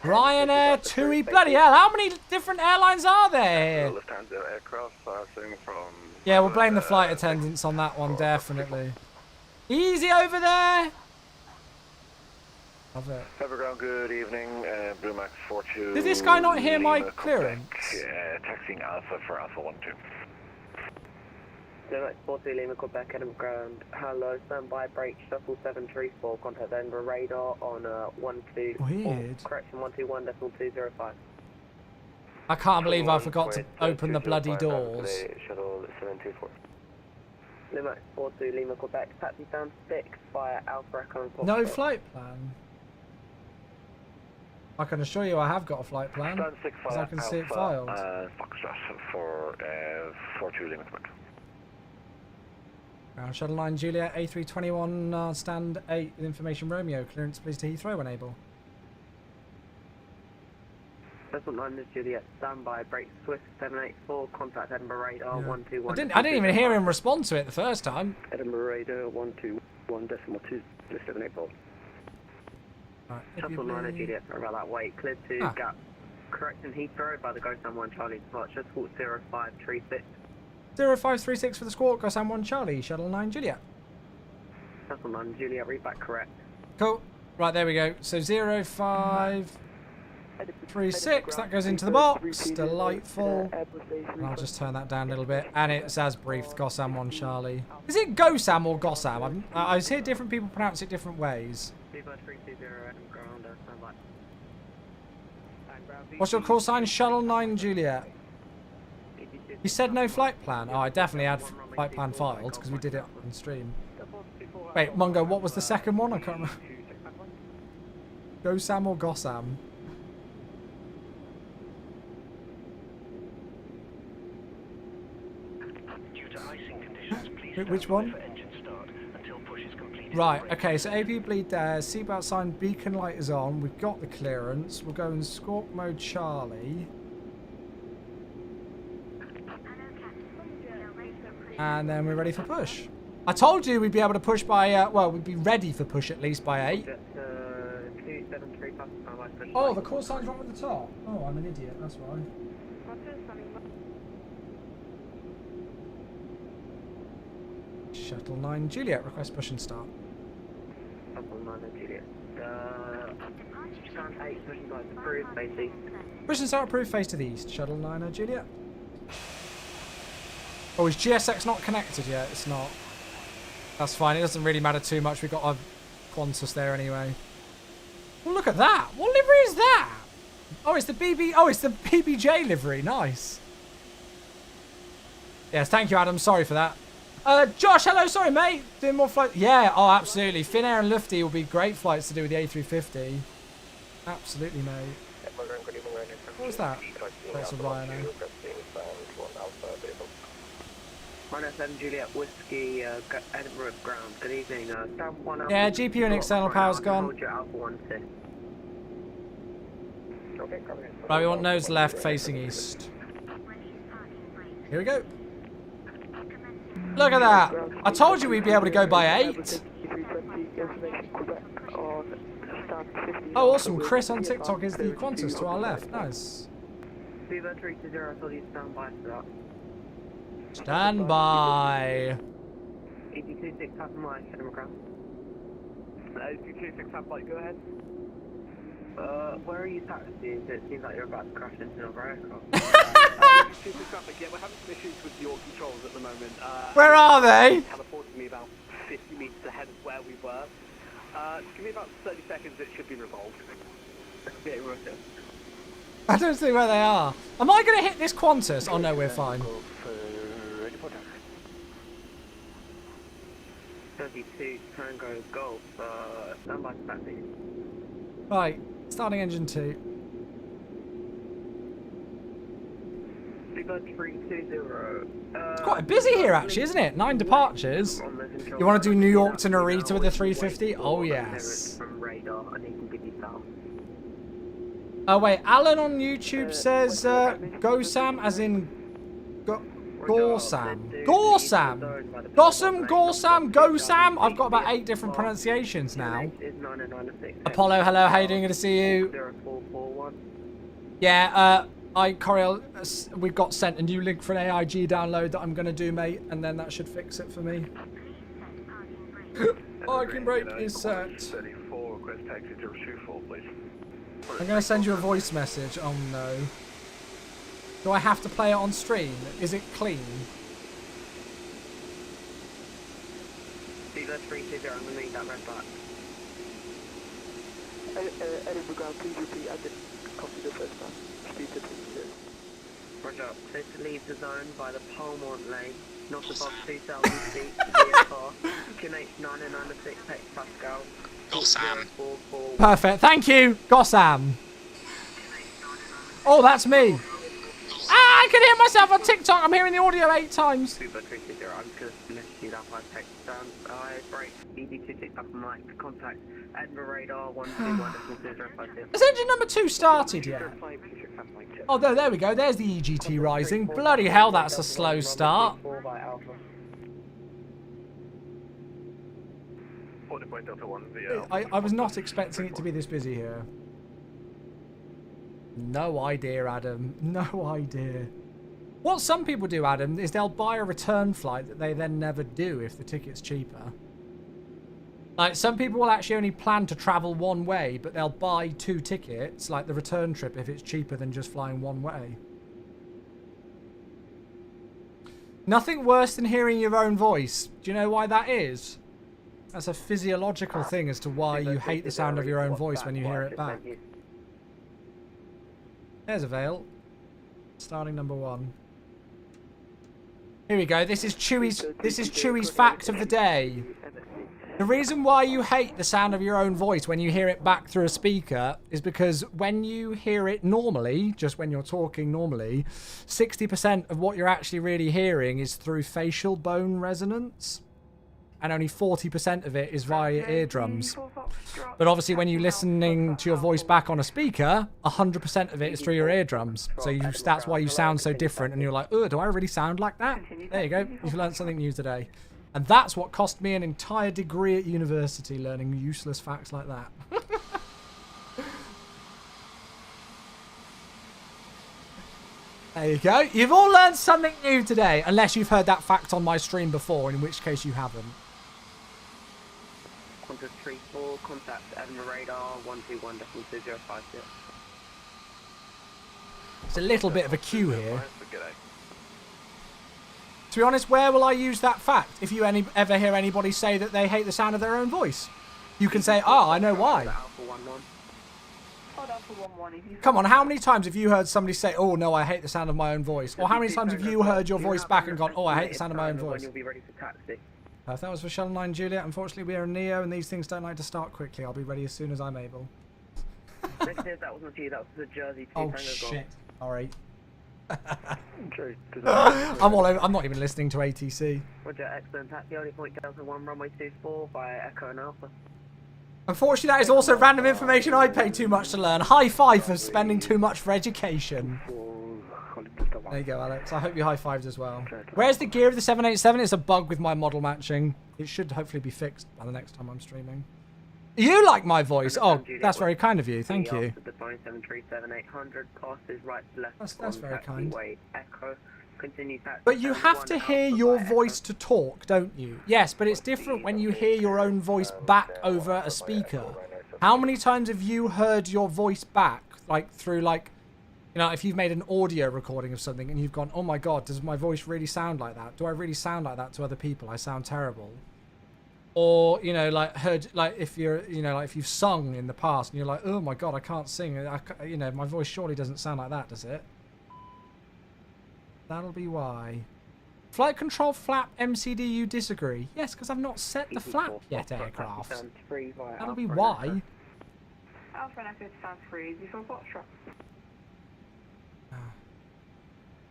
[SPEAKER 1] Ryanair, TUI, bloody hell, how many different airlines are there here?
[SPEAKER 2] Lufthansa aircraft passing from...
[SPEAKER 1] Yeah, we'll blame the flight attendants on that one, definitely. Easy over there! Love it.
[SPEAKER 2] Everground, good evening, Blue Max 42.
[SPEAKER 1] Did this guy not hear my clearance?
[SPEAKER 2] Taxiing Alpha for Alpha 12.
[SPEAKER 3] Blue Max 42, Lima, Quebec, Edinburgh ground. Hello, standby, break, Shuttle 734, contact Edinburgh radar on 12...
[SPEAKER 1] Weird.
[SPEAKER 3] Correction, 121.205.
[SPEAKER 1] I can't believe I forgot to open the bloody doors.
[SPEAKER 3] Shuttle 724. Lima 42, Lima, Quebec, taxi down 6 via Alpha Echo.
[SPEAKER 1] No flight plan. I can assure you I have got a flight plan, because I can see it filed.
[SPEAKER 2] Foxtrot for 42 Lima, Quebec.
[SPEAKER 1] Shuttle 9 Juliet, A321, stand 8 with information Romeo. Clearance please to Heathrow when able.
[SPEAKER 3] Shuttle 9 Juliet, standby, break Swift 784, contact Edinburgh radar 121.
[SPEAKER 1] I didn't even hear him respond to it the first time.
[SPEAKER 4] Edinburgh radar 121.2 784.
[SPEAKER 1] Right,
[SPEAKER 3] Shuttle 9 Juliet, sorry about that, wait, cleared to gap. Correct in Heathrow by the GoSam 1 Charlie departure, squawk 0536.
[SPEAKER 1] 0536 for the squawk, GoSam 1 Charlie, Shuttle 9 Juliet.
[SPEAKER 3] Shuttle 9 Juliet, read back correct.
[SPEAKER 1] Cool. Right, there we go. So 0536, that goes into the box. Delightful. And I'll just turn that down a little bit. And it's as briefed, GoSam 1 Charlie. Is it GoSam or GoSam? I hear different people pronounce it different ways. What's your call sign? Shuttle 9 Juliet. You said no flight plan. Oh, I definitely had flight plan filed because we did it on stream. Wait, Mungo, what was the second one? I can't remember. GoSam or GoSam? Which one? Right, okay, so AP bleed there, seatbelt sign, beacon light is on, we've got the clearance, we'll go in squawk mode Charlie. And then we're ready for push. I told you we'd be able to push by, well, we'd be ready for push at least by 8. Oh, the call sign's wrong at the top. Oh, I'm an idiot, that's why. Shuttle 9 Juliet, request push and start.
[SPEAKER 3] Shuttle 9 Juliet. Stand 8, push and start, approved, face east.
[SPEAKER 1] Push and start, approved, face to the east. Shuttle 9 Juliet. Oh, is GSX not connected yet? It's not. That's fine, it doesn't really matter too much. We've got a Qantas there anyway. Well, look at that. What livery is that? Oh, it's the BBJ livery. Nice. Yes, thank you, Adam. Sorry for that. Josh, hello. Sorry, mate. Doing more flights. Yeah, oh, absolutely. Finnair and Lufty will be great flights to do with the A350. Absolutely, mate. What was that? That's a Ryanair.
[SPEAKER 3] Minus 7 Juliet Whiskey, Edinburgh ground. Good evening.
[SPEAKER 1] Yeah, GPU and external power's gone. Right, we want nose left facing east. Here we go. Look at that. I told you we'd be able to go by 8. Oh, awesome. Chris on TikTok is the Qantas to our left. Nice. Stand by.
[SPEAKER 3] 8226 half a mile, Edinburgh ground. 8226 half a mile, go ahead. Where are you taxiing? It seems like you're about to crash into another aircraft.
[SPEAKER 4] Yeah, we're having some issues with your controls at the moment.
[SPEAKER 1] Where are they?
[SPEAKER 4] Teleported me about 50 meters ahead of where we were. Give me about 30 seconds, it should be resolved.
[SPEAKER 3] Okay, Russia.
[SPEAKER 1] I don't see where they are. Am I going to hit this Qantas? Oh no, we're fine.
[SPEAKER 3] 32 Tango Golf, standby taxi.
[SPEAKER 1] Right, starting engine 2.
[SPEAKER 3] 320.
[SPEAKER 1] It's quite busy here actually, isn't it? 9 departures. You want to do New York to Narita with a 350? Oh yes.
[SPEAKER 3] From radar, I need to give you that.
[SPEAKER 1] Oh wait, Alan on YouTube says GoSam as in Gorsam. Gorsam! Gossam, Gorsam, GoSam! I've got about 8 different pronunciations now. Apollo, hello, how you doing? Good to see you. Yeah, Coriel, we've got sent a new link for an AIG download that I'm going to do, mate, and then that should fix it for me. Parking brake is set. I'm going to send you a voice message. Oh no. Do I have to play it on stream? Is it clean?
[SPEAKER 3] Let's reach there underneath that red dot.
[SPEAKER 4] Edinburgh ground, please repeat. I didn't copy the first time. Speed to 2.
[SPEAKER 3] Roger. Clear to leave the zone by the Palmont lane, not above 2,000 feet. VFR. QNH 996 hectopascal.
[SPEAKER 6] GoSam.
[SPEAKER 1] Perfect. Thank you, GoSam. Oh, that's me. Ah, I can hear myself on TikTok. I'm hearing the audio 8 times.
[SPEAKER 3] Super 360, I'm just messaging that by text. I break ED2 up mic, contact Edinburgh radar 121.050.
[SPEAKER 1] Has engine number 2 started yet? Oh, there we go. There's the EGT rising. Bloody hell, that's a slow start. I was not expecting it to be this busy here. No idea, Adam. No idea. What some people do, Adam, is they'll buy a return flight that they then never do if the ticket's cheaper. Like, some people will actually only plan to travel one way, but they'll buy 2 tickets, like the return trip, if it's cheaper than just flying one way. Nothing worse than hearing your own voice. Do you know why that is? That's a physiological thing as to why you hate the sound of your own voice when you hear it back. There's a Vale. Starting number 1. Here we go. This is Chewie's fact of the day. The reason why you hate the sound of your own voice when you hear it back through a speaker is because when you hear it normally, just when you're talking normally, 60% of what you're actually really hearing is through facial bone resonance. And only 40% of it is via your eardrums. But obviously when you're listening to your voice back on a speaker, 100% of it is through your eardrums. So that's why you sound so different and you're like, oh, do I really sound like that? There you go. You've learned something new today. And that's what cost me an entire degree at university, learning useless facts like that. There you go. You've all learned something new today, unless you've heard that fact on my stream before, in which case you haven't.
[SPEAKER 3] Contact 34, contact Edinburgh radar 121.050.
[SPEAKER 1] It's a little bit of a queue here. To be honest, where will I use that fact? If you ever hear anybody say that they hate the sound of their own voice, you can say, "Ah, I know why." Come on, how many times have you heard somebody say, "Oh no, I hate the sound of my own voice"? Or how many times have you heard your voice back and gone, "Oh, I hate the sound of my own voice"? If that was for Shuttle 9 Juliet, unfortunately we are a Neo and these things don't like to start quickly. I'll be ready as soon as I'm able.
[SPEAKER 3] That wasn't you, that was the Jersey 2
[SPEAKER 1] Oh
[SPEAKER 3] Tango
[SPEAKER 1] shit. Alright.
[SPEAKER 3] Golf.
[SPEAKER 1] I'm not even listening to ATC.
[SPEAKER 3] Roger, excellent. Taxi only point Delta 1 runway 24 via Echo and Alpha.
[SPEAKER 1] Unfortunately, that is also random information I pay too much to learn. High five for spending too much for education. There you go, Alex. I hope you high-fived as well. Where's the gear of the 787? It's a bug with my model matching. It should hopefully be fixed by the next time I'm streaming. You like my voice? Oh, that's very kind of you. Thank you. That's very kind. But you have to hear your voice to talk, don't you? Yes, but it's different when you hear your own voice back over a speaker. How many times have you heard your voice back, like through like, you know, if you've made an audio recording of something and you've gone, oh my god, does my voice really sound like that? Do I really sound like that to other people? I sound terrible. Or, you know, like heard, like if you're, you know, like if you've sung in the past and you're like, oh my god, I can't sing. You know, my voice surely doesn't sound like that, does it? That'll be why. Flight control flap MCD, you disagree? Yes, because I've not set the flap yet, aircraft. That'll be why.
[SPEAKER 5] Alpha and Echo stand free, before Foxtrot.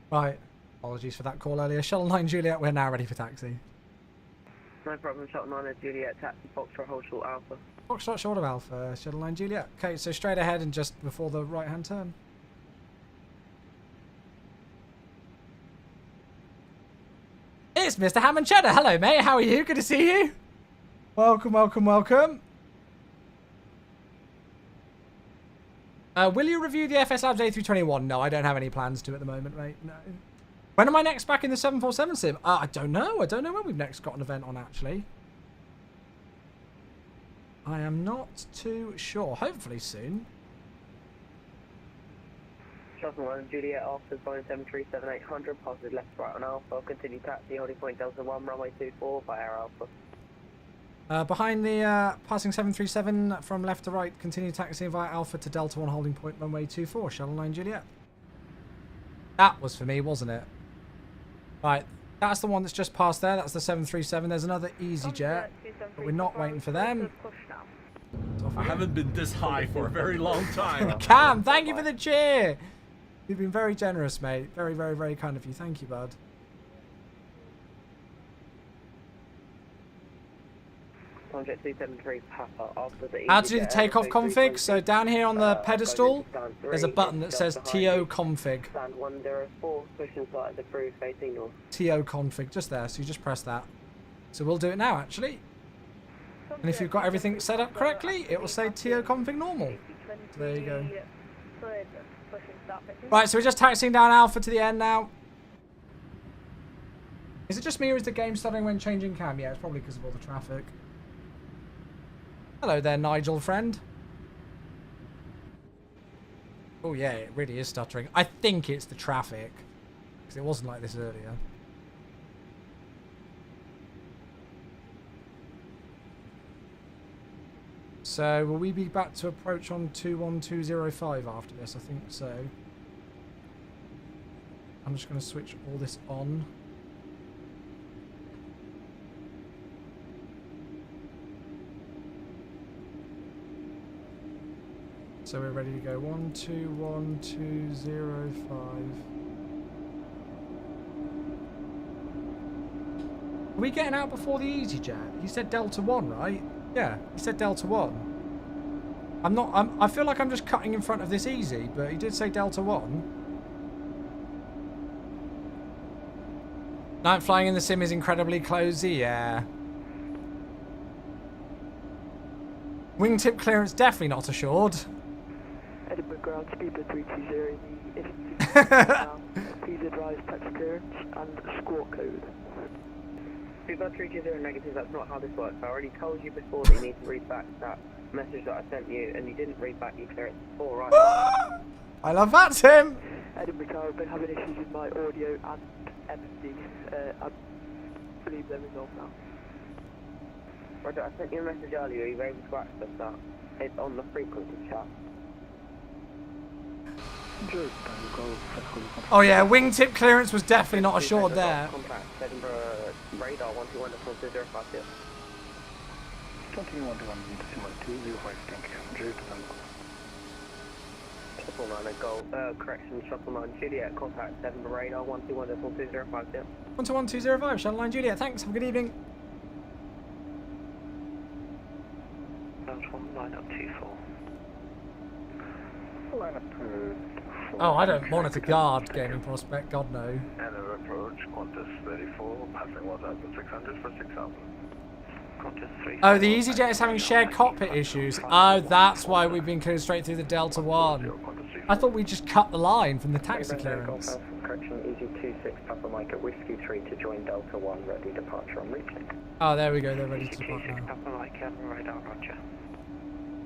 [SPEAKER 1] Right. Apologies for that call earlier. Shuttle 9 Juliet, we're now ready for taxi.
[SPEAKER 3] No problem, Shuttle 9 Juliet, taxi Foxtrot, hold short Alpha.
[SPEAKER 1] Foxtrot, short of Alpha, Shuttle 9 Juliet. Okay, so straight ahead and just before the right-hand turn. It's Mr. Hammond Cheddar. Hello, mate. How are you? Good to see you. Welcome, welcome, welcome. Will you review the FS Labs A321? No, I don't have any plans to at the moment, mate. No. When am I next back in the 747 sim? I don't know. I don't know when we've next got an event on, actually. I am not too sure. Hopefully soon.
[SPEAKER 3] Shuttle 1 Juliet, after Boeing 737-800, passes left right on Alpha, continue taxi, holding point Delta 1, runway 24 via Alpha.
[SPEAKER 1] Behind the passing 737 from left to right, continue taxiing via Alpha to Delta 1, holding point runway 24, Shuttle 9 Juliet. That was for me, wasn't it? Right, that's the one that's just passed there. That's the 737. There's another EasyJet, but we're not waiting for them.
[SPEAKER 7] I haven't been this high for a very long time.
[SPEAKER 1] Cam, thank you for the cheer. You've been very generous, mate. Very, very, very kind of you. Thank you, bud.
[SPEAKER 3] Contact 273 Papa after the
[SPEAKER 1] How to do the takeoff config? So down here on the pedestal, there's a button that says TO config.
[SPEAKER 3] Stand 104, pushing side of the crew facing north.
[SPEAKER 1] TO config, just there. So you just press that. So we'll do it now, actually. And if you've got everything set up correctly, it will say TO config normal. So there you go. Right, so we're just taxiing down Alpha to the end now. Is it just me or is the game stuttering when changing cam? Yeah, it's probably because of all the traffic. Hello there, Nigel friend. Oh yeah, it really is stuttering. I think it's the traffic, because it wasn't like this earlier. So will we be back to approach on 21205 after this? I think so. I'm just going to switch all this on. So we're ready to go. 121205. Are we getting out before the EasyJet? He said Delta 1, right? Yeah, he said Delta 1. I feel like I'm just cutting in front of this Easy, but he did say Delta 1. Night flying in the sim is incredibly closey, yeah. Wingtip clearance definitely not assured.
[SPEAKER 3] Edinburgh ground speed by 320 in the please advise taxi clearance and squawk code. Feedback 320 negative, that's not how this works. I already told you before that you need to read back that message that I sent you, and you didn't read back your clearance before, right?
[SPEAKER 1] I love that, Tim!
[SPEAKER 3] Edinburgh Tower, I've been having issues with my audio and MD. I believe they're resolved now. Roger, I sent you a message earlier, are you able to access that? It's on the frequency chat.
[SPEAKER 1] Oh yeah, wingtip clearance was definitely not assured there.
[SPEAKER 3] Contact Edinburgh radar 121.205.
[SPEAKER 2] 2121.205, thank you.
[SPEAKER 3] Shuttle 9 Gold, correction, Shuttle 9 Juliet, contact Edinburgh radar 121.205.
[SPEAKER 1] 121.205, Shuttle 9 Juliet, thanks, have a good evening.
[SPEAKER 3] Line up 24.
[SPEAKER 2] Line up
[SPEAKER 1] Oh, I don't monitor guard gaming prospect, God no.
[SPEAKER 2] And a approach, Qantas 34, passing 1,600 for 6,000.
[SPEAKER 3] Qantas 3.
[SPEAKER 1] Oh, the EasyJet is having shared cockpit issues. Oh, that's why we've been cleared straight through the Delta 1. I thought we just cut the line from the taxi clearance.
[SPEAKER 3] Correction, EG26 Papa Mike at Whiskey 3 to join Delta 1, ready departure on reaching.
[SPEAKER 1] Oh, there we go, they're ready to depart now.
[SPEAKER 3] Papa Mike, Edinburgh radar, roger.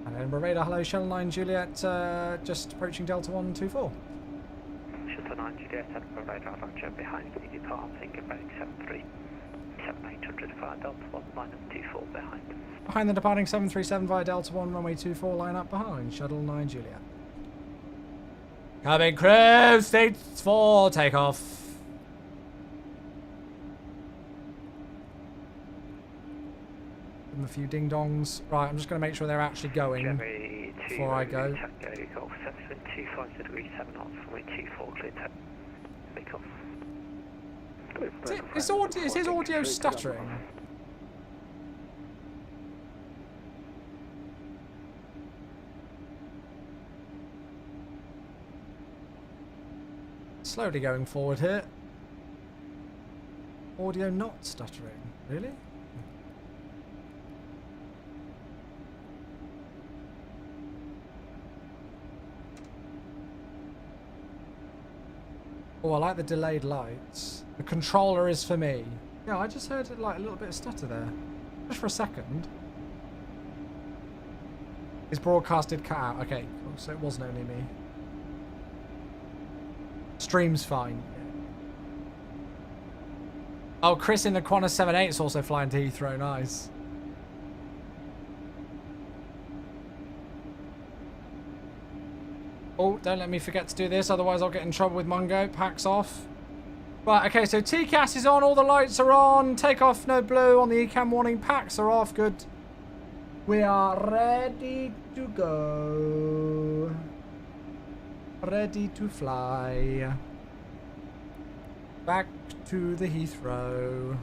[SPEAKER 1] And Edinburgh radar, hello, Shuttle 9 Juliet, just approaching Delta 124.
[SPEAKER 3] Shuttle 9 Juliet, Edinburgh radar, roger, behind me departing, Quebec 73. 7800 via Delta 1, line up 24 behind.
[SPEAKER 1] Behind the departing 737 via Delta 1, runway 24, line up behind, Shuttle 9 Juliet. Coming crew, stage 4, takeoff. Give them a few ding-dongs. Right, I'm just going to make sure they're actually going before I go.
[SPEAKER 3] Golf 725 degrees 7 knots, runway 24, clear takeoff.
[SPEAKER 1] Is his audio stuttering? Slowly going forward here. Audio not stuttering. Really? Oh, I like the delayed lights. The controller is for me. Yeah, I just heard like a little bit of stutter there. Just for a second. His broadcast did cut out. Okay, cool. So it wasn't only me. Stream's fine. Oh, Chris in the Qantas 78 is also flying to Heathrow. Nice. Oh, don't let me forget to do this, otherwise I'll get in trouble with Mungo. Packs off. Right, okay, so TCAS is on, all the lights are on. Takeoff, no blue on the ECAM warning. Packs are off, good. We are ready to go. Ready to fly. Back to the Heathrow.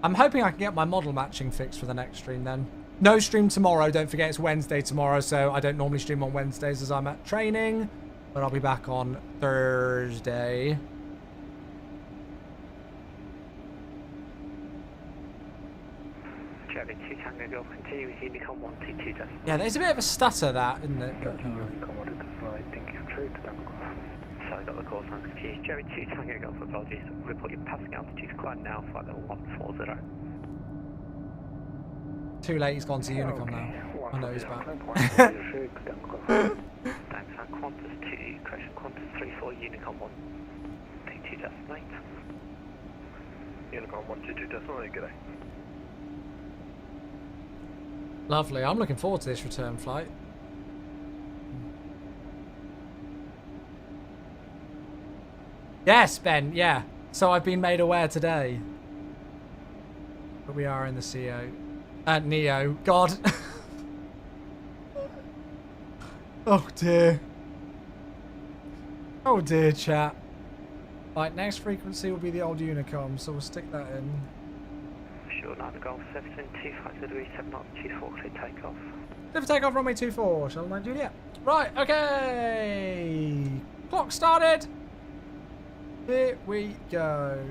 [SPEAKER 1] I'm hoping I can get my model matching fixed for the next stream then. No stream tomorrow. Don't forget it's Wednesday tomorrow, so I don't normally stream on Wednesdays as I'm at training. But I'll be back on Thursday.
[SPEAKER 2] Cherry 2 Tango Golf, continue with Unicom 122.
[SPEAKER 1] Yeah, there's a bit of a stutter, that, isn't it? But,
[SPEAKER 2] Sorry, got the course line confused. Cherry 2 Tango Golf, apologies. Report your passing altitude, climb now, flight level 140.
[SPEAKER 1] too late, he's gone to Unicom now. I know he's back.
[SPEAKER 2] Thanks, and Qantas 2, correction, Qantas 34, Unicom 122.8. Unicom 122.8, g'day.
[SPEAKER 1] Lovely. I'm looking forward to this return flight. Yes, Ben. Yeah. So I've been made aware today. But we are in the CO. Neo. God. Oh dear. Oh dear, chat. Right, next frequency will be the old Unicom, so we'll stick that in.
[SPEAKER 2] Sure, 9 Golf, 725 degrees, 7 knots, 24, clear takeoff.
[SPEAKER 1] Clear for takeoff, runway 24, Shuttle 9 Juliet. Right, okay. Clock started. Here we go.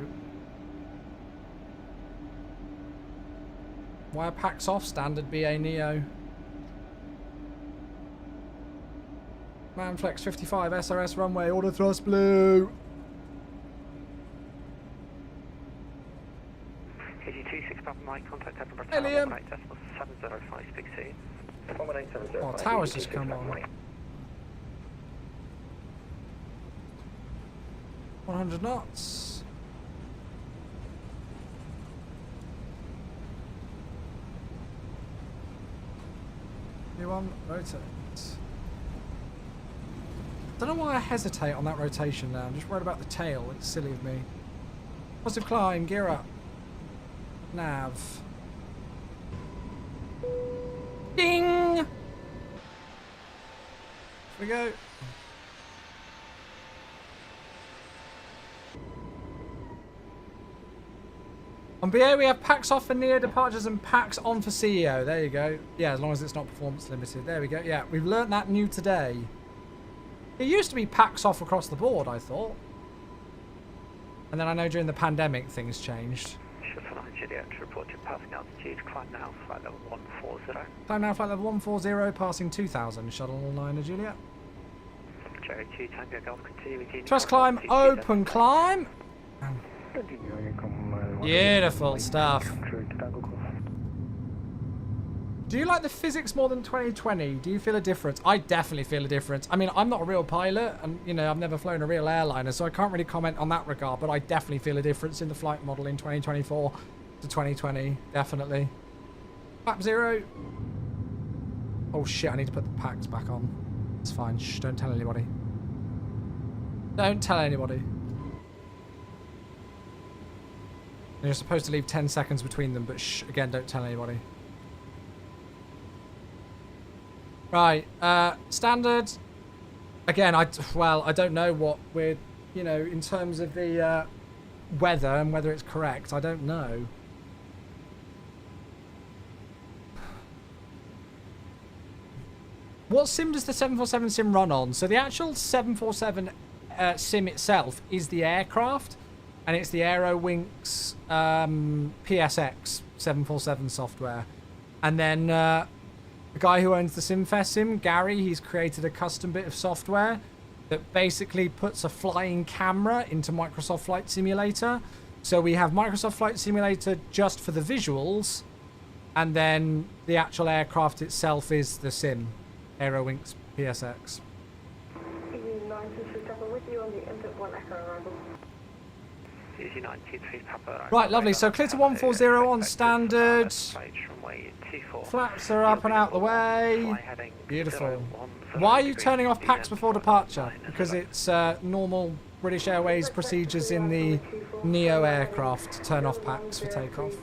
[SPEAKER 1] Wire packs off, standard BA Neo. Manflex 55, SRS runway, order thrust blue.
[SPEAKER 2] AG26 Papa Mike, contact Edinburgh
[SPEAKER 1] Hey, Liam.
[SPEAKER 2] 705, speak soon.
[SPEAKER 1] Oh, tower's just come on. 100 knots. One, rotate. Don't know why I hesitate on that rotation now. I'm just worried about the tail. It's silly of me. Positive climb, gear up. Nav. Ding! Here we go. On BA we have packs off for Neo departures and packs on for CEO. There you go. Yeah, as long as it's not performance limited. There we go. Yeah, we've learnt that new today. It used to be packs off across the board, I thought. And then I know during the pandemic things changed.
[SPEAKER 2] Shuttle 9 Juliet, report your passing altitude, climb now, flight level 140.
[SPEAKER 1] Climb now, flight level 140, passing 2000. Shuttle 9 Juliet.
[SPEAKER 2] Cherry 2 Tango Golf, continue with Unicom.
[SPEAKER 1] Thrust climb, open climb. Beautiful stuff. Do you like the physics more than 2020? Do you feel a difference? I definitely feel a difference. I mean, I'm not a real pilot and, you know, I've never flown a real airliner, so I can't really comment on that regard, but I definitely feel a difference in the flight model in 2024 to 2020. Definitely. Flap 0. Oh shit, I need to put the packs back on. It's fine. Shh, don't tell anybody. Don't tell anybody. And you're supposed to leave 10 seconds between them, but shh, again, don't tell anybody. Right, standard. Again, I don't know what we're, you know, in terms of the weather and whether it's correct. I don't know. What sim does the 747 sim run on? So the actual 747 sim itself is the aircraft, and it's the Aerowinks PSX 747 software. And then the guy who owns the SimFest sim, Gary, he's created a custom bit of software that basically puts a flying camera into Microsoft Flight Simulator. So we have Microsoft Flight Simulator just for the visuals, and then the actual aircraft itself is the sim, Aerowinks PSX. Right, lovely. So clear to 140 on standard. Flaps are up and out the way. Beautiful. Why are you turning off packs before departure? Because it's normal British Airways procedures in the Neo aircraft to turn off packs for takeoff.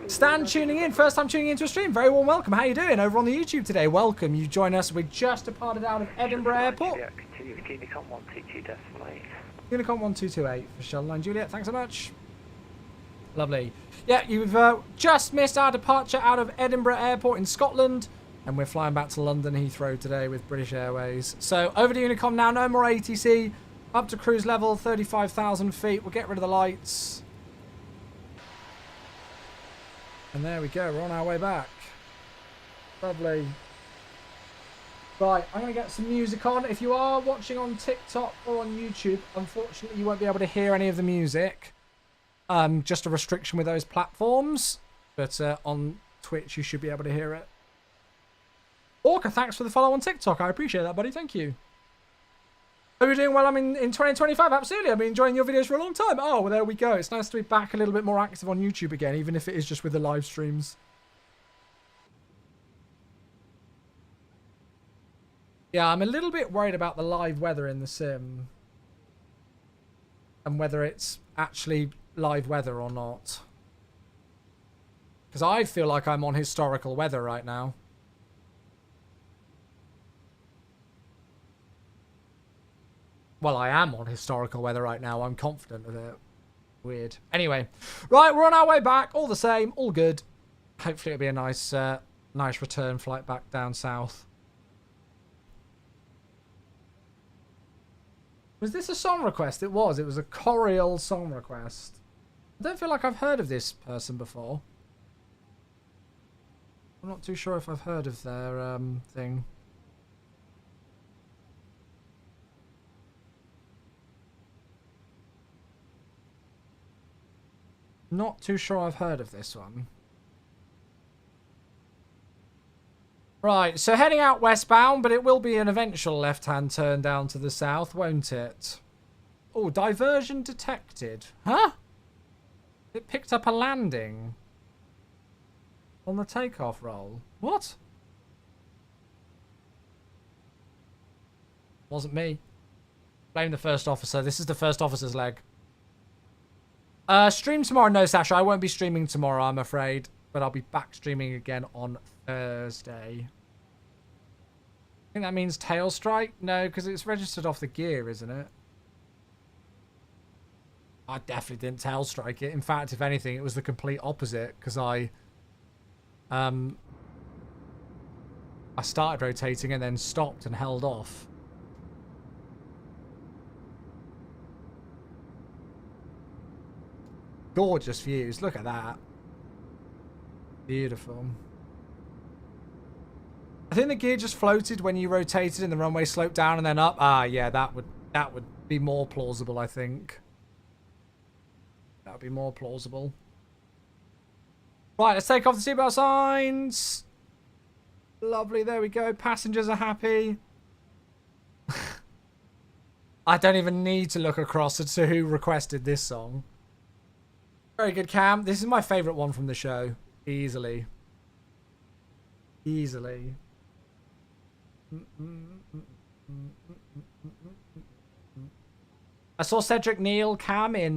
[SPEAKER 1] Stan tuning in, first time tuning into a stream. Very warm welcome. How you doing over on the YouTube today? Welcome. You join us. We just departed out of Edinburgh Airport.
[SPEAKER 2] Yeah, continue with Unicom 122 decimal 8.
[SPEAKER 1] Unicom 1228 for Shuttle Line Juliet. Thanks so much. Lovely. Yeah, you've just missed our departure out of Edinburgh Airport in Scotland. And we're flying back to London Heathrow today with British Airways. So over to Unicom now. No more ATC. Up to cruise level, 35,000 feet. We'll get rid of the lights. And there we go. We're on our way back. Lovely. Right, I'm going to get some music on. If you are watching on TikTok or on YouTube, unfortunately you won't be able to hear any of the music. Just a restriction with those platforms. But on Twitch you should be able to hear it. Orca, thanks for the follow on TikTok. I appreciate that, buddy. Thank you. Are you doing well? I'm in 2025. Absolutely. I've been enjoying your videos for a long time. Oh, well, there we go. It's nice to be back a little bit more active on YouTube again, even if it is just with the live streams. Yeah, I'm a little bit worried about the live weather in the sim. And whether it's actually live weather or not. Because I feel like I'm on historical weather right now. Well, I am on historical weather right now. I'm confident of it. Weird. Anyway. Right, we're on our way back. All the same. All good. Hopefully it'll be a nice nice return flight back down south. Was this a song request? It was. It was a Coriel song request. I don't feel like I've heard of this person before. I'm not too sure if I've heard of their thing. Not too sure I've heard of this one. Right, so heading out westbound, but it will be an eventual left-hand turn down to the south, won't it? Oh, diversion detected. Huh? It picked up a landing on the takeoff roll. What? Wasn't me. Blame the first officer. This is the first officer's leg. Stream tomorrow? No, Sasha. I won't be streaming tomorrow, I'm afraid. But I'll be back streaming again on Thursday. I think that means tail strike? No, because it's registered off the gear, isn't it? I definitely didn't tail strike it. In fact, if anything, it was the complete opposite. Because I started rotating and then stopped and held off. Gorgeous views. Look at that. Beautiful. I think the gear just floated when you rotated and the runway sloped down and then up. Ah, yeah, that would be more plausible, I think. That would be more plausible. Right, let's take off the seatbelt signs. Lovely, there we go. Passengers are happy. I don't even need to look across to who requested this song. Very good, Cam. This is my favourite one from the show. Easily. Easily. I saw Cedric Neal, Cam, in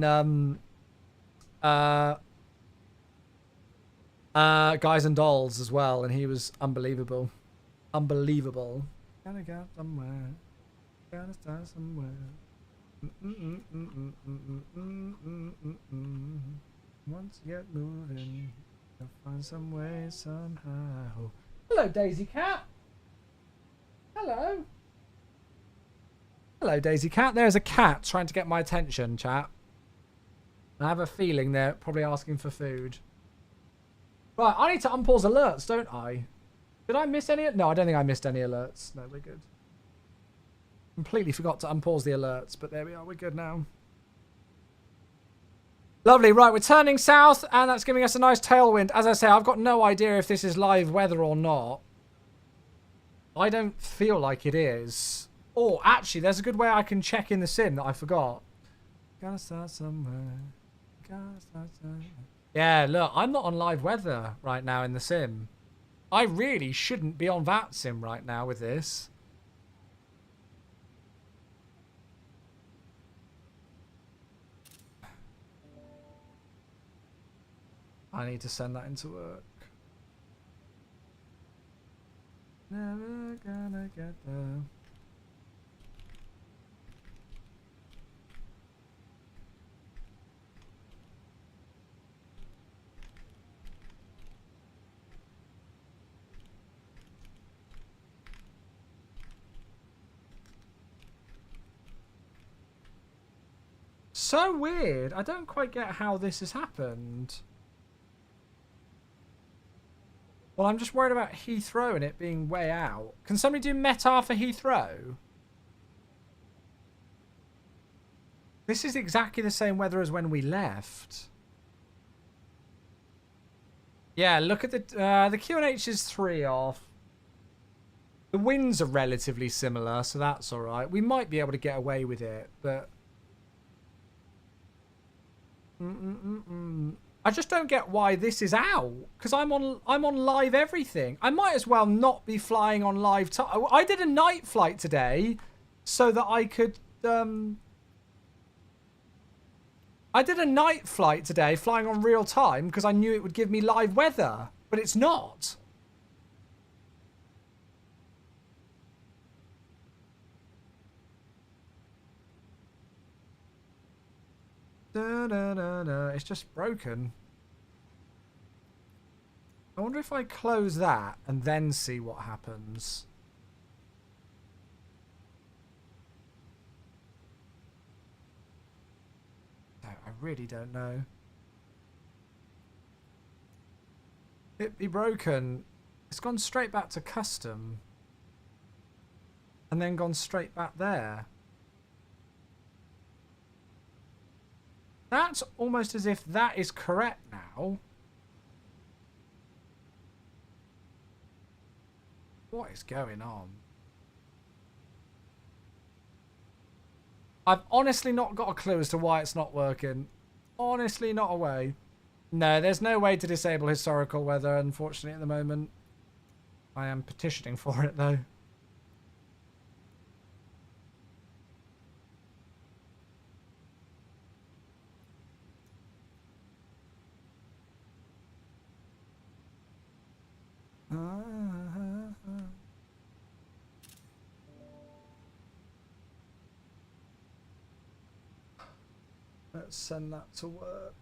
[SPEAKER 1] Guys and Dolls as well, and he was unbelievable. Unbelievable. Gotta go somewhere. Gotta start somewhere. Once you get moving, you'll find some way somehow. Hello, Daisy Cat. Hello. Hello, Daisy Cat. There's a cat trying to get my attention, chat. I have a feeling they're probably asking for food. Right, I need to unpause alerts, don't I? Did I miss any? No, I don't think I missed any alerts. No, we're good. Completely forgot to unpause the alerts, but there we are. We're good now. Lovely. Right, we're turning south, and that's giving us a nice tailwind. As I say, I've got no idea if this is live weather or not. I don't feel like it is. Oh, actually, there's a good way I can check in the sim that I forgot. Gotta start somewhere. Gotta start somewhere. Yeah, look, I'm not on live weather right now in the sim. I really shouldn't be on that sim right now with this. I need to send that into work. Never gonna get there. So weird. I don't quite get how this has happened. Well, I'm just worried about Heathrow and it being way out. Can somebody do METAR for Heathrow? This is exactly the same weather as when we left. Yeah, look at the QNH is 3 off. The winds are relatively similar, so that's all right. We might be able to get away with it, but I just don't get why this is out, because I'm on live everything. I might as well not be flying on live time. I did a night flight today so that I could I did a night flight today flying on real time because I knew it would give me live weather, but it's not. It's just broken. I wonder if I close that and then see what happens. No, I really don't know. It'd be broken. It's gone straight back to custom. And then gone straight back there. That's almost as if that is correct now. What is going on? I've honestly not got a clue as to why it's not working. Honestly, not a way. No, there's no way to disable historical weather, unfortunately, at the moment. I am petitioning for it, though. Let's send that to work.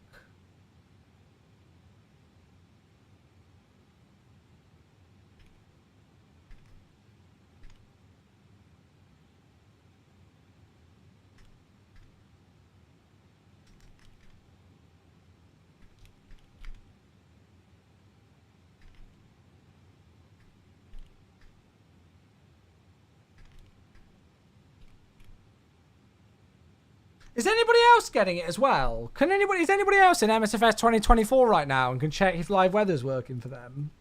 [SPEAKER 1] Is anybody else getting it as well? Is anybody else in MSFS 2024 right now and can check if live weather's working for them?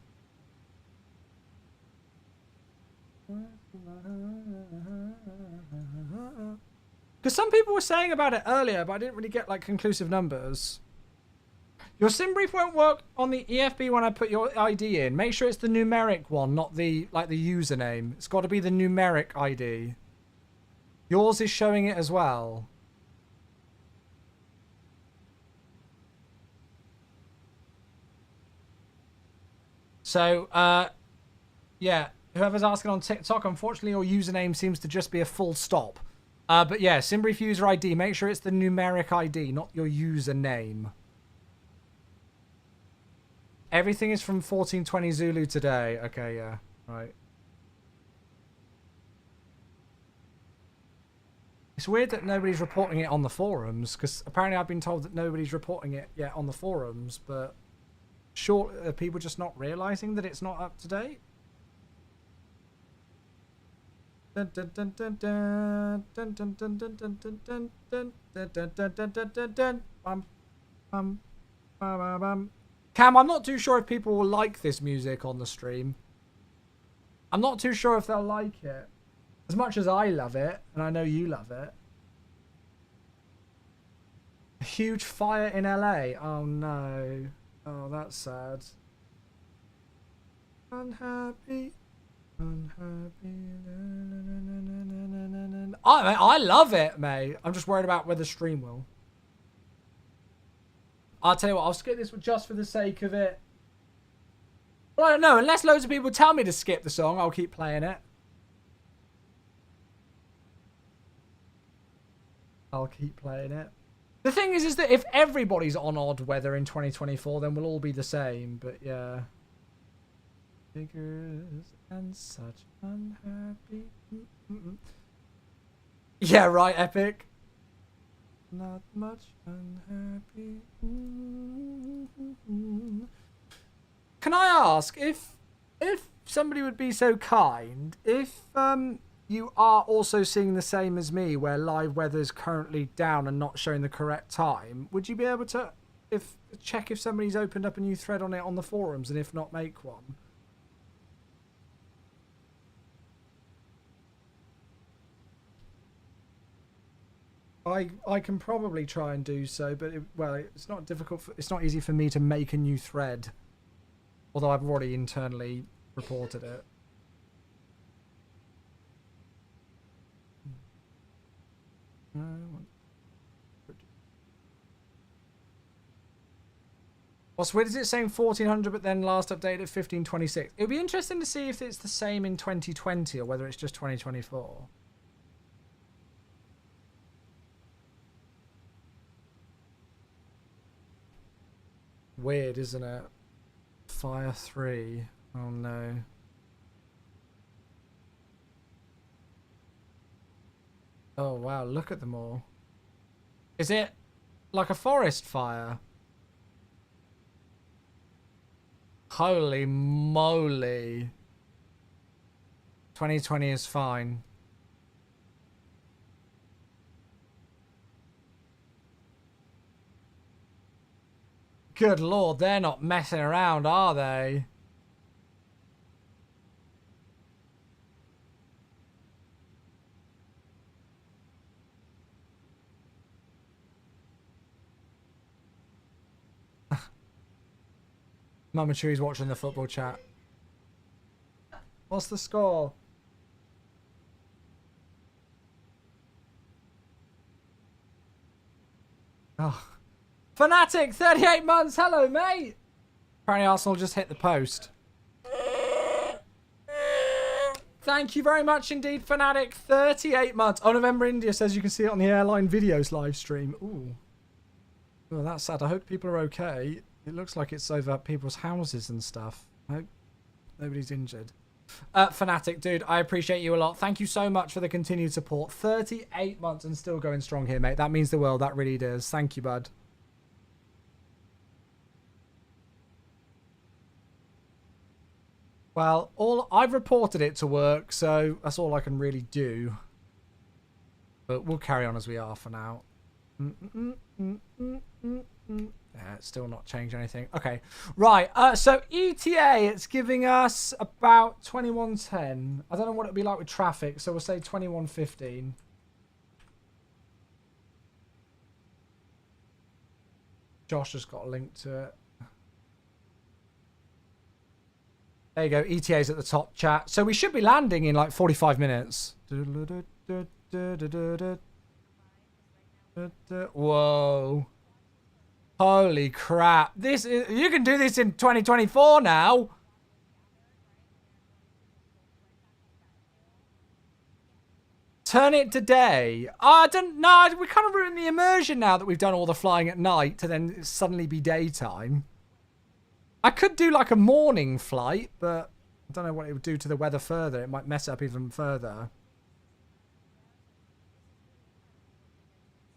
[SPEAKER 1] Because some people were saying about it earlier, but I didn't really get like conclusive numbers. Your sim brief won't work on the EFB when I put your ID in. Make sure it's the numeric one, not the the username. It's got to be the numeric ID. Yours is showing it as well. So, yeah, whoever's asking on TikTok, unfortunately your username seems to just be a full stop. But yeah, SimBrief user ID, make sure it's the numeric ID, not your username. Everything is from 1420 Zulu today. Okay, yeah, right. It's weird that nobody's reporting it on the forums, because apparently I've been told that nobody's reporting it yet on the forums, but... Sure, are people just not realizing that it's not up to date? Cam, I'm not too sure if people will like this music on the stream. I'm not too sure if they'll like it. As much as I love it, and I know you love it. A huge fire in LA. Oh no. Oh, that's sad. Unhappy. I love it, mate. I'm just worried about whether stream will. I'll tell you what, I'll skip this one just for the sake of it. Well, I don't know. Unless loads of people tell me to skip the song, I'll keep playing it. I'll keep playing it. The thing is that if everybody's on odd weather in 2024, then we'll all be the same. But yeah. Figures and such unhappy. Yeah, right, Epic. Not much unhappy. Can I ask if somebody would be so kind, if you are also seeing the same as me, where live weather's currently down and not showing the correct time, would you be able to check if somebody's opened up a new thread on it on the forums, and if not, make one? I can probably try and do so, but it's not difficult. It's not easy for me to make a new thread, although I've already internally reported it. What's weird is it saying 1400, but then last updated 1526. It'll be interesting to see if it's the same in 2020 or whether it's just 2024. Weird, isn't it? Fire 3. Oh no. Oh wow, look at them all. Is it like a forest fire? Holy moly. 2020 is fine. Good lord, they're not messing around, are they? Mama Chewie's watching the football chat. What's the score? Oh. Fanatic, 38 months. Hello, mate. Apparently Arsenal just hit the post. Thank you very much indeed, Fanatic. 38 months. Oh, November India says you can see it on the airline videos live stream. Ooh. Oh, that's sad. I hope people are okay. It looks like it's over people's houses and stuff. I hope nobody's injured. Fanatic, dude, I appreciate you a lot. Thank you so much for the continued support. 38 months and still going strong here, mate. That means the world. That really does. Thank you, bud. Well, I've reported it to work, so that's all I can really do. But we'll carry on as we are for now. Yeah, it's still not changed anything. Okay, right. So ETA, it's giving us about 21:10. I don't know what it'd be like with traffic, so we'll say 21:15. Josh has got a link to it. There you go. ETA's at the top, chat. So we should be landing in like 45 minutes. Whoa. Holy crap. You can do this in 2024 now. Turn it to day. I don't know. We kind of ruined the immersion now that we've done all the flying at night to then suddenly be daytime. I could do like a morning flight, but I don't know what it would do to the weather further. It might mess up even further.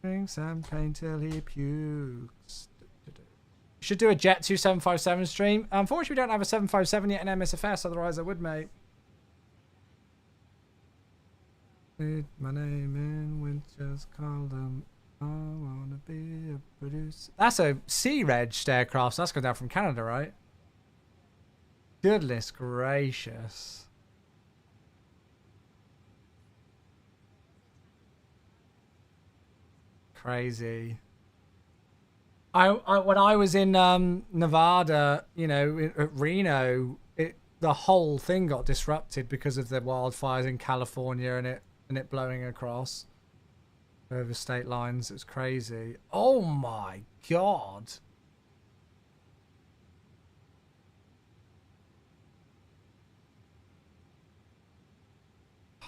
[SPEAKER 1] Drink champagne till he pukes. Should do a Jet 2757 stream. Unfortunately, we don't have a 757 yet in MSFS, otherwise I would, mate. My name in Winchell's column. I wanna be a producer. That's a Sea-Reg aircraft, so that's going down from Canada, right? Goodness gracious. Crazy. When I was in Nevada, you know, at Reno, the whole thing got disrupted because of the wildfires in California and it blowing across over state lines. It was crazy. Oh my god.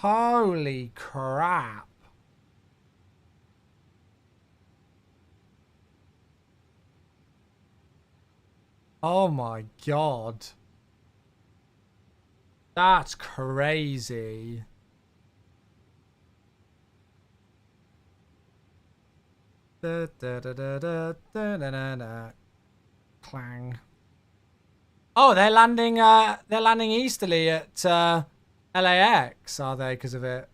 [SPEAKER 1] Holy crap. Oh my god. That's crazy. Da, da, da, da, da, da, da, da, da. Clang. Oh, they're landing easterly at LAX, are they, because of it?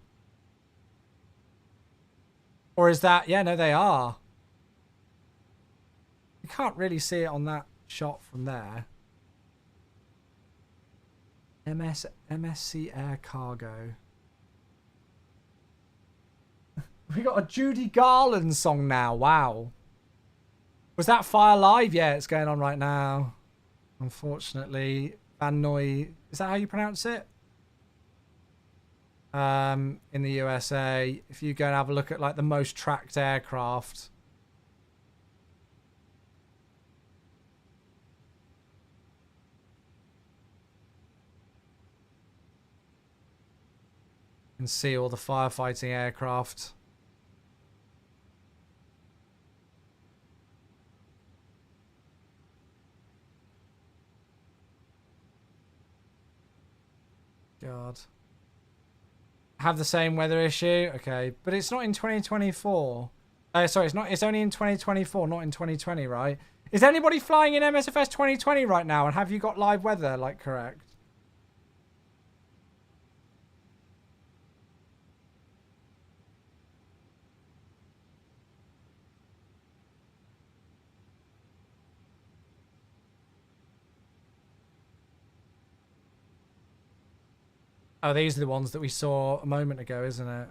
[SPEAKER 1] Or is that, yeah, no, they are. You can't really see it on that shot from there. MSC Air Cargo. We got a Judy Garland song now. Wow. Was that Fire Live? Yeah, it's going on right now. Unfortunately, Van Noy. Is that how you pronounce it? In the USA, if you go and have a look at like the most tracked aircraft. You can see all the firefighting aircraft. God. Have the same weather issue? Okay. But it's not in 2024. Sorry, it's not. It's only in 2024, not in 2020, right? Is anybody flying in MSFS 2020 right now? And have you got live weather, like, correct? Oh, these are the ones that we saw a moment ago, isn't it?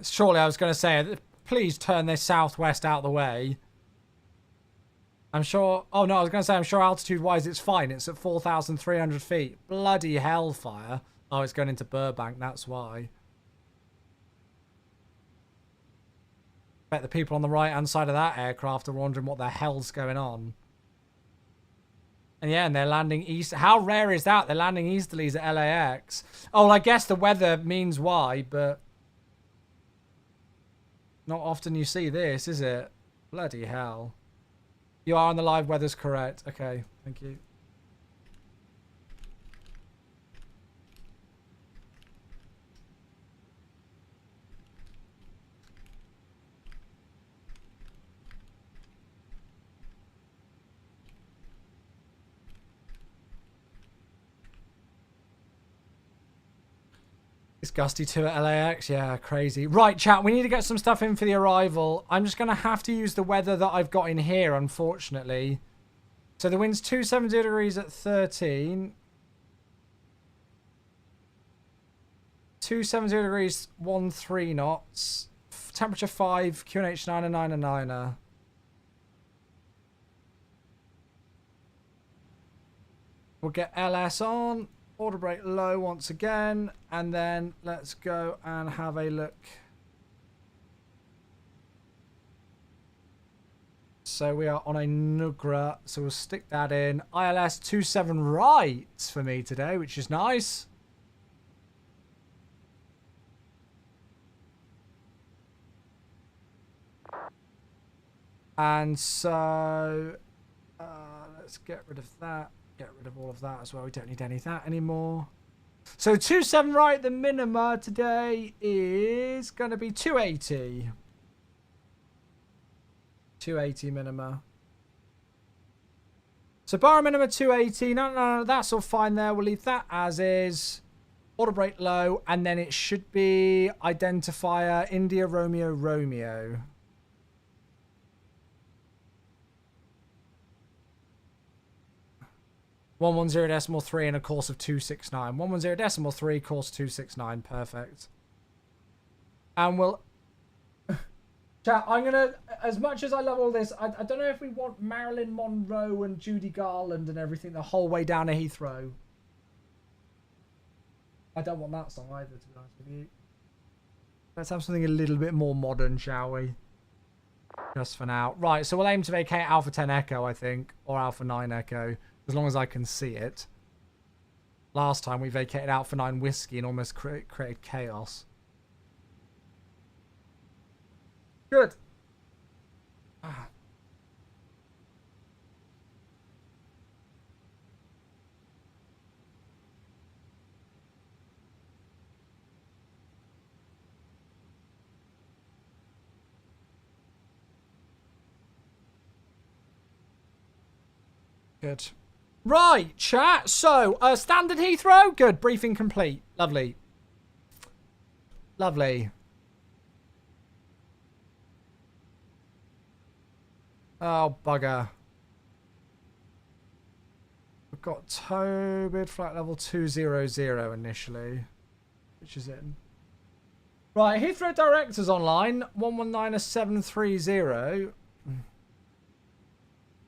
[SPEAKER 1] Surely I was going to say, please turn this southwest out of the way. I'm sure... Oh, no, I was going to say, I'm sure altitude-wise it's fine. It's at 4,300 feet. Bloody hellfire. Oh, it's going into Burbank, that's why. Bet the people on the right-hand side of that aircraft are wondering what the hell's going on. And yeah, and they're landing east. How rare is that? They're landing easterlies at LAX. Oh, well, I guess the weather means why, but... Not often you see this, is it? Bloody hell. You are on the live weather's correct. Okay, thank you. It's gusty too at LAX. Yeah, crazy. Right, chat, we need to get some stuff in for the arrival. I'm just going to have to use the weather that I've got in here, unfortunately. So the wind's 270 degrees at 13. 270 degrees, 13 knots. Temperature 5, QNH 9 and 9 and 9er. We'll get LS on. Order brake low once again, and then let's go and have a look. So we are on a Nugra, so we'll stick that in. ILS 27 right for me today, which is nice. And so let's get rid of that. Get rid of all of that as well. We don't need any of that anymore. So 27 right, the minima today is going to be 280. 280 minima. So bar minima 280. No, that's all fine there. We'll leave that as is. Auto brake low, and then it should be identifier India Romeo Romeo. 110.3 and a course of 269. 110.3, course 269. Perfect. And we'll... Chat, I'm going to... As much as I love all this, I don't know if we want Marilyn Monroe and Judy Garland and everything the whole way down to Heathrow. I don't want that song either, to be honest with you. Let's have something a little bit more modern, shall we? Just for now. Right, so we'll aim to vacate Alpha 10 Echo, I think. Or Alpha 9 Echo. As long as I can see it. Last time we vacated Alpha 9 Whiskey and almost created chaos. Good. Good. Right, chat. So, standard Heathrow. Good. Briefing complete. Lovely. Lovely. Oh, bugger. We've got Tobid flight level 200 initially, which is in. Right, Heathrow Directors online. 119-730.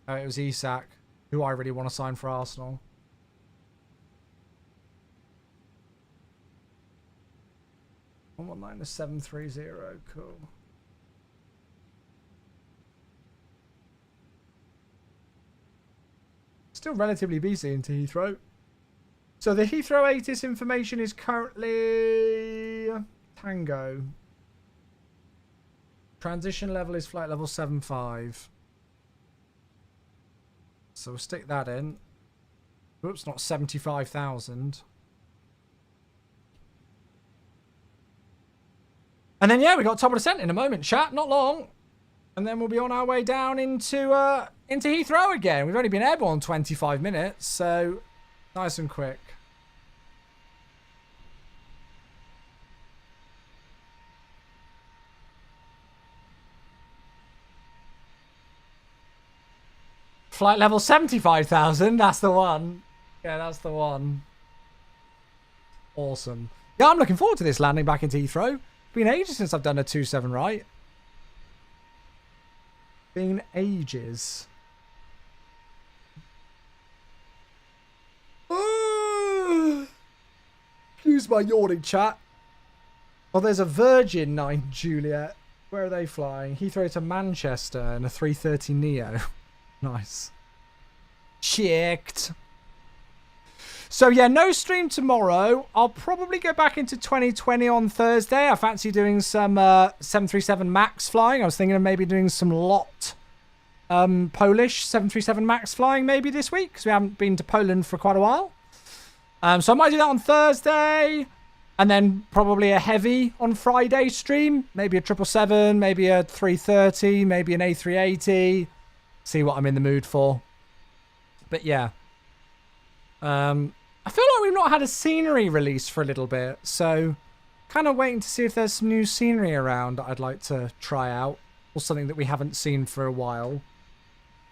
[SPEAKER 1] Oh, it was ESAC, who I really want to sign for Arsenal. -730, cool. Still relatively busy into Heathrow. So the Heathrow ATIS information is currently Tango. Transition level is flight level 75. So we'll stick that in. Whoops, not 75,000. And then, yeah, we got top of descent in a moment, chat. Not long. And then we'll be on our way down into Heathrow again. We've only been airborne 25 minutes, so nice and quick. Flight level 75,000. That's the one. Yeah, that's the one. Awesome. Yeah, I'm looking forward to this landing back into Heathrow. Been ages since I've done a 2-7 right. Been ages. Excuse my yawning, chat. Oh, there's a Virgin 9 Juliet. Where are they flying? Heathrow to Manchester and a 330 Neo. Nice. Checked. So yeah, no stream tomorrow. I'll probably go back into 2020 on Thursday. I fancy doing some 737 MAX flying. I was thinking of maybe doing some LOT Polish 737 MAX flying maybe this week, because we haven't been to Poland for quite a while. So I might do that on Thursday, and then probably a heavy on Friday stream. Maybe a 777, maybe a 330, maybe an A380. See what I'm in the mood for. But yeah. I feel like we've not had a scenery release for a little bit, so kind of waiting to see if there's some new scenery around that I'd like to try out, or something that we haven't seen for a while.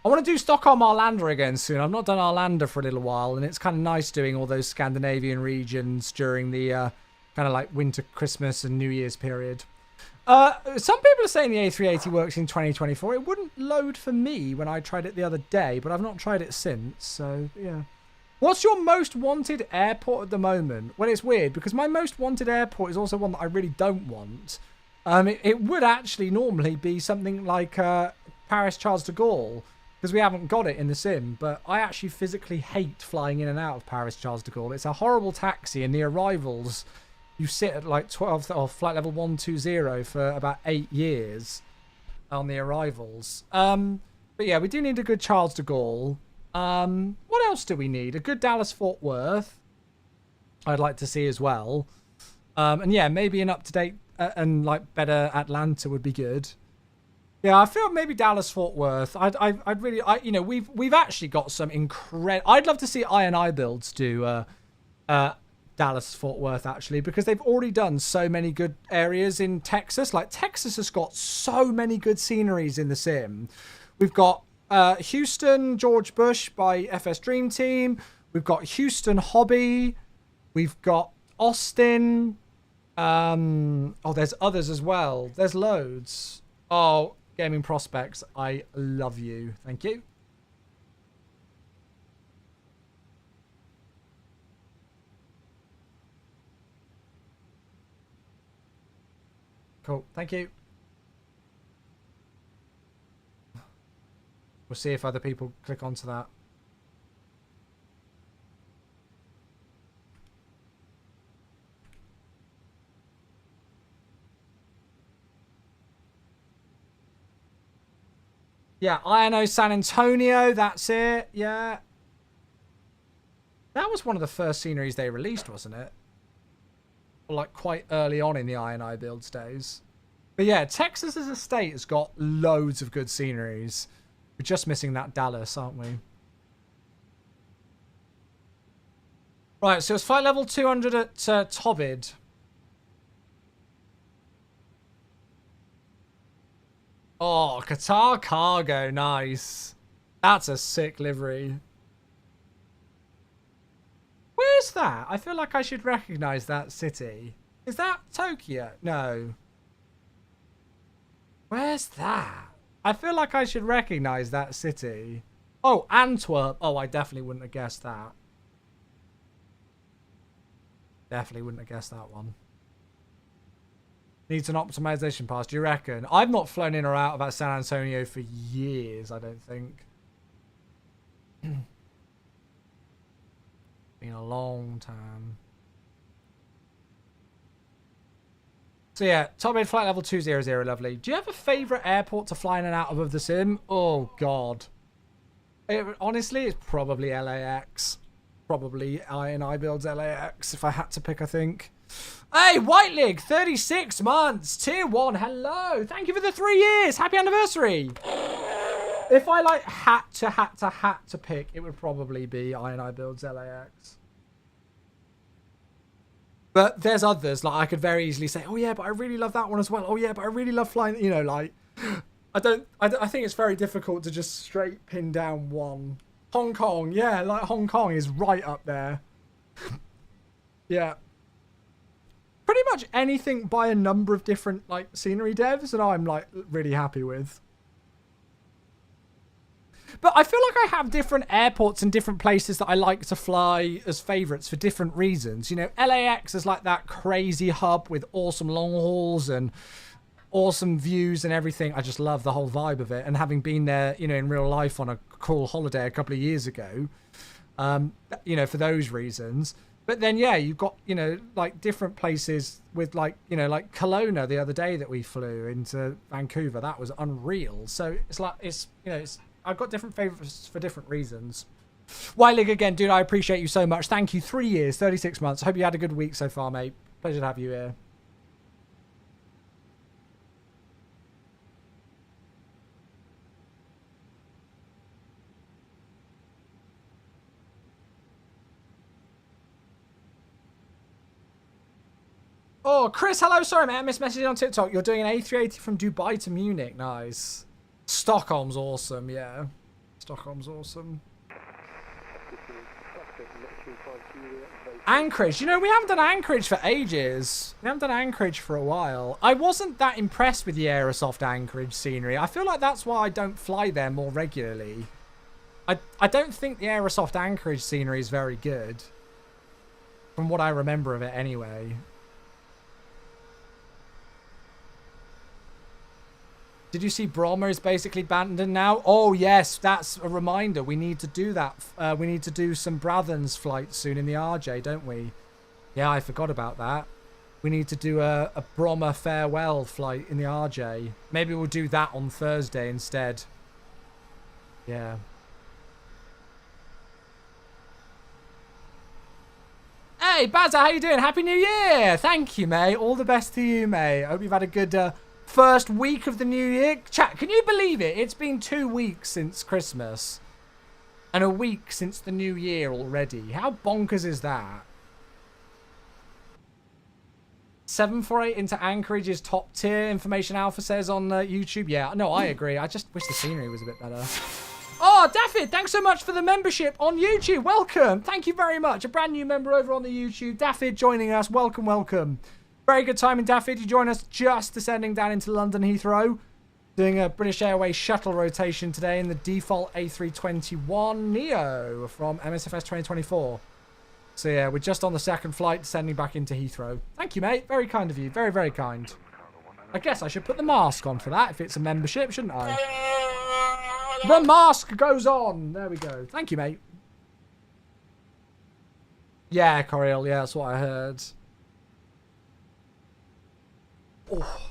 [SPEAKER 1] I want to do Stockholm Arlanda again soon. I've not done Arlanda for a little while, and it's kind of nice doing all those Scandinavian regions during the kind of like winter, Christmas and New Year's period. Some people are saying the A380 works in 2024. It wouldn't load for me when I tried it the other day, but I've not tried it since, so yeah. What's your most wanted airport at the moment? Well, it's weird because my most wanted airport is also one that I really don't want. It would actually normally be something like Paris Charles de Gaulle, because we haven't got it in the sim, but I actually physically hate flying in and out of Paris Charles de Gaulle. It's a horrible taxi, and the arrivals, you sit at like 12 or flight level 120 for about 8 years on the arrivals. But yeah, we do need a good Charles de Gaulle. What else do we need? A good Dallas Fort Worth I'd like to see as well. And yeah, maybe an up-to-date and like better Atlanta would be good. Yeah, I feel maybe Dallas Fort Worth. I'd really, you know, we've actually got some incredible. I'd love to see I&I builds do Dallas Fort Worth actually, because they've already done so many good areas in Texas. Like Texas has got so many good sceneries in the sim. We've got Houston George Bush by FS Dream Team. We've got Houston Hobby. We've got Austin. Oh, there's others as well. There's loads. Oh, Gaming Prospects, I love you. Thank you. Cool. Thank you. We'll see if other people click onto that. Yeah, INO San Antonio, that's it. Yeah. That was one of the first sceneries they released, wasn't it? Or like quite early on in the INI builds days. But yeah, Texas as a state has got loads of good sceneries. We're just missing that Dallas, aren't we? Right, so it's flight level 200 at Tobid. Oh, Qatar Cargo, nice. That's a sick livery. Where's that? I feel like I should recognize that city. Is that Tokyo? No. Where's that? I feel like I should recognize that city. Oh, Antwerp. Oh, I definitely wouldn't have guessed that. Definitely wouldn't have guessed that one. Needs an optimization pass, do you reckon? I've not flown in or out of San Antonio for years, I don't think. Been a long time. So yeah, top mid flight level 200, lovely. Do you have a favourite airport to fly in and out of the sim? Oh, God. Honestly, it's probably LAX. Probably INI builds LAX, if I had to pick, I think. Hey, White Leg, 36 months, tier 1, hello. Thank you for the 3 years. Happy anniversary. If I like had to pick, it would probably be INI builds LAX. But there's others, like I could very easily say, oh yeah, but I really love that one as well. Oh yeah, but I really love flying, you know, like, I think it's very difficult to just straight pin down one. Hong Kong, yeah, like Hong Kong is right up there. Yeah. Pretty much anything by a number of different, like, scenery devs that I'm, like, really happy with. But I feel like I have different airports and different places that I like to fly as favourites for different reasons. You know, LAX is like that crazy hub with awesome long hauls and awesome views and everything. I just love the whole vibe of it. And having been there, you know, in real life on a cool holiday a couple of years ago, you know, for those reasons. But then, yeah, you've got, you know, like different places with like, you know, like Kelowna the other day that we flew into Vancouver. That was unreal. So it's like, it's, you know, it's, I've got different favourites for different reasons. White League again, dude, I appreciate you so much. Thank you. 3 years, 36 months. Hope you had a good week so far, mate. Pleasure to have you here. Oh, Chris, hello. Sorry, mate. I missed messaging on TikTok. You're doing an A380 from Dubai to Munich. Nice. Stockholm's awesome, yeah. Stockholm's awesome. Anchorage. You know, we haven't done Anchorage for ages. We haven't done Anchorage for a while. I wasn't that impressed with the Aerosoft Anchorage scenery. I feel like that's why I don't fly there more regularly. I don't think the Aerosoft Anchorage scenery is very good. From what I remember of it anyway. Did you see Bromma is basically abandoned now? Oh, yes, that's a reminder. We need to do that. We need to do some Brathens flights soon in the RJ, don't we? Yeah, I forgot about that. We need to do a Bromma farewell flight in the RJ. Maybe we'll do that on Thursday instead. Yeah. Hey, Bazza, how you doing? Happy New Year! Thank you, mate. All the best to you, mate. I hope you've had a good... first week of the new year. Chat, can you believe it? It's been 2 weeks since Christmas. And a week since the new year already. How bonkers is that? 748 into Anchorage is top tier. Information Alpha says on YouTube. Yeah, no, I agree. I just wish the scenery was a bit better. Oh, Daffyd, thanks so much for the membership on YouTube. Welcome. Thank you very much. A brand new member over on the YouTube. Daffyd joining us. Welcome, welcome. Very good timing, Daffyd. You join us just descending down into London Heathrow. Doing a British Airways shuttle rotation today in the default A321 Neo from MSFS 2024. So yeah, we're just on the second flight descending back into Heathrow. Thank you, mate. Very kind of you. Very, very kind. I guess I should put the mask on for that if it's a membership, shouldn't I? The mask goes on. There we go. Thank you, mate. Yeah, Coriel. Yeah, that's what I heard. Oh.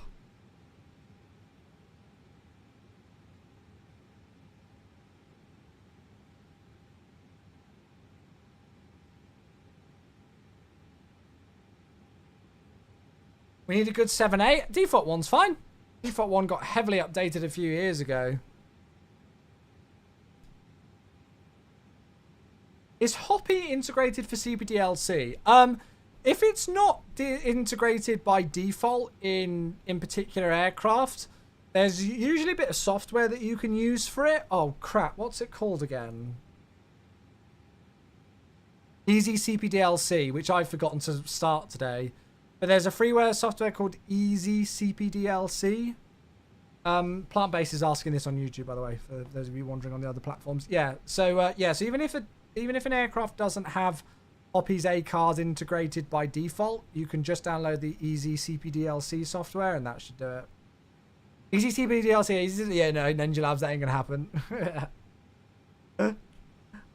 [SPEAKER 1] We need a good 7.8. Default 1's fine. Default 1 got heavily updated a few years ago. Is Hoppy integrated for CPDLC? If it's not integrated by default in particular aircraft, there's usually a bit of software that you can use for it. Oh crap, what's it called again? Easy CPDLC, which I've forgotten to start today. But there's a freeware software called Easy CPDLC. Plant Base is asking this on YouTube, by the way, for those of you wondering on the other platforms. Yeah, so so even if an aircraft doesn't have Hoppy's A card integrated by default, you can just download the Easy CPDLC software, and that should do it. Easy CPDLC, yeah, no, Ninja Labs, that ain't gonna happen.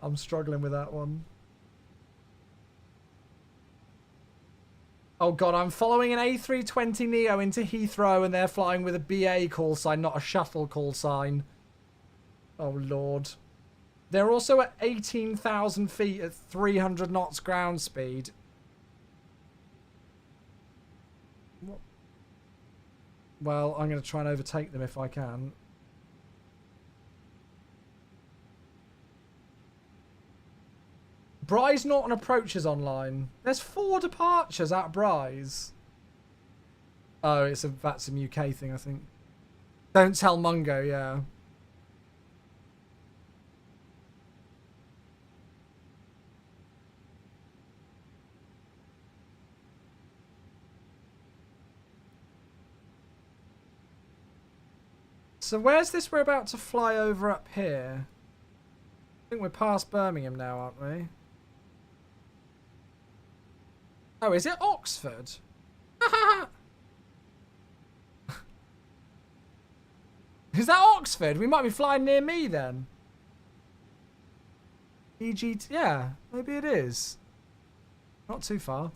[SPEAKER 1] I'm struggling with that one. Oh god, I'm following an A320neo into Heathrow and they're flying with a BA call sign, not a shuttle call sign. Oh lord. They're also at 18,000 feet at 300 knots ground speed. What? Well, I'm going to try and overtake them if I can. Bryce Norton approaches online. There's 4 departures at Bryce. Oh, that's some UK thing, I think. Don't tell Mungo, yeah. So where's this we're about to fly over up here? I think we're past Birmingham now, aren't we? Oh, is it Oxford? Is that Oxford? We might be flying near me then. Yeah, maybe it is. Not too far.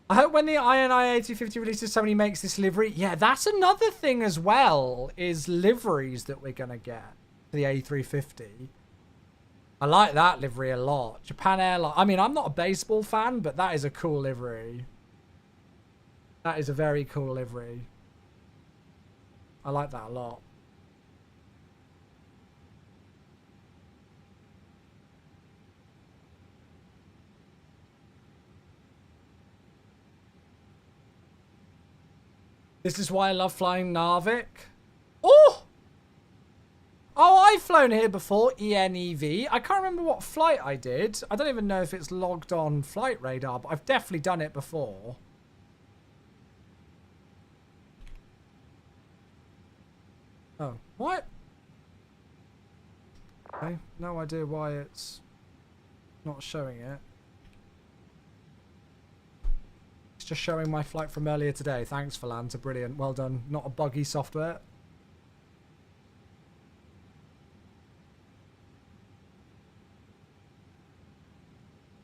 [SPEAKER 1] I hope when the INI A250 releases somebody makes this livery. Yeah, that's another thing as well, is liveries that we're going to get for the A350. I like that livery a lot. Japan Airlines. I mean, I'm not a baseball fan, but that is a cool livery. That is a very cool livery. I like that a lot. This is why I love flying Narvik. Oh! Oh, I've flown here before, ENEV. I can't remember what flight I did. I don't even know if it's logged on Flight Radar, but I've definitely done it before. Oh, what? Okay, no idea why it's not showing it. It's just showing my flight from earlier today. Thanks, Falanta. Brilliant. Well done. Not a buggy software.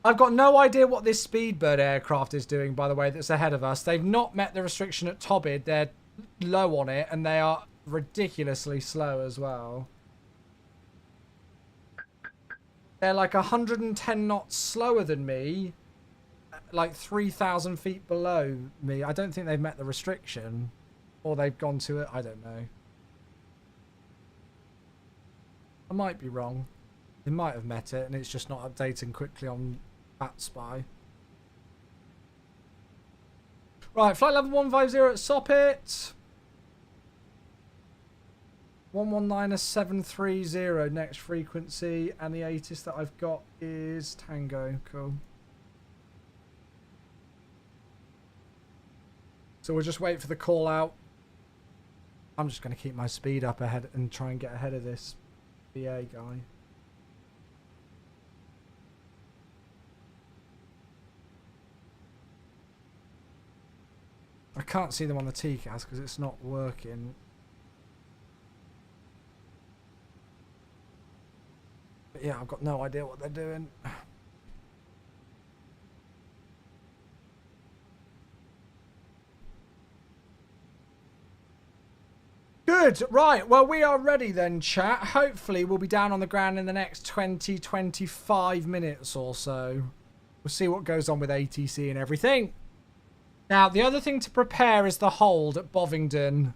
[SPEAKER 1] I've got no idea what this Speedbird aircraft is doing, by the way, that's ahead of us. They've not met the restriction at Tobid. They're low on it, and they are ridiculously slow as well. They're like 110 knots slower than me, like 3,000 feet below me. I don't think they've met the restriction, or they've gone to it. I don't know. I might be wrong. They might have met it, and it's just not updating quickly on BatSpy. Right, flight level 150 at Soppit. 119-730 next frequency, and the latest that I've got is Tango. Cool. So we'll just wait for the call out. I'm just going to keep my speed up ahead and try and get ahead of this BA guy. I can't see them on the TCAS because it's not working. But yeah, I've got no idea what they're doing. Good, right, well we are ready then, chat. Hopefully we'll be down on the ground in the next 20-25 minutes or so. We'll see what goes on with ATC and everything. Now, the other thing to prepare is the hold at Bovingdon.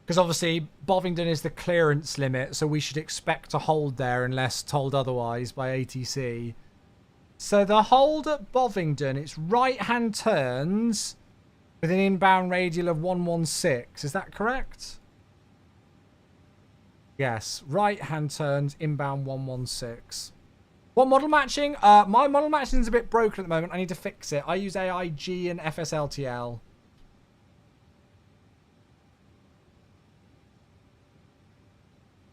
[SPEAKER 1] Because obviously Bovingdon is the clearance limit, so we should expect to hold there unless told otherwise by ATC. So the hold at Bovingdon, it's right-hand turns with an inbound radial of 116. Is that correct? Yes, right-hand turns, inbound 116. What model matching? My model matching is a bit broken at the moment. I need to fix it. I use AIG and FSLTL.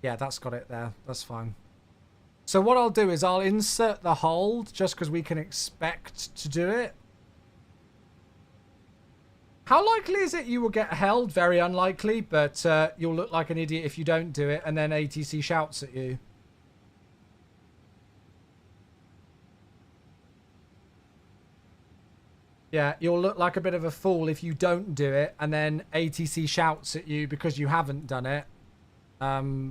[SPEAKER 1] Yeah, that's got it there. That's fine. So what I'll do is I'll insert the hold just because we can expect to do it. How likely is it you will get held? Very unlikely, but you'll look like an idiot if you don't do it and then ATC shouts at you. Yeah, you'll look like a bit of a fool if you don't do it and then ATC shouts at you because you haven't done it.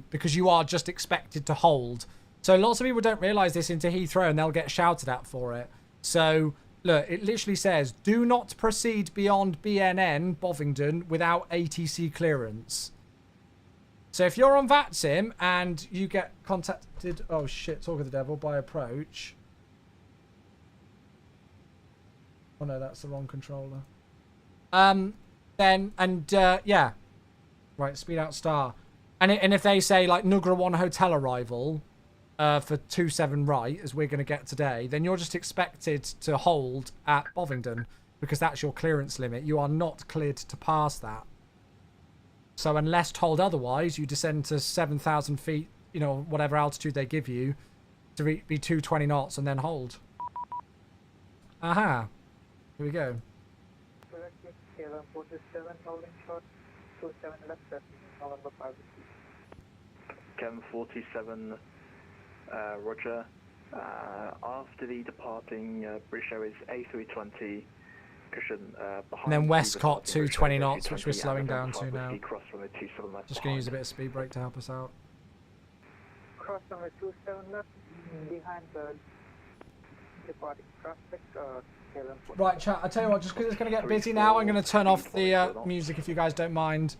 [SPEAKER 1] Because you are just expected to hold. So lots of people don't realise this into Heathrow and they'll get shouted at for it. So, look, it literally says, do not proceed beyond BNN, Bovingdon, without ATC clearance. So if you're on VATSIM and you get contacted, oh shit, talk of the devil, by approach. Oh no, that's the wrong controller. Yeah. Right, speed out star. And if they say, like, Nugra 1 hotel arrival for 27 right, as we're going to get today, then you're just expected to hold at Bovingdon because that's your clearance limit. You are not cleared to pass that. So unless told otherwise, you descend to 7,000 feet, you know, whatever altitude they give you, to be 220 knots and then hold. Aha. Here we go.
[SPEAKER 2] Chem 47, Roger. After the departing British Airways A320 cushion behind.
[SPEAKER 1] And then Westcott 220 knots, which we're slowing down to now. Just going to use a bit of speed brake to help us out.
[SPEAKER 3] Cross number 27 left, behind the departing prospect.
[SPEAKER 1] Right, chat, I tell you what, just because it's going to get busy now, I'm going to turn off the music if you guys don't mind.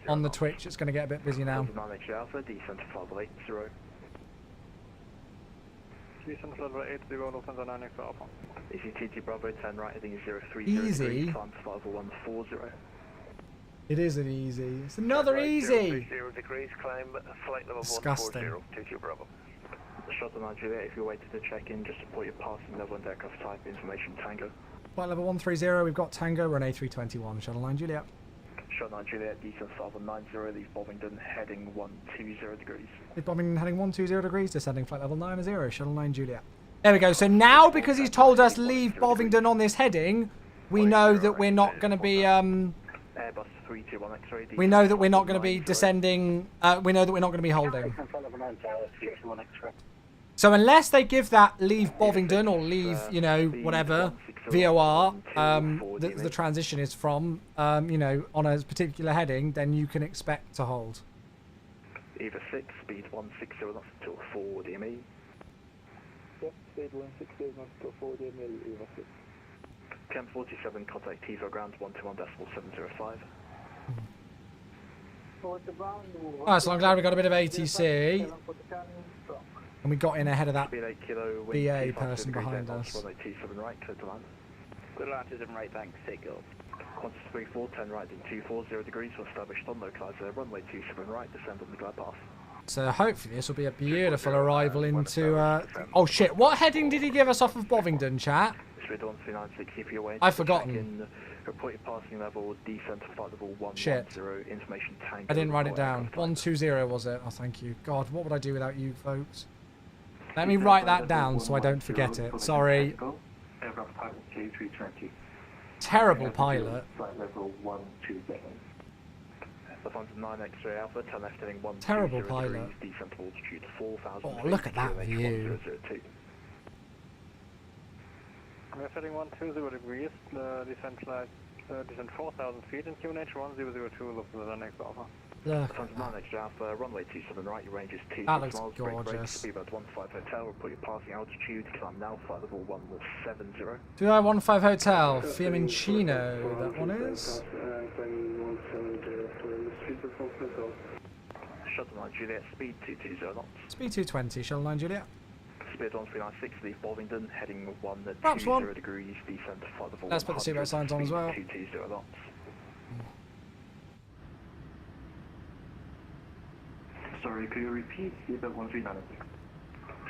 [SPEAKER 1] On the Twitch, it's going to get a bit busy now. Easy. It is an easy. It's another easy. Disgusting.
[SPEAKER 2] Shuttle 9 Juliet, if you're waiting to check in, just report your passing level and aircraft type information Tango.
[SPEAKER 1] Flight level 130, we've got Tango, we're an A321, Shuttle 9 Juliet.
[SPEAKER 2] Shuttle 9 Juliet, descent 5190, leave Bovingdon, heading 120 degrees.
[SPEAKER 1] Leave Bovingdon heading 120 degrees, descending flight level 90, Shuttle 9 Juliet. There we go, so now because he's told us leave Bovingdon on this heading, we know that we're not going to be,
[SPEAKER 2] Airbus 321 X-ray.
[SPEAKER 1] We know that we're not going to be descending, we know that we're not going to be holding. So unless they give that leave Bovingdon or leave, you know, whatever, VOR, the transition is from, you know, on a particular heading, then you can expect to hold.
[SPEAKER 2] Eva 6, speed 160 knots until 4 DME.
[SPEAKER 3] Yep, speed 160 knots until 4 DME, Eva 6.
[SPEAKER 2] Chem 47, contact TIFO ground 121.705.
[SPEAKER 1] Alright, so I'm glad we got a bit of ATC. And we got in ahead of that BA person behind us.
[SPEAKER 2] Good land is in right bank, Takeoff. Qantas 34, 10 right in 240 degrees, will establish on localizer, runway 27 right, descend on the glide path.
[SPEAKER 1] So hopefully this will be a beautiful arrival into, oh shit, what heading did he give us off of Bovingdon, chat? I've forgotten.
[SPEAKER 2] Report your passing level, descent to flight level 110,
[SPEAKER 1] shit.
[SPEAKER 2] information Tango.
[SPEAKER 1] I didn't write it down. 120 was it? Oh, thank you. God, what would I do without you folks? Let me write that down so I don't forget it. Sorry. Terrible pilot.
[SPEAKER 2] Lufthansa 9 X-ray Alpha, turn left heading 120
[SPEAKER 1] Terrible
[SPEAKER 2] degrees,
[SPEAKER 1] pilot.
[SPEAKER 2] descent to altitude 4,000
[SPEAKER 1] Oh,
[SPEAKER 2] feet,
[SPEAKER 1] look at that
[SPEAKER 2] QNH
[SPEAKER 1] view.
[SPEAKER 2] 1002.
[SPEAKER 3] We're heading 120 degrees, descent 4,000 feet in QNH 1002, Lufthansa 9 Alpha.
[SPEAKER 1] Look
[SPEAKER 2] Lufthansa
[SPEAKER 1] at
[SPEAKER 2] 9
[SPEAKER 1] that.
[SPEAKER 2] X-ray Alpha, runway 27 right, your range is 26
[SPEAKER 1] That looks
[SPEAKER 2] miles, brake,
[SPEAKER 1] gorgeous.
[SPEAKER 2] speedbird 15 hotel, report your passing altitude, climb now, flight level 170.
[SPEAKER 1] 2915 Hotel, Fiumicino, that one is.
[SPEAKER 2] Shuttle 9 Juliet, speed 220 knots.
[SPEAKER 1] Speed 220, Shuttle 9 Juliet.
[SPEAKER 2] Speed 1396, leave Bovingdon, heading
[SPEAKER 1] Perhaps one.
[SPEAKER 2] 120 degrees, descent to flight level
[SPEAKER 1] Let's put the seatbelt signs on as well.
[SPEAKER 2] 220 knots. Sorry, could you repeat? Speed 1396.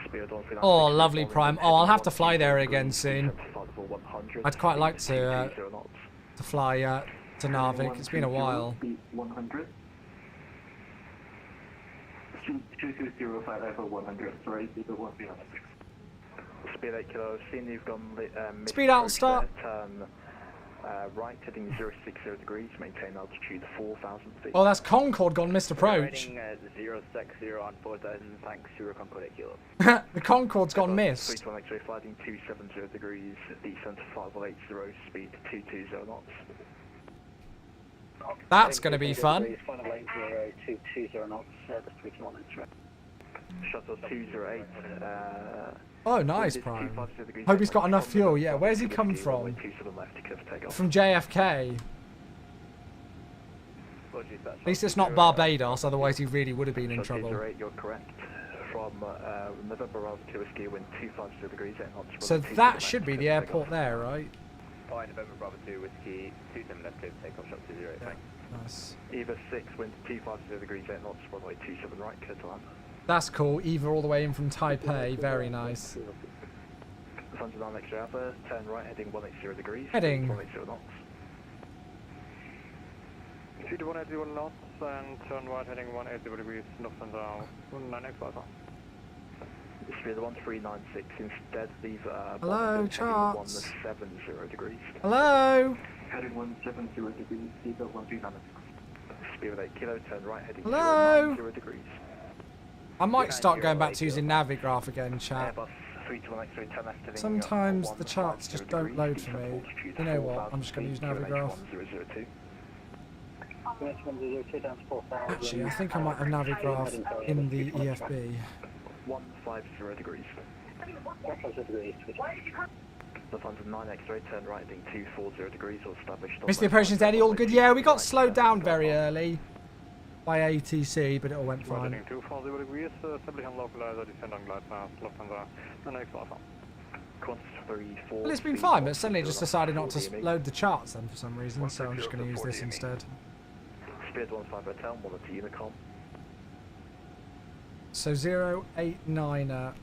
[SPEAKER 2] Speed 1396.
[SPEAKER 1] Oh, lovely Prime. Oh, I'll have to fly there again soon. I'd quite like to fly to Narvik. It's been a while.
[SPEAKER 2] 100. 2205 Echo 100. Sorry, speed 1396. Speed 8 kilo. Seeing you've gone
[SPEAKER 1] Speed out, start.
[SPEAKER 2] Turn right, heading 060 degrees. Maintain altitude 4,000 feet.
[SPEAKER 1] Oh, that's Concorde gone missed approach.
[SPEAKER 3] Heading 060 on 4,000, thanks, Zero Concorde 8 kilo.
[SPEAKER 1] The Concorde's gone missed.
[SPEAKER 2] 31 X-ray flighting 270 degrees. Descent to 580, speed 220 knots.
[SPEAKER 1] That's going to be fun.
[SPEAKER 3] Final line 0220 knots, the 321 X-ray.
[SPEAKER 2] Shuttle 208.
[SPEAKER 1] Oh, nice, Prime. Hope he's got enough fuel. Yeah, where's he come from? From JFK. At least it's not Barbados, otherwise he really would have been in trouble.
[SPEAKER 2] You're correct. From November Bravo 2 Whiskey, wind 250 degrees, 8 knots.
[SPEAKER 1] So that should be the airport there, right?
[SPEAKER 3] Hi, November Bravo 2 Whiskey, 27 left 2, takeoff, shot 208, thanks.
[SPEAKER 1] Nice.
[SPEAKER 2] Eva 6, wind 250 degrees, 8 knots, runway 27 right, clear to land.
[SPEAKER 1] That's cool. Eva all the way in from Taipei. Very nice.
[SPEAKER 2] Lufthansa 9 X-ray Alpha, turn right, heading 180 degrees.
[SPEAKER 1] Heading.
[SPEAKER 2] 180 knots.
[SPEAKER 3] Speed 180 knots and turn right heading 180 degrees, Lufthansa 9 X Alpha.
[SPEAKER 2] Speed 1396, instead leave
[SPEAKER 1] Hello,
[SPEAKER 2] Boston,
[SPEAKER 1] charts.
[SPEAKER 2] heading 170 degrees.
[SPEAKER 1] Hello.
[SPEAKER 2] Heading 170 degrees, speed 1396. Speed 8 kilo, turn right, heading
[SPEAKER 1] Hello.
[SPEAKER 2] 090 degrees.
[SPEAKER 1] I might start going back to using Navigraph again, chat.
[SPEAKER 2] Airbus 321 X-ray, turn left heading
[SPEAKER 1] Sometimes the charts
[SPEAKER 2] 150
[SPEAKER 1] just don't
[SPEAKER 2] degrees,
[SPEAKER 1] load for me.
[SPEAKER 2] descent altitude
[SPEAKER 1] You know what?
[SPEAKER 2] 4,000
[SPEAKER 1] I'm just going to use
[SPEAKER 2] feet,
[SPEAKER 1] Navigraph.
[SPEAKER 2] QNH 1002.
[SPEAKER 1] Actually, I think I might have Navigraph in the EFB.
[SPEAKER 2] 150 degrees. Lufthansa 9 X-ray, turn right heading 240 degrees, or established.
[SPEAKER 1] Missed the approaches, Eddie. All good? Yeah, we got slowed down very early by ATC, but it all went fine.
[SPEAKER 3] Heading 240 degrees, establish and localizer, descend on glide path, Lufthansa 9 X Alpha.
[SPEAKER 1] Well, it's been fine, but suddenly it just decided not to load the charts then for some reason, so I'm just going to use this instead.
[SPEAKER 2] Speed 15 Hotel, 1 to Unicom.
[SPEAKER 1] So 089er.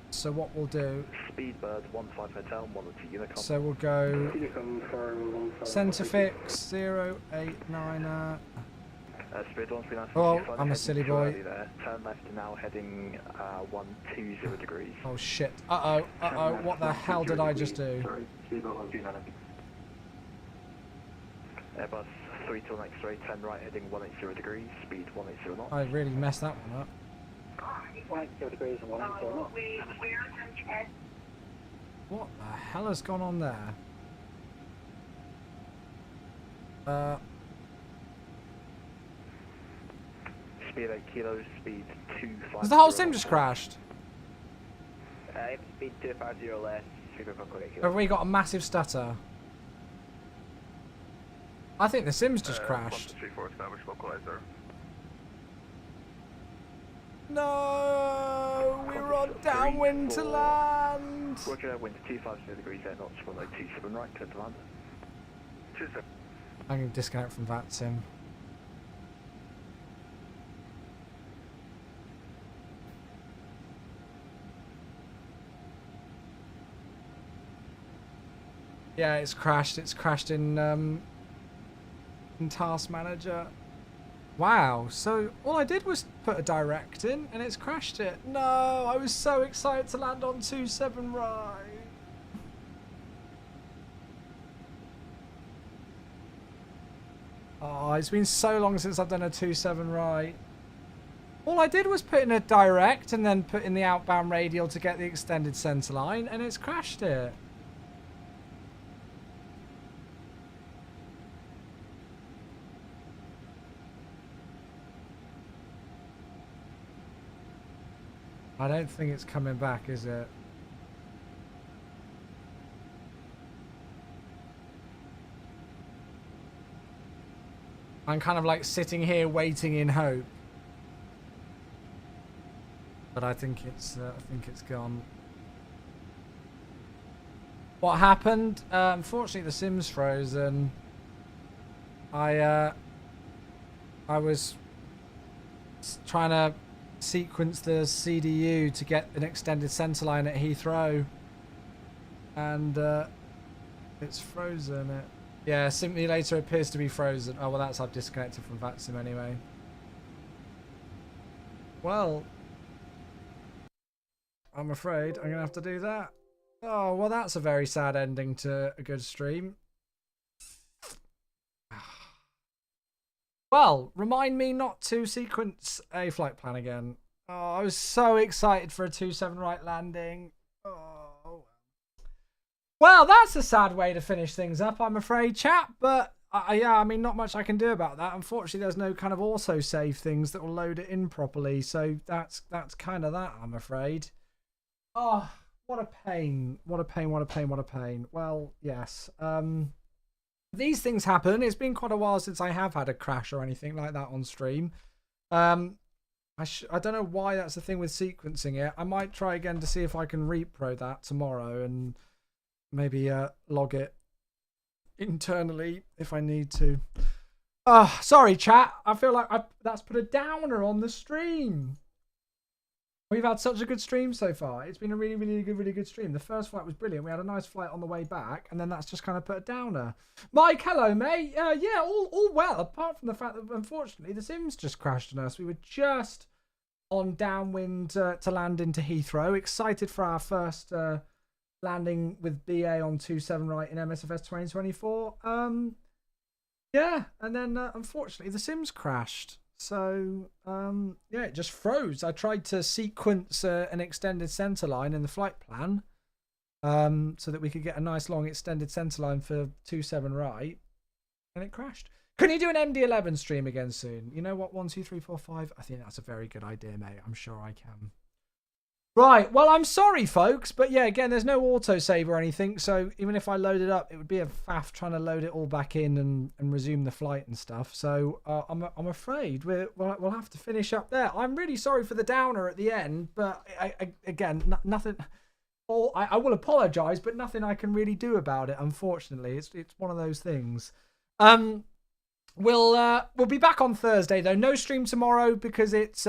[SPEAKER 1] So what we'll do,
[SPEAKER 2] Speedbird 15 Hotel, 1 to Unicom.
[SPEAKER 1] so we'll go centre fix 089er.
[SPEAKER 2] Speed 139.
[SPEAKER 1] Oh, I'm a silly boy.
[SPEAKER 2] Turn left now, heading 120 degrees.
[SPEAKER 1] Oh shit. Uh oh, what the hell did I just do?
[SPEAKER 2] Sorry, Speedbird 129. Airbus 321 X-ray, turn right heading 180 degrees, speed 180 knots.
[SPEAKER 1] I really messed that one up.
[SPEAKER 3] 180 degrees and 180 knots.
[SPEAKER 1] What the hell has gone on there?
[SPEAKER 2] Speed 8 kilos, speed 250.
[SPEAKER 1] Has the whole sim just crashed?
[SPEAKER 3] Speed 250 less, 3.8 kilo.
[SPEAKER 1] Have we got a massive stutter? I think the sim's just crashed.
[SPEAKER 2] 134 established localizer.
[SPEAKER 1] No, we're on downwind to land.
[SPEAKER 2] Roger, wind 250 degrees, 8 knots, runway 27 right, clear to land. 27.
[SPEAKER 1] I'm going to disconnect from that sim. Yeah, it's crashed. It's crashed in Task Manager. Wow, so all I did was put a direct in and it's crashed it. No, I was so excited to land on 27 right. Oh, it's been so long since I've done a 2-7 right. All I did was put in a direct and then put in the outbound radial to get the extended centre line, and it's crashed it. I don't think it's coming back, is it? I'm kind of like sitting here waiting in hope. But I think it's gone. What happened? Unfortunately, the sim's frozen. I was trying to sequence the CDU to get an extended centre line at Heathrow, and it's frozen. Yeah, simulator appears to be frozen. Oh well, that's I've disconnected from VATSIM anyway. Well, I'm afraid I'm gonna have to do that. Oh well, that's a very sad ending to a good stream. Well, remind me not to sequence a flight plan again. Oh, I was so excited for a 2-7 right landing. Oh. Well, that's a sad way to finish things up, I'm afraid, chat. But, yeah, I mean, not much I can do about that. Unfortunately, there's no kind of auto-save things that will load it in properly. So that's kind of that, I'm afraid. Oh, what a pain. What a pain, what a pain, what a pain. Well, yes. These things happen. It's been quite a while since I have had a crash or anything like that on stream. I don't know why that's the thing with sequencing it. I might try again to see if I can repro that tomorrow and maybe log it internally if I need to. Oh, sorry, chat. I feel like that's put a downer on the stream. We've had such a good stream so far. It's been a really good stream. The first flight was brilliant. We had a nice flight on the way back, and then that's just kind of put a downer. Mike, hello, mate. Yeah, all well, apart from the fact that, unfortunately, the Sims just crashed on us. We were just on downwind to land into Heathrow. Excited for our first landing with BA on 2-7 right in MSFS 2024. Yeah, and then, unfortunately, the Sims crashed. So, yeah, it just froze. I tried to sequence an extended centre line in the flight plan so that we could get a nice long extended centre line for 2-7 right, and it crashed. Can you do an MD-11 stream again soon? You know what, 1, 2, 3, 4, 5? I think that's a very good idea, mate. I'm sure I can. Right, well, I'm sorry, folks, but yeah, again, there's no autosave or anything, so even if I load it up, it would be a faff trying to load it all back in and resume the flight and stuff. So I'm afraid we'll have to finish up there. I'm really sorry for the downer at the end, but again, nothing. I will apologise, but nothing I can really do about it. Unfortunately, it's one of those things. We'll be back on Thursday though. No stream tomorrow because it's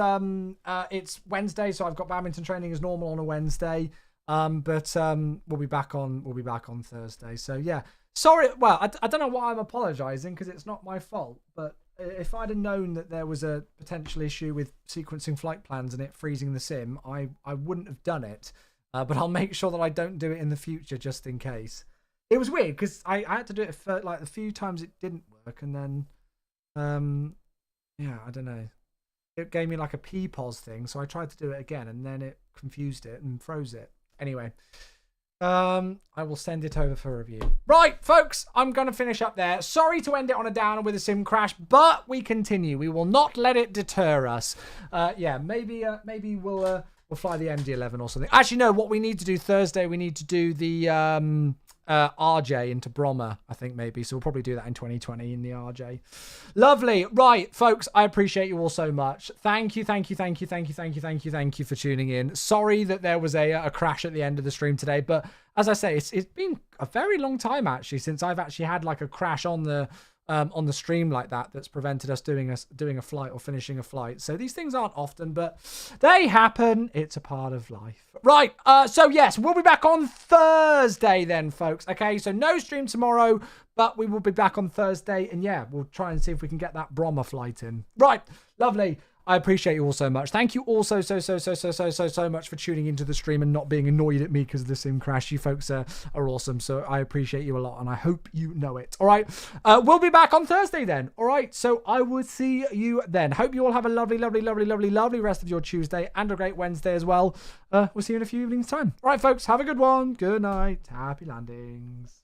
[SPEAKER 1] Wednesday, so I've got badminton training as normal on a Wednesday. But we'll be back on Thursday. So yeah, sorry. Well, I don't know why I'm apologising because it's not my fault. But if I'd have known that there was a potential issue with sequencing flight plans and it freezing the sim, I wouldn't have done it. But I'll make sure that I don't do it in the future just in case. It was weird because I had to do it for like a few times it didn't work, and then yeah, I don't know. It gave me like a PPOS thing, so I tried to do it again, and then it confused it and froze it. Anyway, I will send it over for review. Right, folks, I'm going to finish up there. Sorry to end it on a downer with a sim crash, but we continue. We will not let it deter us. Yeah, maybe we'll fly the MD-11 or something. Actually, no, what we need to do Thursday, we need to do the RJ into Brommer, I think maybe. So we'll probably do that in 2020 in the RJ. Lovely. Right, folks, I appreciate you all so much. Thank you for tuning in. Sorry that there was a crash at the end of the stream today, but as I say, it's been a very long time actually since I've actually had like a crash on the stream like that's prevented us doing a flight or finishing a flight. So these things aren't often, but they happen. It's a part of life. Right. So yes, we'll be back on Thursday then, folks. Okay. So no stream tomorrow, but we will be back on Thursday, and yeah, we'll try and see if we can get that Brommer flight in. Right. Lovely. I appreciate you all so much. Thank you all so much for tuning into the stream and not being annoyed at me because of the sim crash. You folks are awesome. So I appreciate you a lot and I hope you know it. All right. We'll be back on Thursday then. All right. So I will see you then. Hope you all have a lovely rest of your Tuesday and a great Wednesday as well. We'll see you in a few evenings' time. All right, folks. Have a good one. Good night. Happy landings.